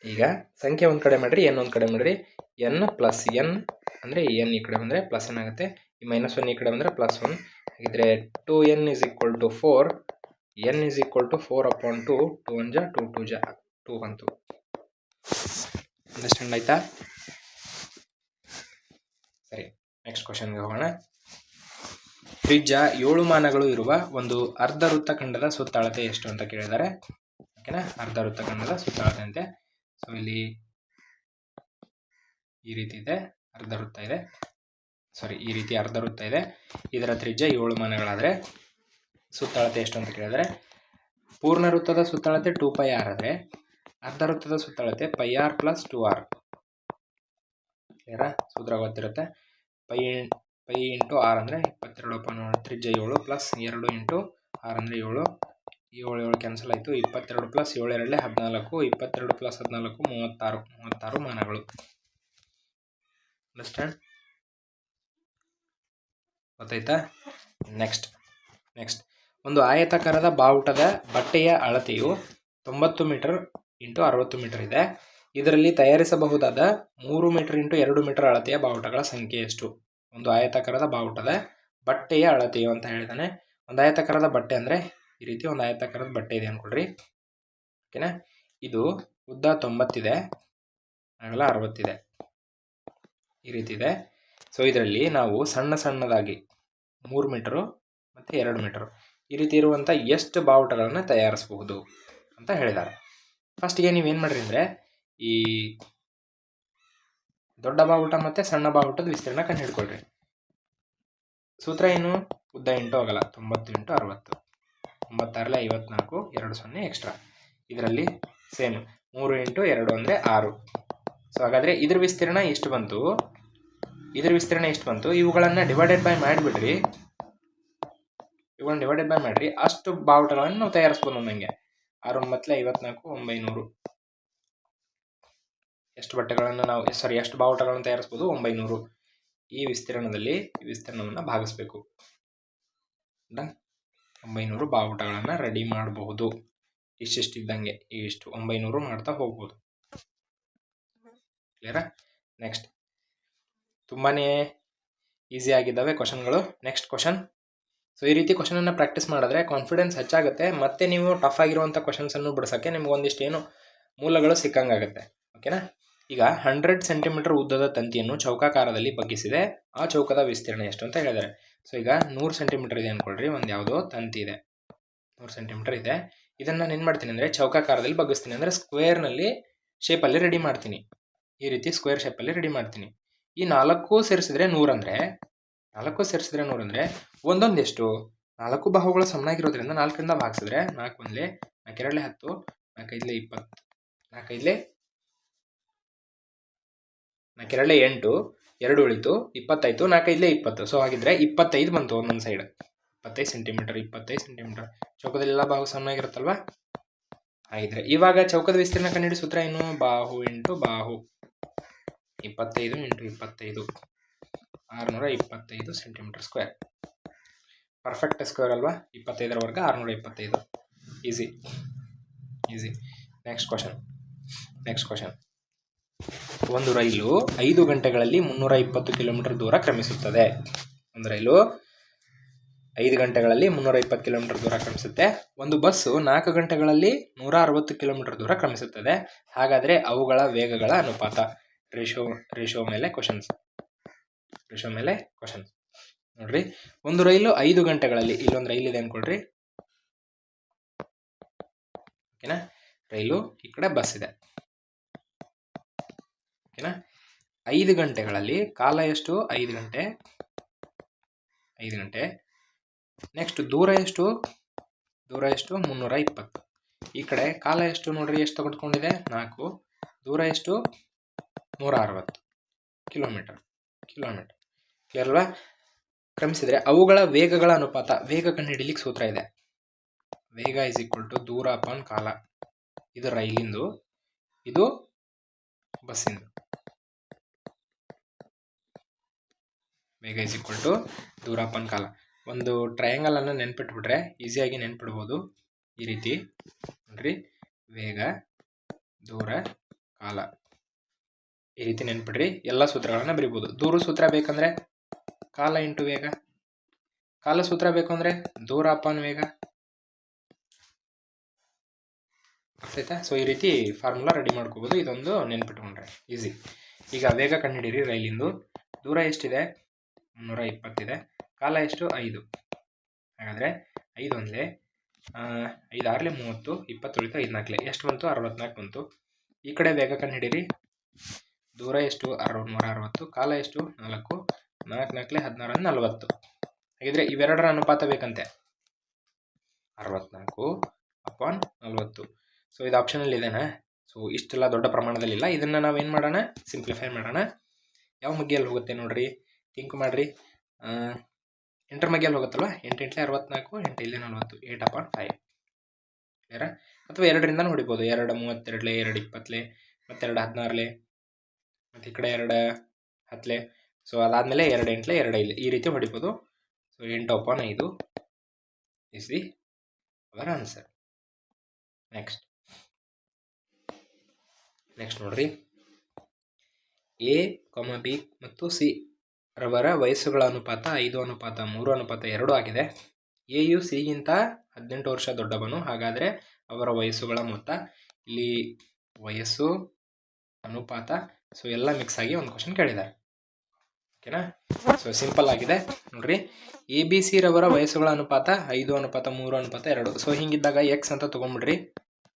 ಈಗ ಸಂಖ್ಯೆ ಒಂದು ಕಡೆ ಮಾಡಿರಿ, n ಒಂದು ಕಡೆ ಮಾಡಿರಿ. n + n ಅಂದರೆ n ಈ ಕಡೆ ಬಂದರೆ +n ಆಗುತ್ತೆ, ಈ -1 ಈ ಕಡೆ ಬಂದರೆ +1. ಹಾಗಿದ್ರೆ 2n = 4. n = 4/2. 2 1 = 2, 2 = 2 ಬಂತು. ಅಂಡರ್ಸ್ಟ್ಯಾಂಡ್ ಆಯ್ತಾ? ಸರಿ, ನೆಕ್ಸ್ಟ್ ಕ್ವಶನ್ಗೆ ಹೋಗೋಣ. ತ್ರಿಜ್ಯ 7 ಮಾನಗಳು ಇರುವ ಒಂದು ಅರ್ಧ ವೃತ್ತಖಂಡದ ಸುತ್ತಳತೆ ಎಷ್ಟು ಅಂತ ಕೇಳಿದ್ದಾರೆ. ಓಕೆನಾ? ಅರ್ಧ ವೃತ್ತಖಂಡದ ಸುತ್ತಳತೆ ಅಂತೆ. ಸೊ ಇಲ್ಲಿ ಈ ರೀತಿ ಇದೆ, ಅರ್ಧ ವೃತ್ತ ಇದೆ. ಈ ರೀತಿ ಅರ್ಧ ವೃತ್ತ ಇದೆ. ಇದರ ತ್ರಿಜ್ಯ 7 ಮಾನಗಳಾದರೆ ಸುತ್ತಳತೆ ಎಷ್ಟು ಅಂತ ಕೇಳಿದರೆ, ಪೂರ್ಣ ವೃತ್ತದ ಸುತ್ತಳತೆ 2πr ಆದರೆ ಅರ್ಧ ವೃತ್ತದ ಸುತ್ತಳತೆ πr + 2r. ಕ್ಲಿಯರಾ? ಸೂತ್ರ ಗೊತ್ತಿರುತ್ತೆ. π × r ಅಂದರೆ 22. ತ್ರಿಜ್ಯ 7 + 2 × r ಅಂದರೆ 7. 7 ಕ್ಯಾನ್ಸಲ್ ಆಯಿತು. 22 + 7 2 14. 22 + 14 36 ಮಾನಗಳು. ಅಂಡರ್ಸ್ಟ್ಯಾಂಡ್? ಗೊತ್ತಾಯ್ತಾ? ನೆಕ್ಸ್ಟ್ ಒಂದು ಆಯತಾಕಾರದ ಬಾವುಟದ ಬಟ್ಟೆಯ ಅಳತೆಯು 90 ಮೀಟರ್ × 60 ಮೀಟರ್ ಇದೆ. ಇದರಲ್ಲಿ ತಯಾರಿಸಬಹುದಾದ 3 ಮೀಟರ್ × 2 ಮೀಟರ್ ಅಳತೆಯ ಬಾವುಟಗಳ ಸಂಖ್ಯೆ ಎಷ್ಟು? ಒಂದು ಆಯತಾಕಾರದ ಬಾವುಟದ ಬಟ್ಟೆಯ ಅಳತೆಯು ಅಂತ ಹೇಳಿದಾನೆ. ಒಂದು ಆಯತಾಕಾರದ ಬಟ್ಟೆ ಅಂದರೆ ಈ ರೀತಿ ಒಂದು ಆಯತಾಕಾರದ ಬಟ್ಟೆ ಇದೆ ಅಂದ್ಕೊಳ್ರಿ. ಓಕೆನಾ? ಇದು ಉದ್ದ 90 ಇದೆ, ಅಗಲ 60 ಇದೆ, ಈ ರೀತಿ ಇದೆ. ಸೊ ಇದರಲ್ಲಿ ನಾವು ಸಣ್ಣದಾಗಿ 3 ಮೀಟರು ಮತ್ತು 2 ಮೀಟರು ಈ ರೀತಿ ಇರುವಂಥ ಎಷ್ಟು ಬಾವುಟಗಳನ್ನು ತಯಾರಿಸಬಹುದು ಅಂತ ಹೇಳಿದ್ದಾರೆ. ಫಸ್ಟಿಗೆ ನೀವೇನು ಮಾಡಿರಿ ಅಂದರೆ ಈ ದೊಡ್ಡ ಬಾವುಟ ಮತ್ತು ಸಣ್ಣ ಬಾವುಟದ ವಿಸ್ತೀರ್ಣ ಕಂಡು ಹಿಡ್ಕೊಳ್ರಿ. ಸೂತ್ರ ಏನು? ಉದ್ದ ಇಂಟು ಅಗಲ 90 × 60, 96 54, 2 0 ಎಕ್ಸ್ಟ್ರಾ. ಇದರಲ್ಲಿ ಸೇಮ್ 3 × 2 ಅಂದರೆ 6. ಸೊ ಹಾಗಾದರೆ ಇದ್ರ ವಿಸ್ತೀರ್ಣ ಎಷ್ಟು ಬಂತು? ಇವುಗಳನ್ನು ಡಿವೈಡೆಡ್ ಬೈ ಮಾಡಿಬಿಡ್ರಿ. ಅಷ್ಟು ಬಾವುಟಗಳನ್ನು ನಾವು ತಯಾರಿಸ್ಬೋದು. ನನಗೆ 6 × 9 54, 900. ಎಷ್ಟು ಬಾವುಟಗಳನ್ನು ತಯಾರಿಸ್ಬೋದು? 900. ಈ ವಿಸ್ತೀರ್ಣವನ್ನು ಭಾಗಿಸ್ಬೇಕು. 900 ಬಾವುಟಗಳನ್ನು ರೆಡಿ ಮಾಡಬಹುದು. ಇಷ್ಟಿದ್ದಂಗೆ ಇಷ್ಟು 900 ಮಾಡ್ತಾ ಹೋಗ್ಬೋದು. ಕ್ಲಿಯರಾ? ನೆಕ್ಸ್ಟ್ ತುಂಬಾನೇ ಈಸಿ ಆಗಿದ್ದಾವೆ ಕ್ವಶನ್ಗಳು. Next question. ಸೊ ಈ ರೀತಿ ಕ್ವಶನನ್ನು ಪ್ರಾಕ್ಟೀಸ್ ಮಾಡಿದ್ರೆ ಕಾನ್ಫಿಡೆನ್ಸ್ ಹೆಚ್ಚಾಗುತ್ತೆ. ಮತ್ತೆ ನೀವು ಟಫ್ ಆಗಿರುವಂಥ ಕ್ವಶನ್ಸನ್ನು ಬಿಡಿಸೋಕ್ಕೆ ನಿಮ್ಗೆ ಒಂದಿಷ್ಟು ಏನು ಮೂಲಗಳು ಸಿಕ್ಕಂಗಾಗುತ್ತೆ. ಓಕೆನಾ? ಈಗ 100 ಸೆಂಟಿಮೀಟರ್ ಉದ್ದದ ತಂತಿಯನ್ನು ಚೌಕಾಕಾರದಲ್ಲಿ ಬಗ್ಗಿಸಿದೆ. ಆ ಚೌಕದ ವಿಸ್ತೀರ್ಣ ಎಷ್ಟು ಅಂತ ಹೇಳಿದ್ದಾರೆ. ಸೊ ಈಗ 100 ಸೆಂಟಿಮೀಟರ್ ಇದೆ ಅಂದ್ಕೊಳ್ರಿ. ಒಂದು ಯಾವುದೋ ತಂತಿ ಇದೆ, 100 ಸೆಂಟಿಮೀಟರ್ ಇದೆ. ಇದನ್ನು ನಾನು ಏನು ಮಾಡ್ತೀನಿ ಅಂದರೆ ಚೌಕಾಕಾರದಲ್ಲಿ ಬಗ್ಗಿಸ್ತೀನಿ. ಅಂದರೆ ಸ್ಕ್ವೇರ್ನಲ್ಲಿ ಶೇಪಲ್ಲಿ ರೆಡಿ ಮಾಡ್ತೀನಿ. ಈ ರೀತಿ ಸ್ಕ್ವೇರ್ ಶೇಪಲ್ಲಿ ರೆಡಿ ಮಾಡ್ತೀನಿ. ಈ 4 ಸೇರಿಸಿದ್ರೆ 100 ಅಂದರೆ ಒಂದೊಂದು ಎಷ್ಟು? 4 ಬಾಹುಗಳು ಸಮನಾಗಿರೋದ್ರಿಂದ 4ರಿಂದ ಭಾಗಿಸಿದ್ರೆ 4 1 4 2 10, 4 5 20, 4 5 4 2 8, 2 ಉಳಿತು 25, 4 5 20. ಸೊ ಹಾಗಿದ್ರೆ 25 ಬಂತು ಒಂದೊಂದು ಸೈಡ್. 25 ಸೆಂಟಿಮೀಟರ್. ಚೌಕದಲ್ಲೆಲ್ಲ ಬಾಹು ಸಮನಾಗಿರುತ್ತಲ್ವಾ? ಹಾಗಿದ್ರೆ ಇವಾಗ ಚೌಕದ ವಿಸ್ತೀರ್ಣ ಕಂಡುಹಿಡಿ ಸೂತ್ರ ಏನು? ಬಾಹು ಇಂಟು ಬಾಹು. 25 × 25, 625 ಸೆಂಟಿಮೀಟರ್ ಸ್ಕ್ವೇರ್. ಪರ್ಫೆಕ್ಟ್ ಸ್ಕ್ವೇರ್ ಅಲ್ವಾ? 25ರ ವರ್ಗ 625. ಈಸಿ. Next question. ಒಂದು ರೈಲು 5 ಗಂಟೆಗಳಲ್ಲಿ 320 ಕಿಲೋಮೀಟರ್ ದೂರ ಕ್ರಮಿಸುತ್ತದೆ. ಒಂದು ರೈಲು 5 ಗಂಟೆಗಳಲ್ಲಿ 320 ಕಿಲೋಮೀಟರ್ ದೂರ ಕ್ರಮಿಸುತ್ತೆ. ಒಂದು ಬಸ್ಸು 4 ಗಂಟೆಗಳಲ್ಲಿ 160 ಕಿಲೋಮೀಟರ್ ದೂರ ಕ್ರಮಿಸುತ್ತದೆ. ಹಾಗಾದರೆ ಅವುಗಳ ವೇಗಗಳ ಅನುಪಾತ. ರೇಷೋ ಮೇಲೆ ಕ್ವಶನ್ಸ್. ನೋಡ್ರಿ, ಒಂದು ರೈಲು 5 ಗಂಟೆಗಳಲ್ಲಿ, ಇಲ್ಲೊಂದು ರೈಲ್ ಇದೆ ಅನ್ಕೊಳ್ರಿ. ಓಕೆನಾ? ರೈಲು ಈ ಕಡೆ ಬಸ್ ಇದೆ. ಓಕೆನಾ? 5 ಗಂಟೆಗಳಲ್ಲಿ ಕಾಲ ಎಷ್ಟು? 5 ಗಂಟೆ. ನೆಕ್ಸ್ಟ್ ದೂರ ಎಷ್ಟು? 320. ಈ ಕಡೆ ಕಾಲ ಎಷ್ಟು? ನೋಡ್ರಿ, ಎಷ್ಟು ತೆಗೆದುಕೊಂಡಿದೆ? 4. ದೂರ ಎಷ್ಟು? 160 ಕಿಲೋಮೀಟರ್. ಕ್ಲಿಯರ್ ಅಲ್ವಾ? ಕ್ರಮಿಸಿದ್ರೆ ಅವುಗಳ ವೇಗಗಳ ಅನುಪಾತ. ವೇಗ ಕಂಡು ಹಿಡಿಲಿಕ್ಕೆ ಸೂತ್ರ ಇದೆ. ವೇಗ = ದೂರ ಅಪಾನ್ ಕಾಲ. ಇದು ರೈಲಿಂದು, ಇದು ಬಸ್ಸಿಂದು. ವೇಗ = ದೂರ ಅಪಾನ್ ಕಾಲ. ಒಂದು ಟ್ರಯಾಂಗಲ್ ಅನ್ನು ನೆನ್ಪಿಟ್ಬಿಟ್ರೆ ಈಸಿಯಾಗಿ ನೆನ್ಪಿಡ್ಬೋದು. ಈ ರೀತಿ ನೋಡ್ರಿ, ವೇಗ, ದೂರ, ಕಾಲ. ಈ ರೀತಿ ನೆನ್ಪಿಡ್ರಿ. ಎಲ್ಲ ಸೂತ್ರಗಳನ್ನ ಬರಿಬೋದು. ದೂರ ಸೂತ್ರ ಬೇಕಂದ್ರೆ ಕಾಲ ಇಂಟು ವೇಗ. ಕಾಲ ಸೂತ್ರ ಬೇಕು ಅಂದರೆ ದೂರ ಅಪಾನ್ ವೇಗ. ಆಯ್ತಾ? ಸೊ ಈ ರೀತಿ ಫಾರ್ಮುಲಾ ರೆಡಿ ಮಾಡ್ಕೋಬೋದು. ಇದೊಂದು ನೆನ್ಪಿಟ್ಕೊಂಡ್ರೆ ಈಸಿ. ಈಗ ವೇಗ ಕಂಡುಹಿಡೀರಿ ರೈಲಿಂದು. ದೂರ ಎಷ್ಟಿದೆ? 320 ಇದೆ. ಕಾಲ ಎಷ್ಟು? 5. ಹಾಗಾದರೆ 5 1 5 6 30, 20 ಉಳಿತು 5 4 ಎಷ್ಟು ಬಂತು? 64 ಬಂತು. ಈ ಕಡೆ ವೇಗ ಕಂಡುಹಿಡೀರಿ. ದೂರ ಎಷ್ಟು? 160. ಕಾಲ ಎಷ್ಟು? 4. 4 4 16 40. ಹಾಗಿದ್ರೆ ಇವೆರಡರ ಅನುಪಾತ ಬೇಕಂತೆ. 64/40. ಸೊ ಇದು ಆಪ್ಷನಲ್ಲಿ ಇದೆನಾ? ಸೊ ಇಷ್ಟೆಲ್ಲ ದೊಡ್ಡ ಪ್ರಮಾಣದಲ್ಲಿಲ್ಲ. ಇದನ್ನು ನಾವೇನು ಮಾಡೋಣ? ಸಿಂಪ್ಲಿಫೈ ಮಾಡೋಣ. ಯಾವ ಮಗ್ಗಿಯಲ್ಲಿ ಹೋಗುತ್ತೆ ನೋಡ್ರಿ, ಥಿಂಕ್ ಮಾಡಿರಿ. 8ರ ಮಗ್ಗಿಯಲ್ಲಿ ಹೋಗುತ್ತಲ್ವ? 8 8 64, 8 ಇಲ್ಲಿ 40, 8/5. ಕ್ಲಿಯರಾ? ಅಥವಾ 2ರಿಂದ ಹೊಡಿಬೋದು. 2 32, 2 20, ಮತ್ತು 2 16, ಮತ್ತು ಈ ಕಡೆ 2 10. ಸೊ ಅದಾದಮೇಲೆ 2 8, 2 5 ಈ ರೀತಿ ಹೊಡಿಬೋದು. So 8/5 is the our answer. Next ನೋಡ್ರಿ, ಎ, ಬಿ ಮತ್ತು ಸಿ ರವರ ವಯಸ್ಸುಗಳ ಅನುಪಾತ 5:3:2 ಆಗಿದೆ. ಎಯು ಸಿಗಿಂತ 18 ವರ್ಷ ದೊಡ್ಡವನು. ಹಾಗಾದರೆ ಅವರ ವಯಸ್ಸುಗಳ ಮೊತ್ತ. ಇಲ್ಲಿ ವಯಸ್ಸು ಅನುಪಾತ. ಸೊ ಎಲ್ಲ ಮಿಕ್ಸ್ ಆಗಿ ಒಂದು ಕ್ವಶನ್ ಕೇಳಿದ್ದಾರೆ. ಓಕೆನಾ? ಸೊ ಸಿಂಪಲ್ ಆಗಿದೆ ನೋಡ್ರಿ. ABC ರವರ ವಯಸ್ಸುಗಳ ಅನುಪಾತ 5:3:2. ಸೊ ಹಿಂಗಿದ್ದಾಗ ಎಕ್ಸ್ ಅಂತ ತೊಗೊಂಡ್ಬಿಡ್ರಿ.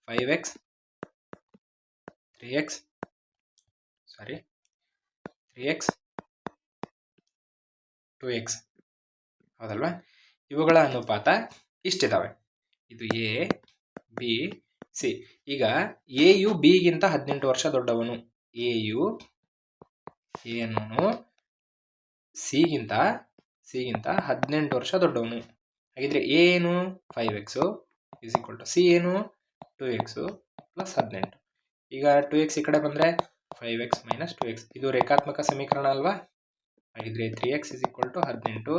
5x 3x 2x ಹೌದಲ್ವಾ? ಇವುಗಳ ಅನುಪಾತ ಇಷ್ಟಿದಾವೆ. ಇದು A B C. ಈಗ A ಯು B ಗಿಂತ 18 ವರ್ಷ ದೊಡ್ಡವನು. A ಅನ್ನೋನು C ಗಿಂತ 18 ವರ್ಷ ದೊಡ್ಡವನು. ಹಾಗಿದ್ರೆ A ಏನು 5x = C ಏನು 2x + 18. ಈಗ 2x ಈ ಕಡೆ ಬಂದರೆ 5x - 2x. ಇದು ರೇಖಾತ್ಮಕ ಸಮೀಕರಣ ಅಲ್ವಾ? ಹಾಗಿದ್ರೆ 3x = 18.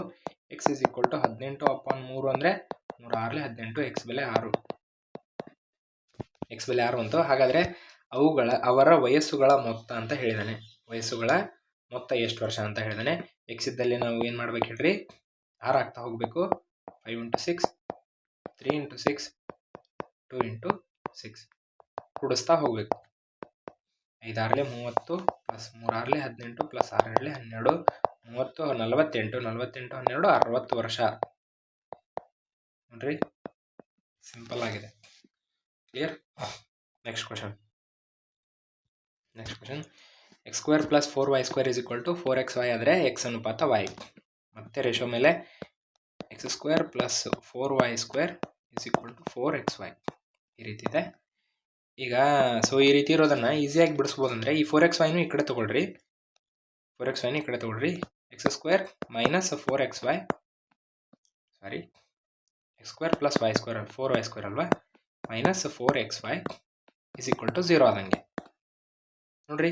x = 18/3 ಅಂದರೆ 3 6 18. x ಬೆಲೆ 6. x ಬೆಲೆ 6 ಅಂತು. ಹಾಗಾದರೆ ಅವರ ವಯಸ್ಸುಗಳ ಮೊತ್ತ ಅಂತ ಹೇಳಿದಾನೆ. ವಯಸ್ಸುಗಳ ಮೊತ್ತ ಎಷ್ಟು ವರ್ಷ ಅಂತ ಹೇಳಿದಾನೆ. x ಇದ್ದಲ್ಲಿ ನಾವು ಏನು ಮಾಡ್ಬೇಕು ಹೇಳ್ರಿ? 6 ಆಗ್ತಾ ಹೋಗಬೇಕು. 5 × 6 3 × 6 2 × 6 ಕೂಡಿಸ್ತಾ ಹೋಗಬೇಕು. 5 6 30 + 3 6 18 + 6 12 30 48 48 12 60 ವರ್ಷ. ನೋಡ್ರಿ, ಸಿಂಪಲ್ ಆಗಿದೆ. Clear? Next question. x² + 4y² = 4xy ಆದರೆ x ಅನುಪಾತ y. ಮತ್ತೆ ರೇಷೋ ಮೇಲೆ x² + 4y² = 4xy. ಈ ರೀತಿ ಇದೆ. ಈಗ ಸೊ ಈ ರೀತಿ ಇರೋದನ್ನು ಈಸಿಯಾಗಿ ಬಿಡಿಸ್ಬೋದಂದರೆ ಈ 4xyನೂ ಈ ಕಡೆ ತೊಗೊಳ್ರಿ. x² - 4xy x² + y² 4y² ಅಲ್ವಾ? -4xy = 0 ಆದಂಗೆ. ನೋಡ್ರಿ,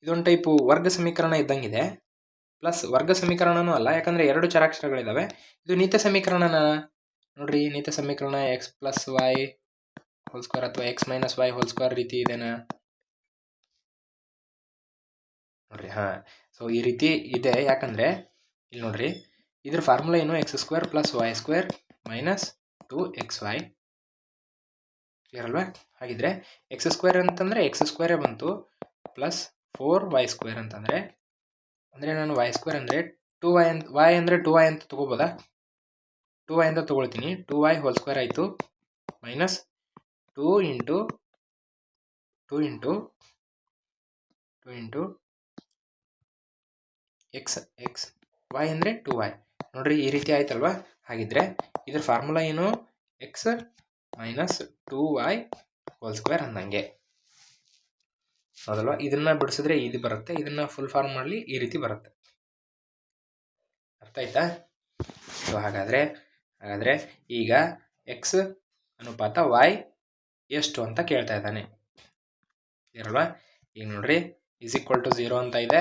ಇದೊಂದು ಟೈಪು ವರ್ಗ ಸಮೀಕರಣ ಇದ್ದಂಗಿದೆ. ಪ್ಲಸ್ ವರ್ಗ ಸಮೀಕರಣನೂ ಅಲ್ಲ, ಯಾಕಂದರೆ 2 ಚರಾಕ್ಷರಗಳಿದ್ದಾವೆ. ಇದು ನೀತ ಸಮೀಕರಣನ ನೋಡ್ರಿ. ನೀತ ಸಮೀಕರಣ x + y² ಅಥವಾ x - y² ರೀತಿ ಇದೆನಾ ನೋಡ್ರಿ. ಸೊ ಈ ರೀತಿ ಇದೆ. ಯಾಕಂದರೆ ಇಲ್ಲಿ ನೋಡ್ರಿ, ಇದ್ರ ಫಾರ್ಮುಲಾ ಏನು? x² + y² - 2xy. ಕ್ಲಿಯರ್ ಅಲ್ವಾ? ಹಾಗಿದ್ರೆ x² ಅಂತಂದರೆ x² ಬಂತು, ಪ್ಲಸ್ 4y² ಅಂತಂದರೆ ನಾನು y² ಅಂದರೆ 2y y ಅಂದರೆ 2y ಅಂತ ತೊಗೋಬೋದಾ? 2y ಅಂತ ತೊಗೊಳ್ತೀನಿ. 2y² ಆಯಿತು, ಮೈನಸ್ 2 × x y ಅಂದರೆ 2y. ನೋಡ್ರಿ, ಈ ರೀತಿ ಆಯ್ತಲ್ವಾ? ಹಾಗಿದ್ರೆ ಇದ್ರ ಫಾರ್ಮುಲಾ ಏನು? x - 2y² ಅಂದಂಗೆ ಹೌದಲ್ವಾ? ಇದನ್ನ ಬಿಡಿಸಿದ್ರೆ ಇದು ಬರುತ್ತೆ. ಇದನ್ನ ಫುಲ್ ಫಾರ್ಮ್ ಮಾಡಲಿ ಈ ರೀತಿ ಬರುತ್ತೆ. ಅರ್ಥ ಆಯ್ತಾ? ಸೊ ಹಾಗಾದರೆ ಈಗ x ಅನುಪಾತ y ಎಷ್ಟು ಅಂತ ಕೇಳ್ತಾ ಇದ್ದಾನೆ. ಇರಲ್ವಾ? ಈಗ ನೋಡ್ರಿ, = 0 ಅಂತ ಇದೆ.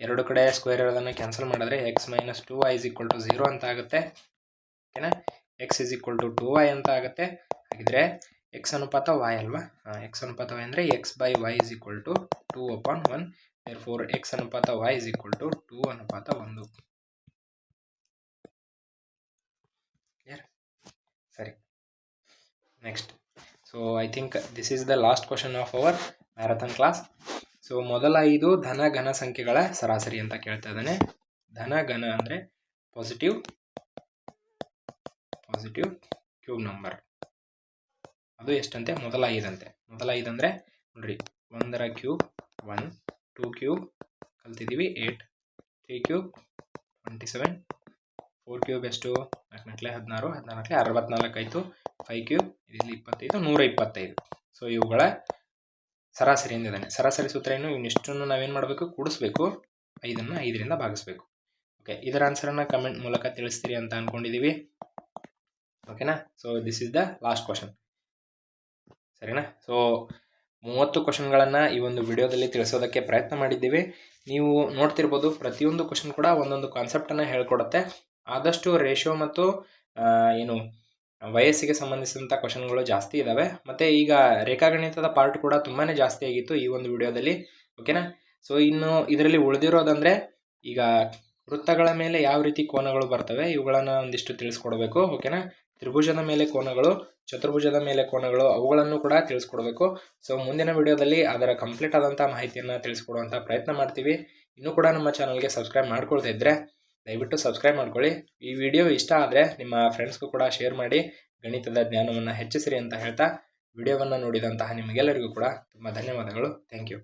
ಎರಡು ಕಡೆ ಸ್ಕ್ವೇರ್ ಇರೋದನ್ನು ಕ್ಯಾನ್ಸಲ್ ಮಾಡಿದ್ರೆ x - 2y = 0 ಅಂತ ಆಗುತ್ತೆ. ಓಕೆನಾ? x = 2y ಅಂತ ಆಗುತ್ತೆ. ಹಾಗಿದ್ರೆ x ಅನುಪಾತ y ಅಲ್ವಾ? x ಅನುಪಾತ y ಅಂದರೆ x/y = 2/1. therefore x ಅನುಪಾತ y = 2:1. ಕ್ಲಿಯರ್? ಸರಿ, next. So I think this is the last question of our marathon class. So ಮೊದಲ 5 ಧನ ಘನ ಸಂಖ್ಯೆಗಳ ಸರಾಸರಿ ಅಂತ ಕೇಳ್ತಾ ಇದ್ದಾನೆ. ಧನ ಘನ ಅಂದರೆ ಪಾಸಿಟಿವ್ ಕ್ಯೂಬ್ ನಂಬರ್. ಅದು ಎಷ್ಟಂತೆ? ಮೊದಲ 5 ಅಂತೆ. ಮೊದಲ 5 ಅಂದರೆ ನೋಡ್ರಿ, 1 ಕ್ಯೂಬ್ 1, 2 ಕ್ಯೂಬ್ ಕಲ್ತಿದ್ದೀವಿ 8, 3 ಕ್ಯೂಬ್ 27, 4 ಕ್ಯೂಬ್ ಎಷ್ಟು? 4 16, 14 64 ಆಯಿತು. 5 ಕ್ಯೂಬ್ ಇಲ್ಲಿ 25, 125. ಸೊ ಇವುಗಳ ಸರಾಸರಿ ಎಂದಿದ್ದಾನೆ. ಸರಾಸರಿ ಸೂತ್ರ ಏನು? ಇವನ್ನಿಷ್ಟನ್ನು ನಾವೇನು ಮಾಡಬೇಕು? ಕೂಡಿಸ್ಬೇಕು. 5ಅನ್ನು 5ರಿಂದ ಭಾಗಿಸ್ಬೇಕು. ಓಕೆ, ಇದರ ಆನ್ಸರನ್ನು ಕಮೆಂಟ್ ಮೂಲಕ ತಿಳಿಸ್ತೀರಿ ಅಂತ ಅಂದ್ಕೊಂಡಿದ್ದೀವಿ. ಓಕೆನಾ? So this is the last question. ಸರಿನಾ? ಸೊ 30 ಕ್ವಶನ್ಗಳನ್ನು ಈ ಒಂದು ವಿಡಿಯೋದಲ್ಲಿ ತಿಳಿಸೋದಕ್ಕೆ ಪ್ರಯತ್ನ ಮಾಡಿದ್ದೀವಿ. ನೀವು ನೋಡ್ತಿರ್ಬೋದು, ಪ್ರತಿಯೊಂದು ಕ್ವಶನ್ ಕೂಡ ಒಂದೊಂದು ಕಾನ್ಸೆಪ್ಟನ್ನು ಹೇಳ್ಕೊಡುತ್ತೆ. ಆದಷ್ಟು ರೇಷಿಯೋ ಮತ್ತು ವಯಸ್ಸಿಗೆ ಸಂಬಂಧಿಸಿದಂಥ ಕ್ವಶನ್ಗಳು ಜಾಸ್ತಿ ಇದ್ದಾವೆ. ಮತ್ತು ಈಗ ರೇಖಾಗಣಿತದ ಪಾರ್ಟ್ ಕೂಡ ತುಂಬಾ ಜಾಸ್ತಿ ಆಗಿತ್ತು ಈ ಒಂದು ವಿಡಿಯೋದಲ್ಲಿ. ಓಕೆನಾ? ಸೊ ಇನ್ನು ಇದರಲ್ಲಿ ಉಳಿದಿರೋದಂದರೆ ಈಗ ವೃತ್ತಗಳ ಮೇಲೆ ಯಾವ ರೀತಿ ಕೋನಗಳು ಬರ್ತವೆ ಇವುಗಳನ್ನು ಒಂದಿಷ್ಟು ತಿಳಿಸ್ಕೊಡ್ಬೇಕು. ಓಕೆನಾ? ತ್ರಿಭುಜದ ಮೇಲೆ ಕೋನಗಳು, ಚತುರ್ಭುಜದ ಮೇಲೆ ಕೋನಗಳು ಅವುಗಳನ್ನು ಕೂಡ ತಿಳಿಸ್ಕೊಡ್ಬೇಕು. ಸೊ ಮುಂದಿನ ವಿಡಿಯೋದಲ್ಲಿ ಅದರ ಕಂಪ್ಲೀಟ್ ಆದಂಥ ಮಾಹಿತಿಯನ್ನು ತಿಳಿಸ್ಕೊಡುವಂಥ ಪ್ರಯತ್ನ ಮಾಡ್ತೀವಿ. ಇನ್ನೂ ಕೂಡ ನಮ್ಮ ಚಾನಲ್ಗೆ ಸಬ್ಸ್ಕ್ರೈಬ್ ಮಾಡ್ಕೊಳ್ತಾ ಇದ್ದರೆ ದಯವಿಟ್ಟು ಸಬ್ಸ್ಕ್ರೈಬ್ ಮಾಡ್ಕೊಳ್ಳಿ. ಈ ವಿಡಿಯೋ ಇಷ್ಟ ಆದರೆ ನಿಮ್ಮ ಫ್ರೆಂಡ್ಸ್ಗೂ ಕೂಡ ಶೇರ್ ಮಾಡಿ ಗಣಿತದ ಜ್ಞಾನವನ್ನು ಹೆಚ್ಚಿಸಿರಿ ಅಂತ ಹೇಳ್ತಾ ವಿಡಿಯೋವನ್ನು ನೋಡಿದಂತಹ ನಿಮಗೆಲ್ಲರಿಗೂ ಕೂಡ ತುಂಬ ಧನ್ಯವಾದಗಳು. Thank you.